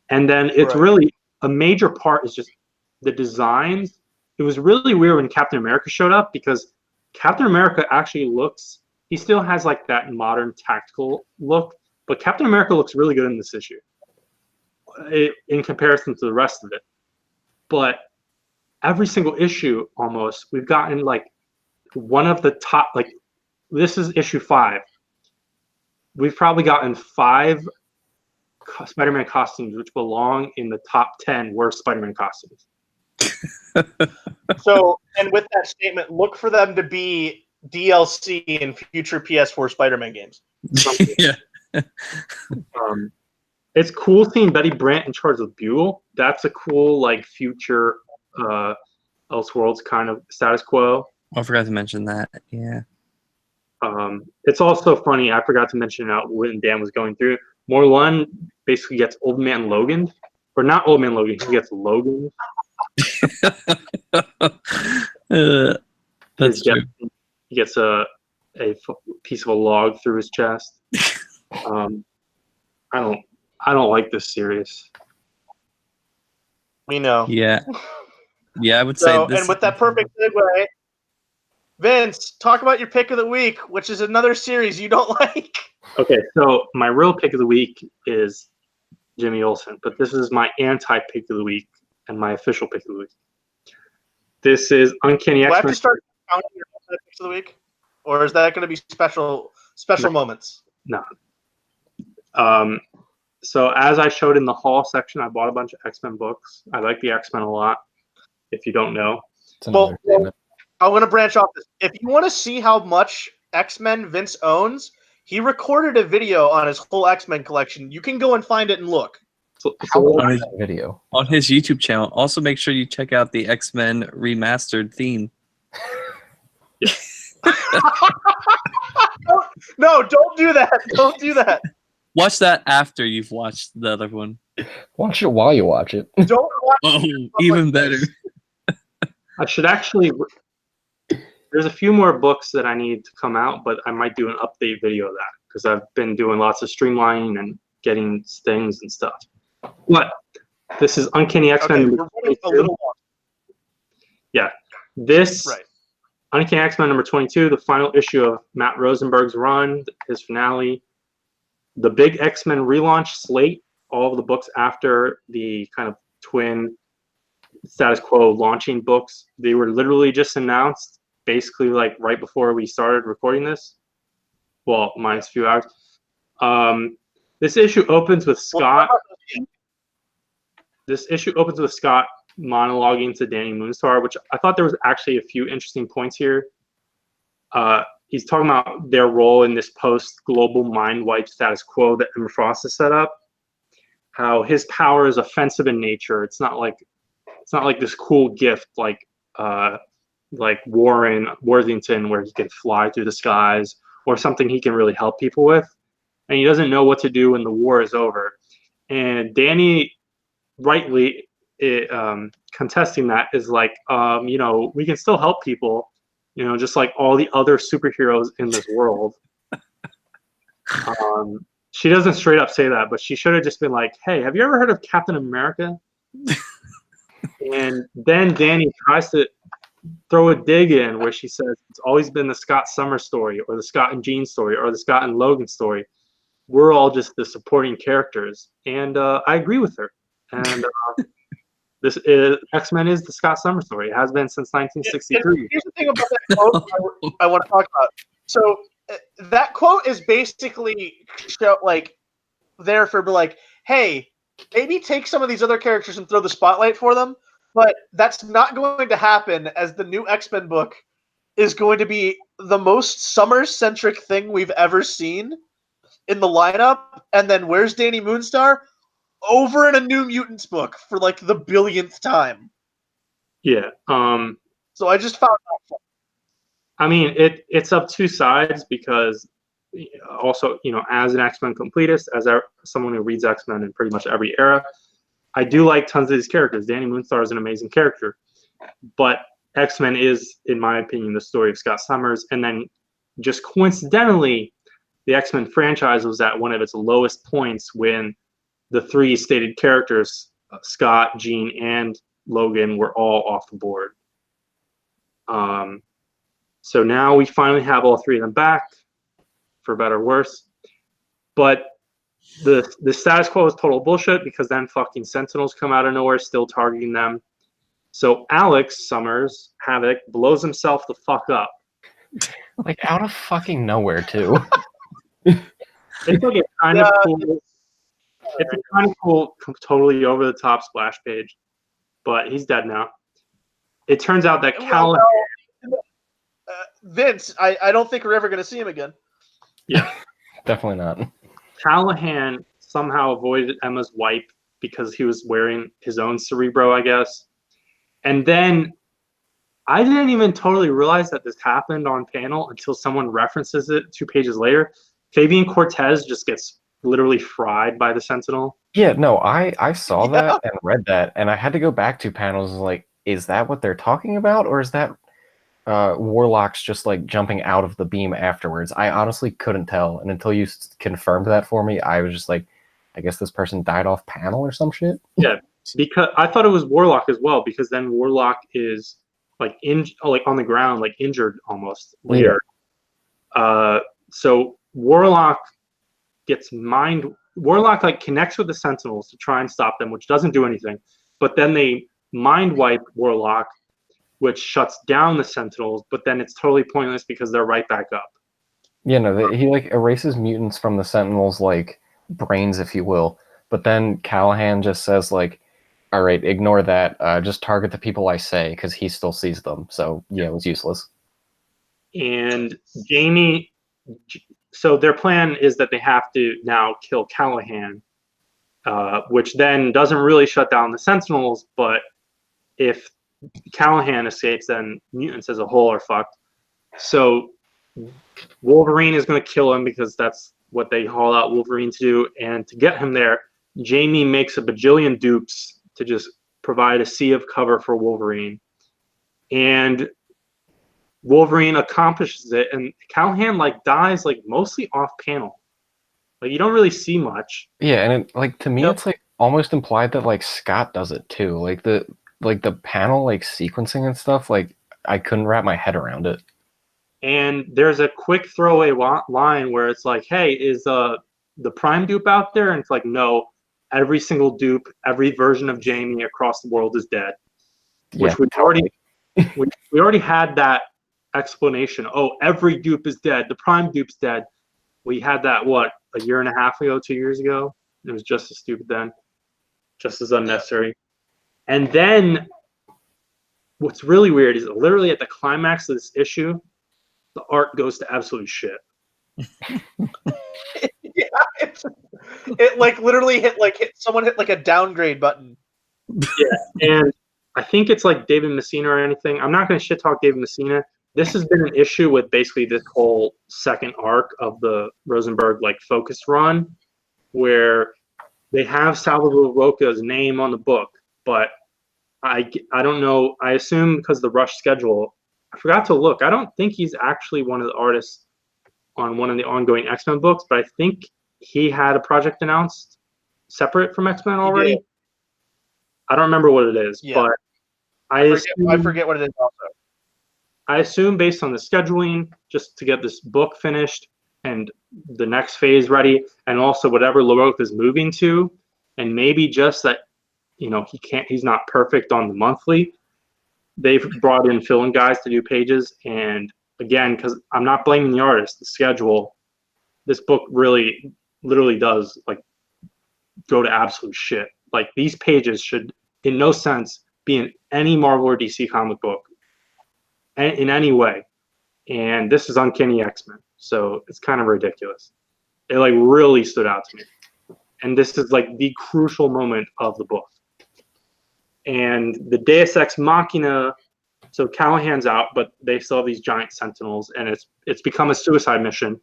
And then it's really a major part is just the designs. It was really weird when Captain America showed up, because Captain America actually he still has like that modern tactical look, but Captain America looks really good in this issue in comparison to the rest of it. But every single issue almost, we've gotten like one of the top, like this is issue 5. We've probably gotten 5 Spider-Man costumes which belong in the top 10 worst Spider-Man costumes. So, and with that statement, look for them to be DLC in future PS4 Spider-Man games. Yeah. It's cool seeing Betty Brant in charge of Buell. That's a cool like future Elseworlds kind of status quo. I forgot to mention that. Yeah. It's also funny, I forgot to mention out when Dan was going through. Morlun basically gets Old Man Logan, or not Old Man Logan, he gets Logan. That's true. He gets a piece of a log through his chest. I don't like this series. We know. Yeah. Yeah, I would say So, this. and with that perfect segue, Vince, talk about your pick of the week, which is another series you don't like. Okay, so my real pick of the week is Jimmy Olsen, but this is my anti-pick of the week and my official pick of the week. This is Uncanny Do I have X-Men. to start counting your picks of the week, or is that going to be special moments? No. So as I showed in the haul section, I bought a bunch of X-Men books. I like the X-Men a lot, if you don't know. Well, I'm going to branch off this. If you want to see how much X-Men Vince owns, he recorded a video on his whole X-Men collection. You can go and find it and look. On his video. On his YouTube channel. Also, make sure you check out the X-Men remastered theme. No, don't do that. Don't do that. Watch that after you've watched the other one. Watch it while you watch it. Don't watch Oh, even better. I should actually. There's a few more books that I need to come out, but I might do an update video of that because I've been doing lots of streamlining and getting things and stuff. But this is Uncanny X-Men. Okay, we're running a little long. Yeah, this Right. Uncanny X-Men number 22, the final issue of Matt Rosenberg's run, his finale. The big X-Men relaunch slate, all of the books after the kind of twin status quo launching books, they were literally just announced basically like right before we started recording this. Well, minus a few hours. This issue opens with Scott. This issue opens with Scott monologuing to Danny Moonstar, which I thought there was actually a few interesting points here. He's talking about their role in this post-global mind wipe status quo that Emma Frost has set up. How his power is offensive in nature. It's not like this cool gift like Warren Worthington where he can fly through the skies, or something he can really help people with. And he doesn't know what to do when the war is over. And Danny rightly contesting that is like, we can still help people, just like all the other superheroes in this world. She doesn't straight up say that, but she should have just been like, hey, have you ever heard of Captain America? And then Danny tries to throw a dig in where she says it's always been the Scott Summers story or the Scott and Jean story or the Scott and Logan story. We're all just the supporting characters. And I agree with her. And this is X-Men is the Scott Summers story. It has been since 1963. Here's the thing about that quote I want to talk about. So that quote is basically there for like, hey, maybe take some of these other characters and throw the spotlight for them. But that's not going to happen, as the new X-Men book is going to be the most Summers-centric thing we've ever seen in the lineup. And then where's Danny Moonstar? Over in a New Mutants book for like the billionth time. Yeah. So I just found out. I mean, it's up two sides because also, as an X-Men completist, as someone who reads X-Men in pretty much every era, I do like tons of these characters. Danny Moonstar is an amazing character. But X-Men is, in my opinion, the story of Scott Summers. And then just coincidentally, the X-Men franchise was at one of its lowest points when the three stated characters, Scott, Jean, and Logan, were all off the board. So now we finally have all three of them back, for better or worse. But the status quo is total bullshit because then fucking Sentinels come out of nowhere, still targeting them. So Alex Summers, Havoc, blows himself the fuck up. Like, out of fucking nowhere, too. It's like a kind of cool... It's a kind of cool, totally over-the-top splash page. But he's dead now. It turns out that Callahan... Vince, I don't think we're ever going to see him again. Yeah. Definitely not. Callahan somehow avoided Emma's wipe because he was wearing his own Cerebro, I guess. And then I didn't even totally realize that this happened on panel until someone references it 2 pages later. Fabian Cortez just gets literally fried by the Sentinel. Yeah, no, I saw that and read that, and I had to go back 2 panels and like, is that what they're talking about, or is that Warlock's just like jumping out of the beam afterwards? I honestly couldn't tell, and until you confirmed that for me, I was just like, I guess this person died off panel or some shit. Yeah, because I thought it was Warlock as well, because then Warlock is like on the ground, like injured almost later. Yeah. So Warlock gets Warlock like connects with the Sentinels to try and stop them, which doesn't do anything. But then they mind wipe Warlock, which shuts down the Sentinels, but then it's totally pointless because they're right back up. Yeah, no, he like erases mutants from the Sentinels' like brains, if you will. But then Callahan just says like, all right, ignore that. Just target the people I say, because he still sees them. So yeah, it was useless. And Jamie, so their plan is that they have to now kill Callahan, which then doesn't really shut down the Sentinels, but if Callahan escapes, then mutants as a whole are fucked. So Wolverine is going to kill him because that's what they haul out Wolverine to do. And to get him there, Jamie makes a bajillion dupes to just provide a sea of cover for Wolverine. And Wolverine accomplishes it, and Callahan like dies like mostly off panel. Like you don't really see much. Yeah, and it, like to me, it's like almost implied that like Scott does it too. Like the panel like sequencing and stuff. Like I couldn't wrap my head around it. And there's a quick throwaway line where it's like, "Hey, is the Prime dupe out there?" And it's like, "No, every single dupe, every version of Jamie across the world is dead." Which we already had that explanation. Oh, every dupe is dead. The Prime dupe's dead. We had that a year and a half ago, 2 years ago. It was just as stupid then, just as unnecessary. And then what's really weird is literally at the climax of this issue, the art goes to absolute shit. Yeah, it like literally someone hit like a downgrade button. Yeah, and I think it's like David Messina or anything. I'm not going to shit talk David Messina. This has been an issue with basically this whole second arc of the Rosenberg like focus run, where They have Salvador Roca's name on the book, but I don't know. I assume because of the rush schedule, I forgot to look. I don't think he's actually one of the artists on one of the ongoing X-Men books, but I think he had a project announced separate from X-Men already. did. I don't remember what it is, Yeah. but I forget what it is also. I assume based on the scheduling, just to get this book finished and the next phase ready, and also whatever LaRoche is moving to, and maybe just that, he's not perfect on the monthly. They've brought in fill-in guys to do pages, and again, because I'm not blaming the artist, the schedule, this book really, literally does like go to absolute shit. Like these pages should, in no sense, be in any Marvel or DC comic book in any way. And this is Uncanny X-Men, so it's kind of ridiculous. It like really stood out to me, and this is like the crucial moment of the book. And the Deus Ex Machina, so Callahan's out, but they still have these giant Sentinels, and it's become a suicide mission.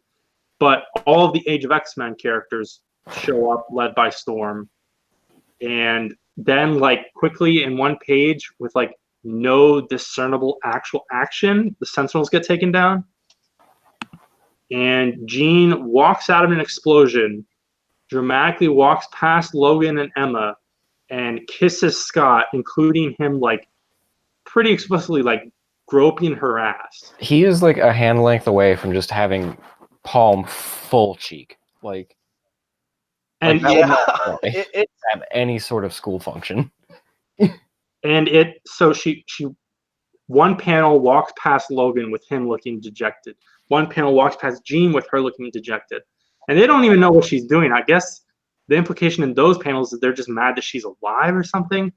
But all of the Age of X-Men characters show up, led by Storm, and then like quickly in one page with like no discernible actual action, the Sentinels get taken down. And Jean walks out of an explosion, dramatically walks past Logan and Emma, and kisses Scott, including him like pretty explicitly like groping her ass. He is like a hand length away from just having palm full cheek. Like And that would not It's have any sort of school function. So she one panel walks past Logan with him looking dejected. One panel walks past Jean with her looking dejected. And they don't even know what she's doing. I guess the implication in those panels is they're just mad that she's alive or something.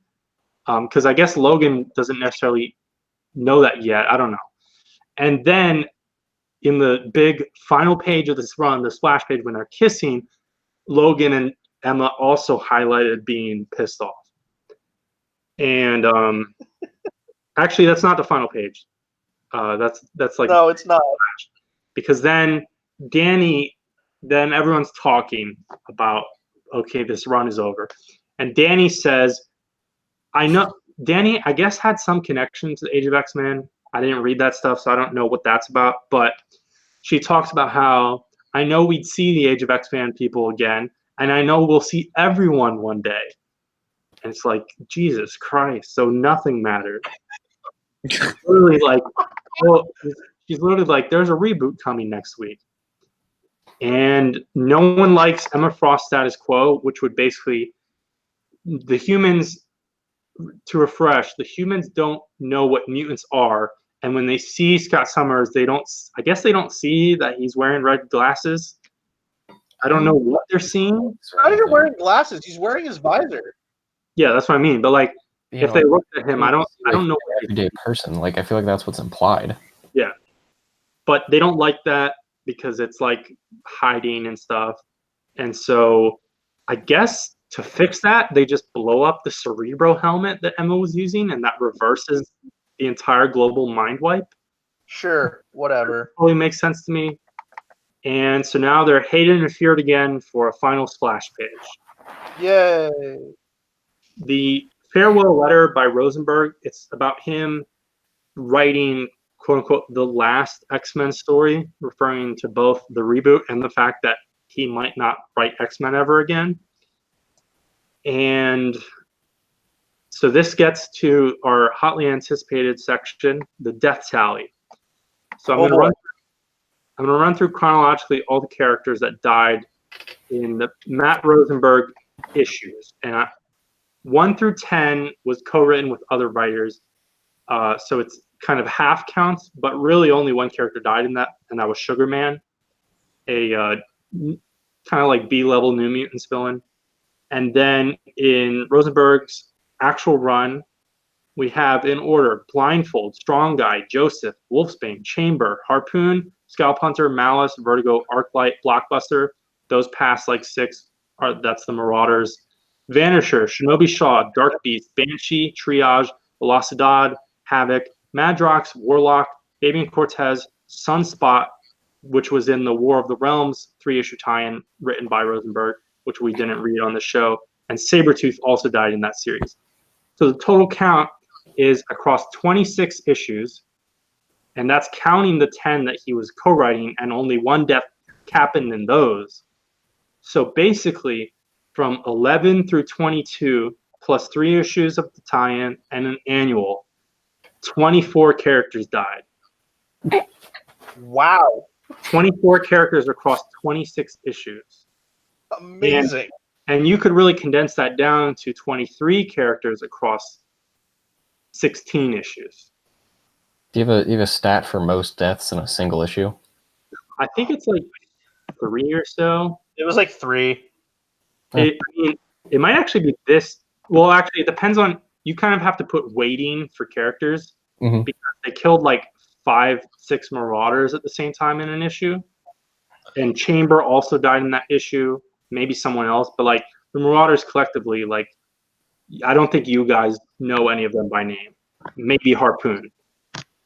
Because I guess Logan doesn't necessarily know that yet. I don't know. And then in the big final page of this run, the splash page when they're kissing, Logan and Emma also highlighted being pissed off. And actually, that's not the final page. That's like no, it's not. Because then everyone's talking about, okay, this run is over, and Danny says, I know Danny, I guess, had some connection to the Age of X-Men. I didn't read that stuff, so I don't know what that's about, but she talks about how I know we'd see the Age of X-Men people again, and I know we'll see everyone one day. And it's like, Jesus Christ, so nothing mattered. Literally like, well, she's literally like, there's a reboot coming next week. And no one likes Emma Frost's status quo, which would basically, the humans, to refresh, the humans don't know what mutants are. And when they see Scott Summers, they don't see that he's wearing red glasses. I don't know what they're seeing. He's not even wearing glasses. He's wearing his visor. Yeah, that's what I mean. But like, if they looked at him, I don't know. Everyday person. Like, I feel like that's what's implied. Yeah. But they don't like that because it's like hiding and stuff. And so I guess to fix that, they just blow up the Cerebro helmet that Emma was using, and that reverses the entire global mind wipe. Sure, whatever. Totally makes sense to me. And so now they're hated and feared again for a final splash page. Yay. The farewell letter by Rosenberg, it's about him writing, quote unquote, the last X-Men story, referring to both the reboot and the fact that he might not write X-Men ever again. And so this gets to our hotly anticipated section, the death tally. So I'm going to run through chronologically all the characters that died in the Matt Rosenberg issues. And 1 through 10 was co-written with other writers. So it's kind of half counts, but really only one character died in that, and that was Sugar Man, a kind of like B-level New Mutants villain. And then in Rosenberg's actual run, we have in order Blindfold, Strong Guy, Joseph, Wolfsbane, Chamber, Harpoon, Scalp Hunter, Malice, Vertigo, Arclight, Blockbuster. Those past like 6 that's the Marauders. Vanisher, Shinobi Shaw, Dark Beast, Banshee, Triage, Velocidad, Havoc, Madrox, Warlock, Fabian Cortez, Sunspot, which was in the War of the Realms 3-issue tie-in written by Rosenberg, which we didn't read on the show, and Sabretooth also died in that series. So the total count is across 26 issues, and that's counting the 10 that he was co-writing, and only one death happened in those. So basically, from 11 through 22, plus 3 issues of the tie-in and an annual, 24 characters died. Wow. 24 characters across 26 issues. Amazing. And you could really condense that down to 23 characters across 16 issues. Do you have a stat for most deaths in a single issue? I think it's like 3 or so. It was like 3. I mean, it might actually be this. Well, actually, it depends on. You kind of have to put weighting for characters because they killed like 5, 6 Marauders at the same time in an issue, and Chamber also died in that issue. Maybe someone else, but like the Marauders collectively, like I don't think you guys know any of them by name. Maybe Harpoon,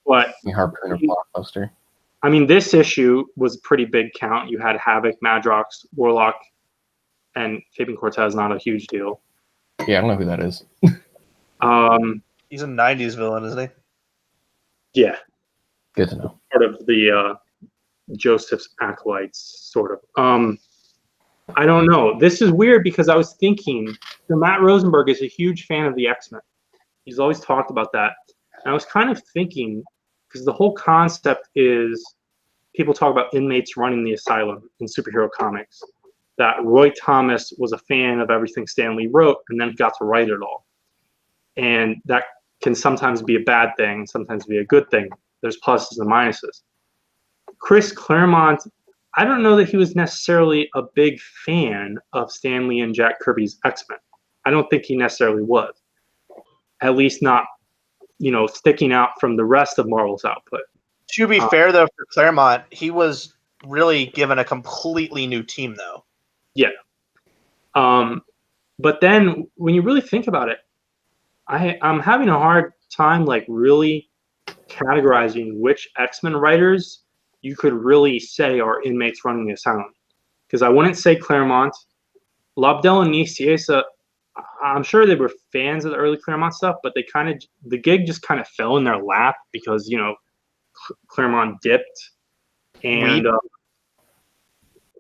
but Harpoon or Blockbuster. I mean, this issue was a pretty big count. You had Havoc, Madrox, Warlock, and Fabian Cortez. Not a huge deal. Yeah, I don't know who that is. He's a 90s villain, isn't he? Yeah. Good to know. Part of the Joseph's acolytes, sort of. I don't know. This is weird because I was thinking, so Matt Rosenberg is a huge fan of the X-Men. He's always talked about that. And I was kind of thinking, because the whole concept is people talk about inmates running the asylum in superhero comics, that Roy Thomas was a fan of everything Stan Lee wrote and then got to write it all. And that can sometimes be a bad thing, sometimes be a good thing. There's pluses and minuses. Chris Claremont, I don't know that he was necessarily a big fan of Stan Lee and Jack Kirby's X-Men. I don't think he necessarily was. At least not, sticking out from the rest of Marvel's output. To be fair, though, for Claremont, he was really given a completely new team, though. Yeah. But then when you really think about it, I'm having a hard time like really categorizing which X-Men writers you could really say are inmates running the asylum. Because I wouldn't say Claremont. Lobdell and Nicieza, I'm sure they were fans of the early Claremont stuff, but the gig just kind of fell in their lap because, Claremont dipped. And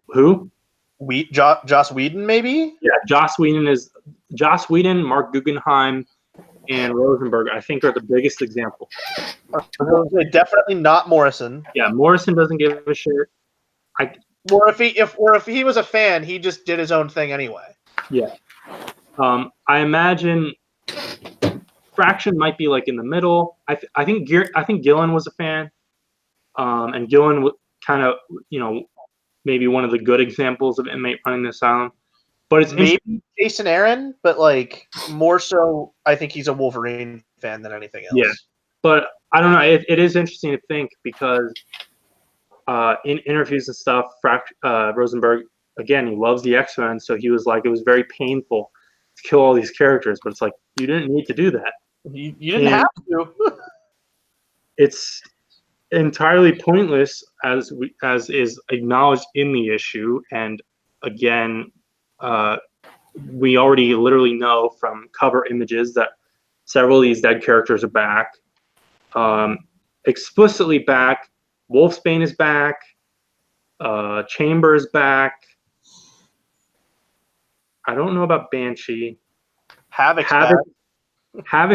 who? Joss Whedon, maybe? Yeah, Joss Whedon, Mark Guggenheim, and Rosenberg, I think, are the biggest example. Definitely not Morrison. Yeah, Morrison doesn't give a shit. Or if he was a fan, he just did his own thing anyway. Yeah. I imagine Fraction might be like in the middle. I think Gillen was a fan, and Gillen was kind of maybe one of the good examples of inmate running the asylum. But it's maybe Jason Aaron, but like more so, I think he's a Wolverine fan than anything else. Yeah, but I don't know. It is interesting to think because in interviews and stuff, Rosenberg, again, he loves the X-Men, so he was like, it was very painful to kill all these characters, but it's like, you didn't need to do that. You didn't have to. It's entirely pointless, as is acknowledged in the issue, and again, we already literally know from cover images that several of these dead characters are back. Explicitly back. Wolfsbane is back. Chamber is back. I don't know about Banshee. Havoc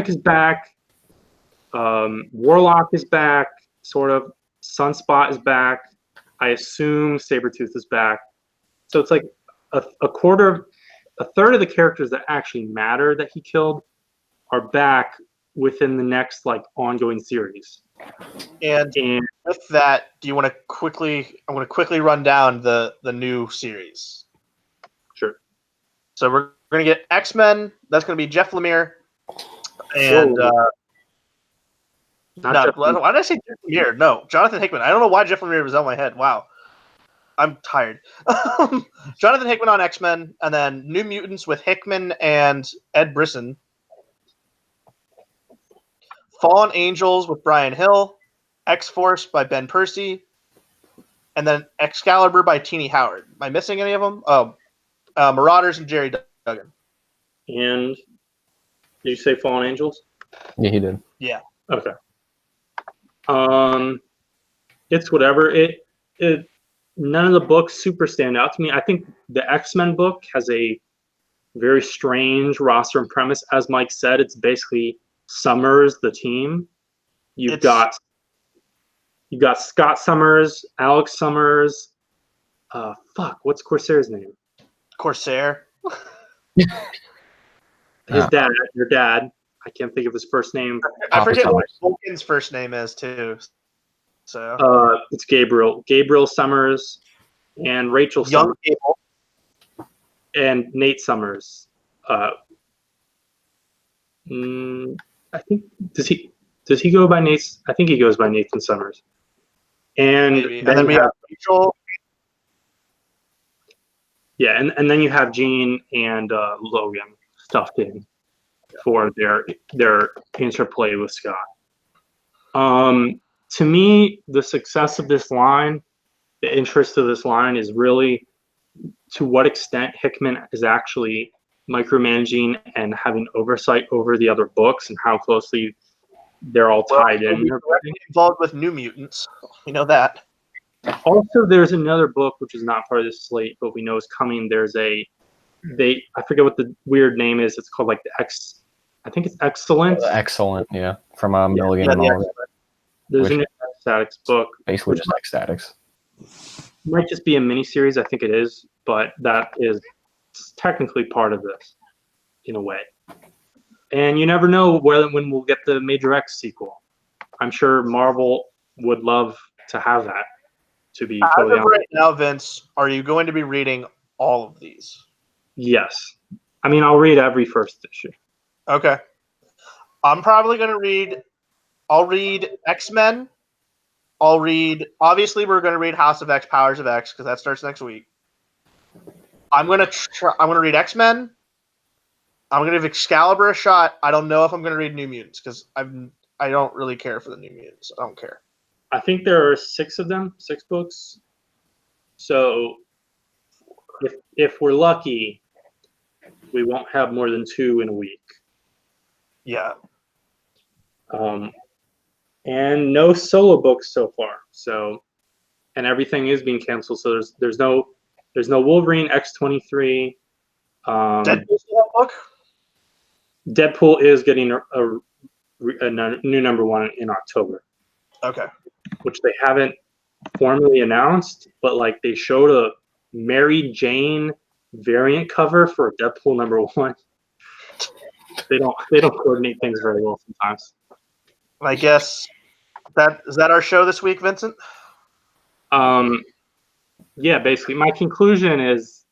is back. Warlock is back, sort of. Sunspot is back. I assume Sabretooth is back. So it's like a third of the characters that actually matter that he killed are back within the next ongoing series. And with that, I'm going to quickly run down the new series. Sure. So we're going to get X-Men. That's going to be Jeff Lemire. And why did I say Jeff Lemire? No, Jonathan Hickman. I don't know why Jeff Lemire was on my head. Wow. I'm tired. Jonathan Hickman on X-Men, and then New Mutants with Hickman and Ed Brisson. Fallen Angels with Brian Hill. X-Force by Ben Percy. And then Excalibur by Teenie Howard. Am I missing any of them? Oh, Marauders and Jerry Duggan. And did you say Fallen Angels? Yeah, he did. Yeah. Okay. It's whatever. It none of the books super stand out to me. I think the X-Men book has a very strange roster and premise. As Mike said, it's basically Summers, the team. You've got Scott Summers, Alex Summers. What's Corsair's name? Corsair. His dad, your dad. I can't think of his first name. I forget Summers. what Vulcan's first name is too. So It's Gabriel. Gabriel Summers and Rachel Young Summers Cable. and Nate Summers. I think does he go by Nate? I think he goes by Nathan Summers. And Maybe. And then we have Rachel. Yeah, and then you have Gene and Logan stuffed in for their interplay with Scott. To me, the success of this line, the interest of this line is really to what extent Hickman is actually micromanaging and having oversight over the other books and how closely they're all tied in. Involved with New Mutants. We know that. Also, there's another book which is not part of this slate, but we know is coming. There's I forget what the weird name is. It's called like I think it's Excellent. Excellent, yeah. From Milligan and all that. There's an Statics book. Basically just like Statics. Might just be a miniseries, I think it is, but that is technically part of this, in a way. And you never know when we'll get the Major X sequel. I'm sure Marvel would love to have that. To be totally honest. Right now, Vince, are you going to be reading all of these? Yes. I mean, I'll read every first issue. Okay. I'm probably going to read. I'll read X-Men. Obviously, we're going to read House of X, Powers of X, because that starts next week. I'm going to read X-Men. I'm going to give Excalibur a shot. I don't know if I'm going to read New Mutants, because I don't really care for the New Mutants. I don't care. I think there are 6 of them, 6 books. So if we're lucky, we won't have more than 2 in a week. Yeah. And no solo books so far. So, and everything is being canceled. So there's no Wolverine X-23. Deadpool's that book? Deadpool is getting a new number 1 in October. Okay. Which they haven't formally announced, but like they showed a Mary Jane variant cover for Deadpool number 1. They don't coordinate things very well sometimes. I guess is that our show this week, Vincent? Yeah, basically my conclusion is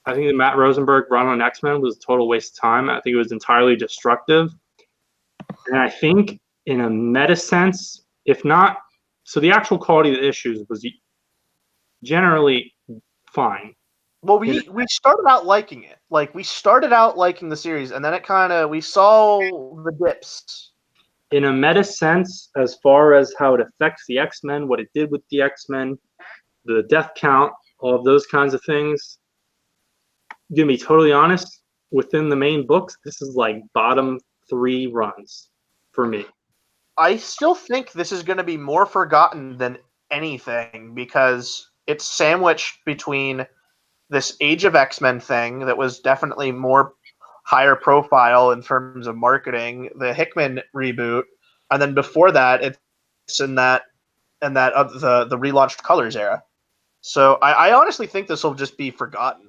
I think the Matt Rosenberg run on X-Men was a total waste of time. I think it was entirely destructive. And I think in a meta sense, if not, so the actual quality of the issues was generally fine. Well, we started out liking it. Like, we started out liking the series, and then we saw the dips. In a meta sense, as far as how it affects the X-Men, what it did with the X-Men, the death count, all of those kinds of things, to be totally honest, within the main books, this is like bottom 3 runs for me. I still think this is going to be more forgotten than anything because it's sandwiched between this Age of X-Men thing that was definitely more higher profile in terms of marketing, the Hickman reboot, and then before that, it's in the relaunched Colors era. So I honestly think this will just be forgotten.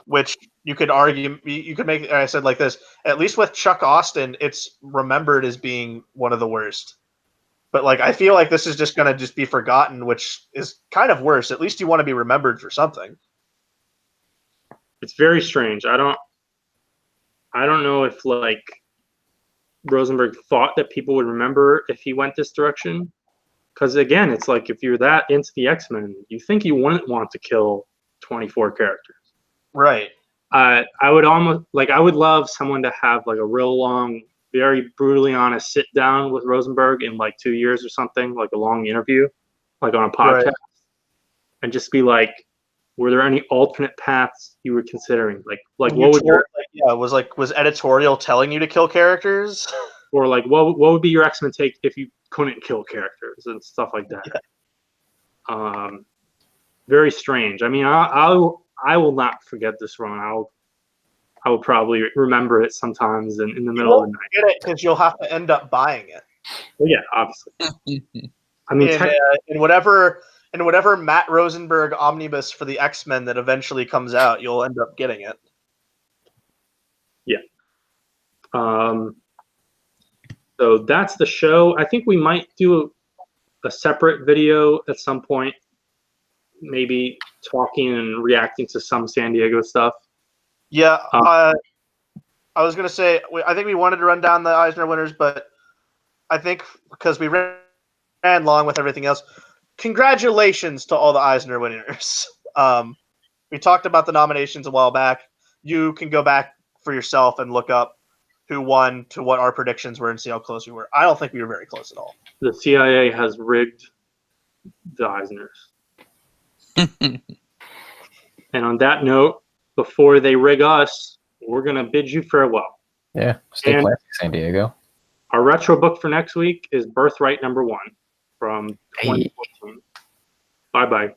Which you could argue, you could make. I said like this. At least with Chuck Austin, it's remembered as being one of the worst. But like, I feel like this is just going to just be forgotten, which is kind of worse. At least you want to be remembered for something. It's very strange. I don't know if like Rosenberg thought that people would remember if he went this direction. Because again, it's like if you're that into the X-Men, you think you wouldn't want to kill 24 characters. Right. I would love someone to have like a real long, very brutally honest sit down with Rosenberg in like 2 years or something, like a long interview, like on a podcast, and just be like, Were there any alternate paths you were considering? Like When what would your was editorial telling you to kill characters? or like what would be your X-Men take if you couldn't kill characters and stuff like that? Yeah. Very strange. I mean, I will not forget this run. I will probably remember it sometimes in the middle of the night. Get it because you'll have to end up buying it. Well, yeah, obviously. I mean, In whatever Matt Rosenberg omnibus for the X-Men that eventually comes out, you'll end up getting it. Yeah. So that's the show. I think we might do a separate video at some point, maybe talking and reacting to some San Diego stuff. Yeah, I was gonna say I think we wanted to run down the Eisner winners, but I think because we ran long with everything else, congratulations to all the Eisner winners. We talked about the nominations a while back. You can go back for yourself and look up who won to what our predictions were and see how close we were. I don't think we were very close at all. The CIA has rigged the Eisners. And on that note, before they rig us, we're going to bid you farewell. Yeah, stay classy, San Diego. Our retro book for next week is Birthright #1 from 2014. Bye-bye.